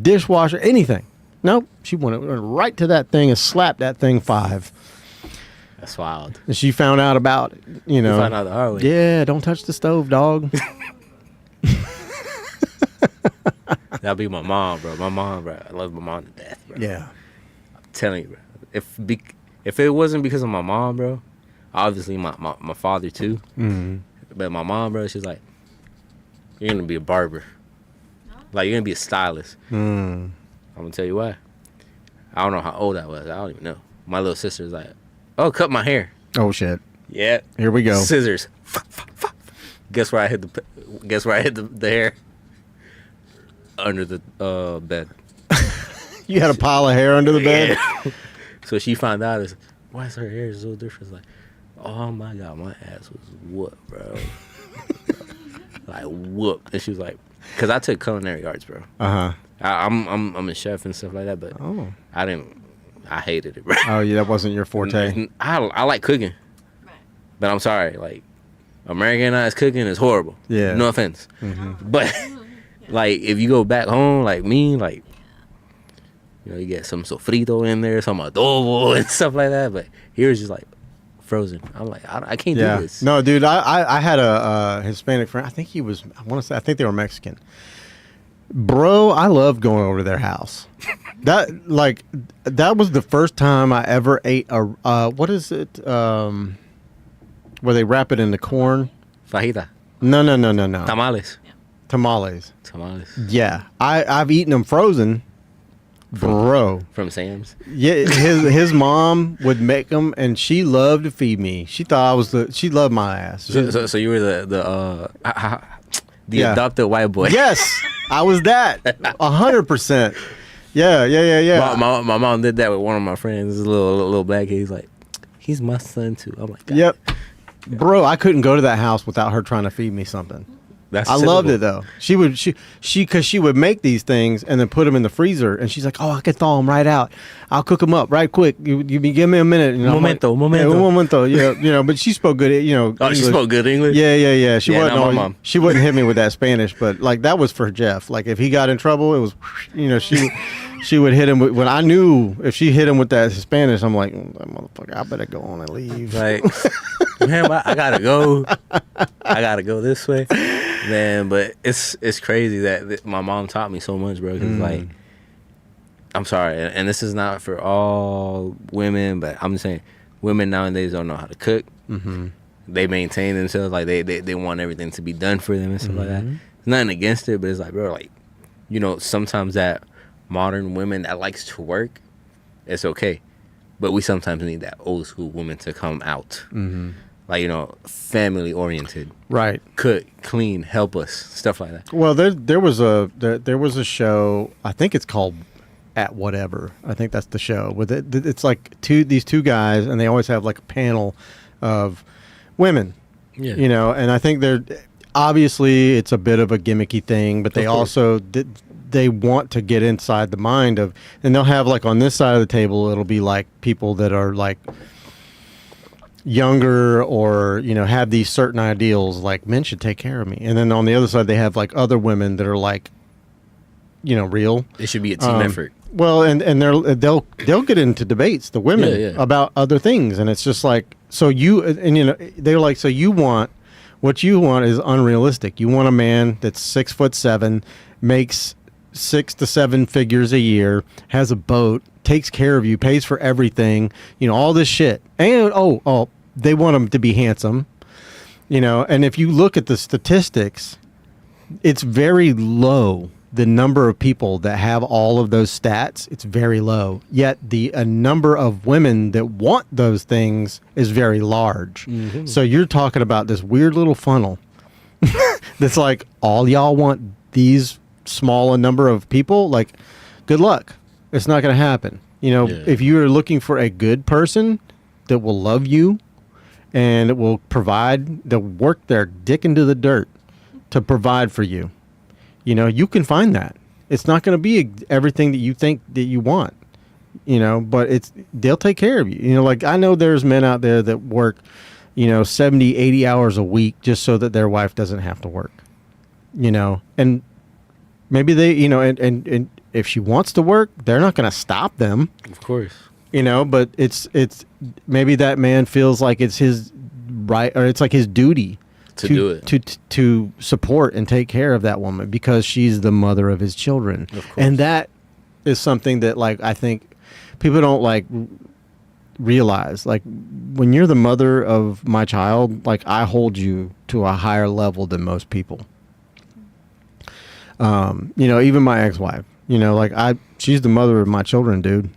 dishwasher, anything. Nope. She went right to that thing and slapped that thing 5. That's wild. And she found out about it. You know. Found out the hard way. Yeah, don't touch the stove, dog. That'd be my mom, bro. My mom, bro. I love my mom to death, bro. Yeah. I'm telling you, bro. If it wasn't because of my mom, bro, obviously my father too. Mm-hmm. But my mom, bro, she's like, you're gonna be a barber. Like, you're gonna be a stylist. Mm. I'm gonna tell you why. I don't know how old I was. I don't even know. My little sister's like, oh, cut my hair. Oh shit. Yeah. Here we go. Scissors. Guess where I hid the hair? Under the bed. You had a pile of hair under the bed. Yeah. So she found out, why is her hair so different? It's like, oh my God, my ass was whooped, bro. Like, whooped. And she was like, because I took culinary arts, bro. Uh-huh. I'm a chef and stuff like that, but I hated it, bro. Oh yeah, that wasn't your forte. I like cooking. But I'm sorry, like, Americanized cooking is horrible. Yeah. No offense. Mm-hmm. But like, if you go back home, like me, like, you know, you get some sofrito in there, some adobo and stuff like that. But here it's just like frozen. I'm like, I can't Yeah. do this. No, dude, I had a Hispanic friend. I think I think they were Mexican. Bro, I loved going over to their house. That was the first time I ever ate what is it? Where they wrap it in the corn? Fajita. No. Tamales. Tamales. Tamales. Yeah. I've eaten them frozen. Bro. From Sam's. Yeah, his mom would make them, and she loved to feed me. She thought she loved my ass. So you were the Yeah. adopted white boy. Yes, I was that 100%. Yeah. My mom did that with one of my friends. This little black kid. He's like, he's my son too. I'm like, God. Yep. Bro, I couldn't go to that house without her trying to feed me something. That's I typical. loved it though. Because she would make these things and then put them in the freezer, and she's like, "Oh, I can thaw them right out. I'll cook them up right quick. You give me a minute." You know, Momento. Yeah, momento. Yeah, But she spoke good. Oh, English. she spoke good English. Yeah. She Yeah, wasn't not my always, mom. She wouldn't hit me with that Spanish, but like that was for Jeff. Like if he got in trouble, it was, she would hit him with, when I knew if she hit him with that Spanish, I'm like, that motherfucker, I better go on and leave. Like, man, I gotta go. I gotta go this way, man. But it's crazy that my mom taught me so much, bro. Because like, I'm sorry, and this is not for all women, but I'm just saying, women nowadays don't know how to cook. Mm-hmm. They maintain themselves like they want everything to be done for them and stuff like that. There's nothing against it, but it's like, bro, like, sometimes that modern women that likes to work, it's okay, but we sometimes need that old school woman to come out. Like, family oriented, Right. cook, clean, help us, stuff like that. Well, there was a show. I think it's called At Whatever. I think that's the show. With it's like these two guys, and they always have like a panel of women. Yeah. And I think they're obviously it's a bit of a gimmicky thing, but they also they want to get inside the mind of, and they'll have like on this side of the table, it'll be like people that are like younger or have these certain ideals like men should take care of me, and then on the other side they have like other women that are like real. It should be a team effort. Well, and they'll get into debates, the women, about other things, and it's just like, so they're like, so what you want is unrealistic. You want a man that's 6'7", makes 6 to 7 figures a year, has a boat, takes care of you, pays for everything, all this shit, and they want him to be handsome, and if you look at the statistics, it's very low. The number of people that have all of those stats, it's very low. Yet the number of women that want those things is very large. Mm-hmm. So you're talking about this weird little funnel that's like, all y'all want these small a number of people. Like, good luck. It's not going to happen. If you're looking for a good person that will love you and it will provide, they'll work their dick into the dirt to provide for you. You can find that. It's not going to be everything that you think that you want, but they'll take care of you. Like I know there's men out there that work, 70, 80 hours a week just so that their wife doesn't have to work, and maybe they, and if she wants to work, they're not going to stop them. Of course. But it's maybe that man feels like it's his right, or it's like his duty to do it, to support and take care of that woman because she's the mother of his children. Of course. And that is something that, like, I think people don't like realize. Like, when you're the mother of my child, like, I hold you to a higher level than most people. Even my ex-wife, she's the mother of my children, dude.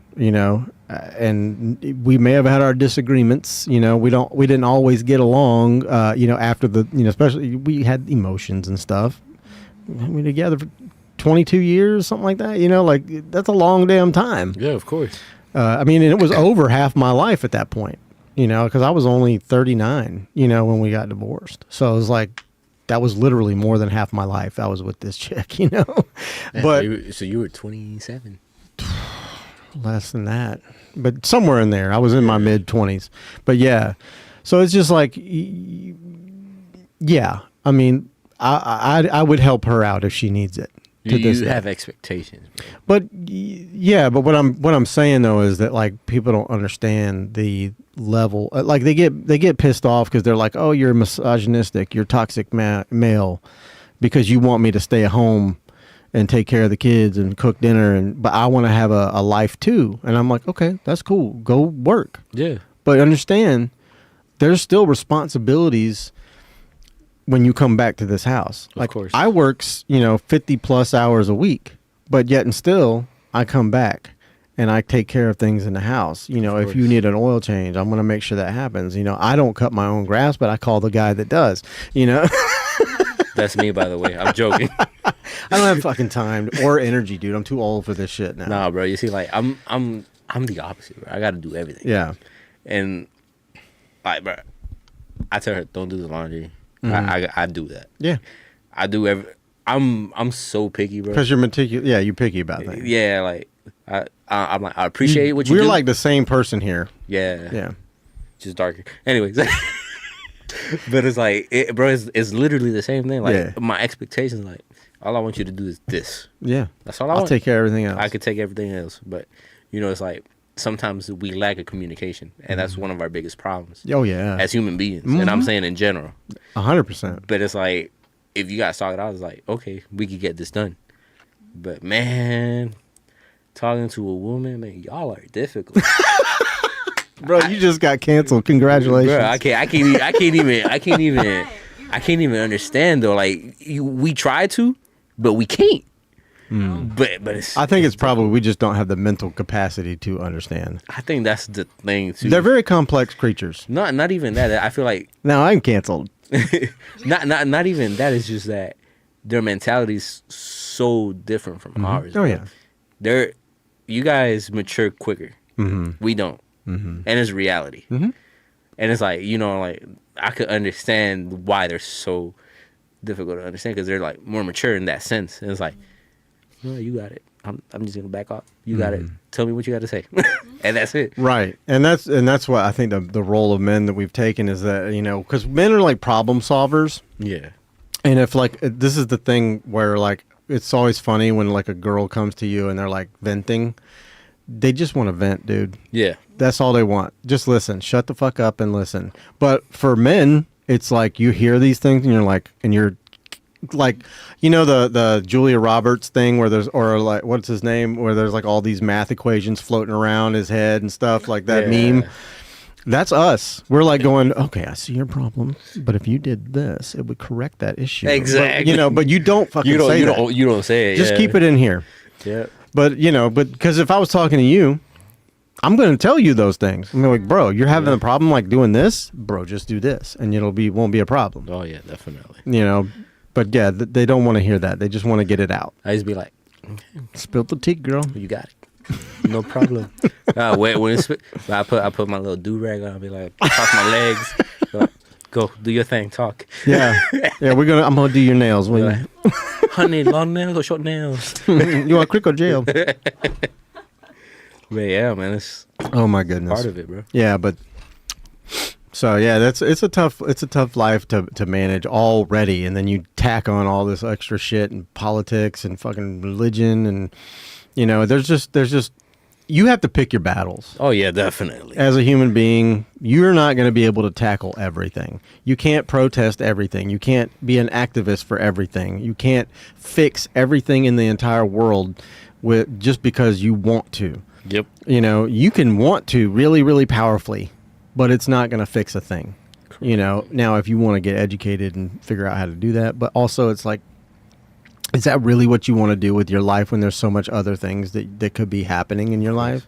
And we may have had our disagreements, we didn't always get along, after the, especially we had emotions and stuff. We were together for 22 years, something like that, like that's a long damn time. Yeah, of course. And it was over half my life at that point, because I was only 39, when we got divorced. So it was like, that was literally more than half my life. I was with this chick, But so you were 27. Less than that, but somewhere in there. I was in my mid 20s, but yeah. So it's just like, yeah. I would help her out if she needs it. to this You day. have expectations, bro. But yeah, but what I'm saying though is that like people don't understand the level. Like they get pissed off because they're like, oh, you're misogynistic, you're toxic male, because you want me to stay at home and take care of the kids and cook dinner, but I want to have a life too. And I'm like, okay, that's cool. Go work. Yeah. But understand, there's still responsibilities when you come back to this house. Of course. I work, 50 plus hours a week, but yet and still I come back and I take care of things in the house. If course. you need an oil change, I'm going to make sure that happens. I don't cut my own grass, but I call the guy that does, That's me, by the way. I'm joking. I don't have fucking time or energy, dude. I'm too old for this shit now. Nah, bro. You see, like I'm the opposite, bro. I got to do everything. Yeah. And like, bro, I tell her don't do the laundry. I do that. Yeah. I do I'm so picky, bro. Because you're meticulous. Yeah, you're picky about things. Yeah, like I'm like I appreciate what you do. We're like the same person here. Yeah. Yeah. Just darker. Anyways. But it's like, bro, it's literally the same thing. Like, Yeah. my expectations, like, all I want you to do is this. Yeah. That's all I I'll want. take care of everything else. I could take everything else. But, it's like, sometimes we lack a communication. And that's one of our biggest problems Oh, yeah. as human beings. And I'm saying in general. 100%. But it's like, if you got started out, it's like, okay, we could get this done. But, man, talking to a woman, man, y'all are difficult. Bro, you just got canceled. Congratulations. Bro, I can't even understand though. Like we try to, but we can't. But it's. I think it's probably we just don't have the mental capacity to understand. I think that's the thing too. They're very complex creatures. Not even that. I feel like Now I'm canceled. not even that. It's just that their mentality is so different from ours. Oh, bro. yeah. You guys mature quicker. We don't. And it's reality. And it's like, like I could understand why they're so difficult to understand because they're like more mature in that sense. And it's like, you got it. I'm just gonna back off. You got it. Tell me what you got to say, and that's it. Right, and that's what I think the role of men that we've taken is that because men are like problem solvers. Yeah. And if like this is the thing where like it's always funny when like a girl comes to you and they're like venting, they just want to vent, dude. Yeah. That's all they want. Just listen. Shut the fuck up and listen. But for men, it's like you hear these things and you're like the Julia Roberts thing where there's or like what's his name where there's like all these math equations floating around his head and stuff like that meme. That's us. We're like going, okay, I see your problem, but if you did this, it would correct that issue. Exactly. But you don't fucking say that. You don't say it. Just keep it in here. Yeah. But because if I was talking to you, I'm going to tell you those things. I'm like, bro, you're having a problem like doing this, bro. Just do this, and won't be a problem. Oh yeah, definitely. But yeah, they don't want to hear that. They just want to get it out. I used to be like, Spill the tea, girl. you got it, no problem. I put my little do rag on. I'll be like, cross my legs. Like, go do your thing. Talk. Yeah, yeah. I'm gonna do your nails. Be like, honey, long nails or short nails? You want crick or jail? But yeah, man, it's Oh my goodness. part of it, bro. Yeah, but so yeah, it's a tough life to manage already, and then you tack on all this extra shit and politics and fucking religion, and there's just you have to pick your battles. Oh yeah, definitely. As a human being, you're not going to be able to tackle everything. You can't protest everything. You can't be an activist for everything. You can't fix everything in the entire world just because you want to. Yep. You can want to really, really powerfully, but it's not going to fix a thing. Now if you want to get educated and figure out how to do that, but also it's like, is that really what you want to do with your life when there's so much other things that could be happening in your life?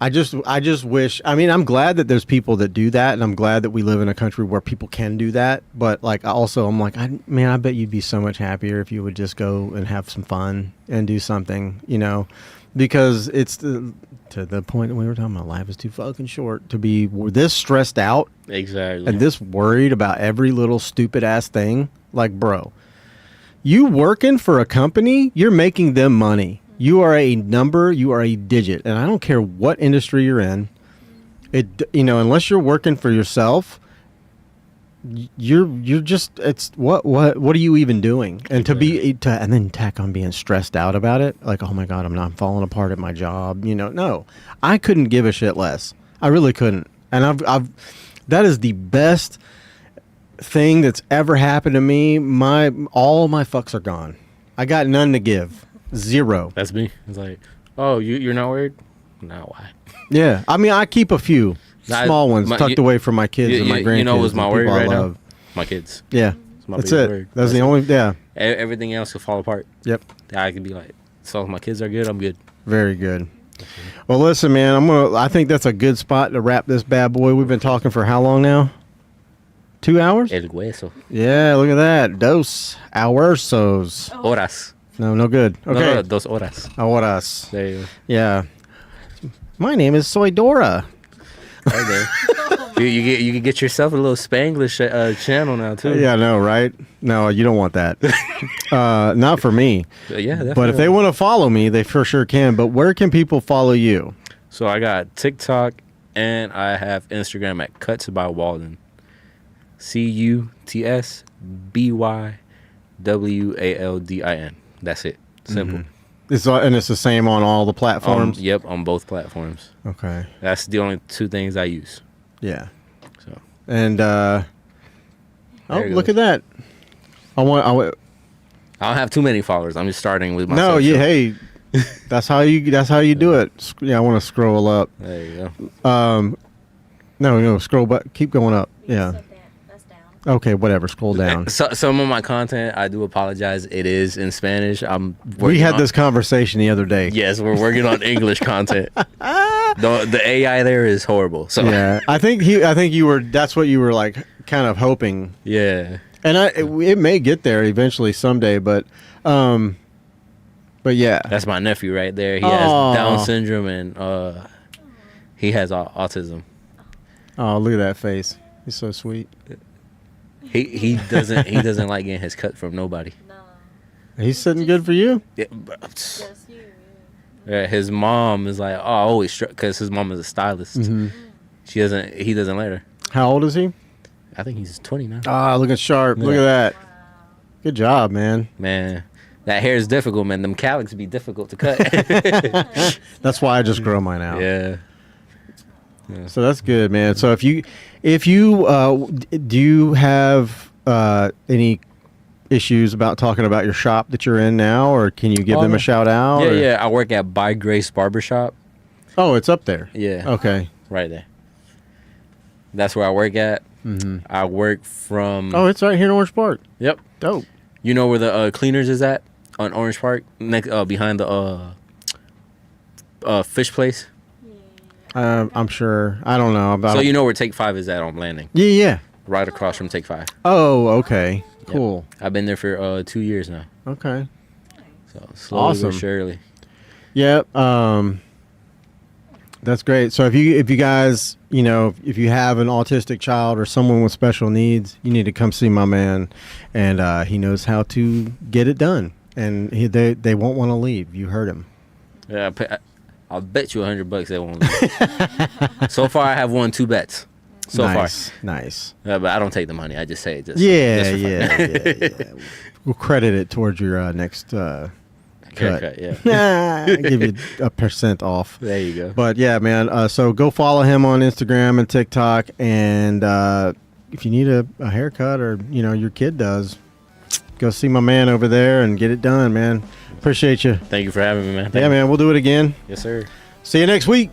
I just wish, I'm glad that there's people that do that, and I'm glad that we live in a country where people can do that. But like, I'm like, I bet you'd be so much happier if you would just go and have some fun and do something, because it's to the point that we were talking about. Life is too fucking short to be this stressed out. Exactly. And this worried about every little stupid ass thing. Like, bro, you working for a company, you're making them money. You are a number, you are a digit, and I don't care what industry you're in. Unless you're working for yourself, you're just it's what are you even doing? And and then tack on being stressed out about it, like, oh my God, I'm falling apart at my job. No, I couldn't give a shit less. I really couldn't. And I've that is the best thing that's ever happened to me. All my fucks are gone. I got none to give. Zero. That's me. It's like, oh, you're not worried? No, why? Yeah, I mean, I keep a few small ones tucked away from my kids and my grandkids. You know what's my worry right now? My kids. Yeah, that's it. Worry. That's the only. Yeah. Everything else will fall apart. Yep. I can be like, so if my kids are good, I'm good. Very good. Well, listen, man. I think that's a good spot to wrap this bad boy. We've been talking for how long now? 2 hours? El hueso. Yeah, look at that. Dos hoursos. Horas. No good. Okay. No, 2 horas. Horas. There you go. Yeah. My name is Soydora. Right there. You can get yourself a little Spanglish channel now too. Yeah, I know, right? No, you don't want that. Not for me. Yeah, definitely. But if they want to follow me, they for sure can. But where can people follow you? So I got TikTok and I have Instagram at Cuts by Waldin. CUTSBYWALDIN. That's it. Simple. Mm-hmm. It's the same on all the platforms. Yep, on both platforms. Okay. That's the only 2 things I use. Yeah. So. And look goes. at that. I don't have too many followers. I'm just starting with my. No, yeah, hey, that's how you do it. Yeah, I want to scroll up. There you go. No, scroll back. Keep going up. Yeah. That's down. Okay, whatever. Scroll down. So, some of my content, I do apologize. It is in Spanish. We had this conversation the other day. Yes, we're working on English content. The AI there is horrible. So yeah, I think you were. That's what you were like, kind of hoping. Yeah. And it may get there eventually someday, but yeah. That's my nephew right there. He has Down syndrome and he has autism. Oh, look at that face. He's so sweet. He doesn't like getting his cut from nobody. No. He's sitting good for you. Yeah, Just you. yeah, his mom is like, always because his mom is a stylist. Mm-hmm. He doesn't let her. How old is he? I think he's 20 now. Looking sharp. Look Yeah. at that. Wow. Good job, man. Man, that hair is difficult, man. Them calyx be difficult to cut. That's why I just grow mine out. Yeah. So that's good, man. So if you do you have any issues about talking about your shop that you're in now, or can you give them a shout out? Yeah, or? yeah. I work at By Grace Barbershop. Oh, it's up there. Yeah. Okay. Right there. That's where I work at. Mm-hmm. I work from. Oh, it's right here in Orange Park. Yep. Dope. You know where the cleaners is at on Orange Park, next behind the fish place. I'm sure. I don't know about. So you know where Take 5 is at on Landing, Yeah. right across from Take 5. Oh, okay. Cool. Yep. I've been there for 2 years now. Okay. So slowly Awesome. but surely. Yep. That's great. So if you guys, if you have an autistic child or someone with special needs, you need to come see my man, and he knows how to get it done, and they won't want to leave. You heard him. Yeah, I'll bet you $100 they won't leave. So far, I have won 2 bets. So Nice. But I don't take the money. I just say it just. Yeah, just for fun. yeah. We'll credit it towards your next cut. Haircut, yeah. Give you a % off. There you go. But yeah, man. So go follow him on Instagram and TikTok, and if you need a haircut or your kid does, go see my man over there and get it done, man. Appreciate you. Thank you for having me, man. Yeah, man. We'll do it again. Yes, sir. See you next week.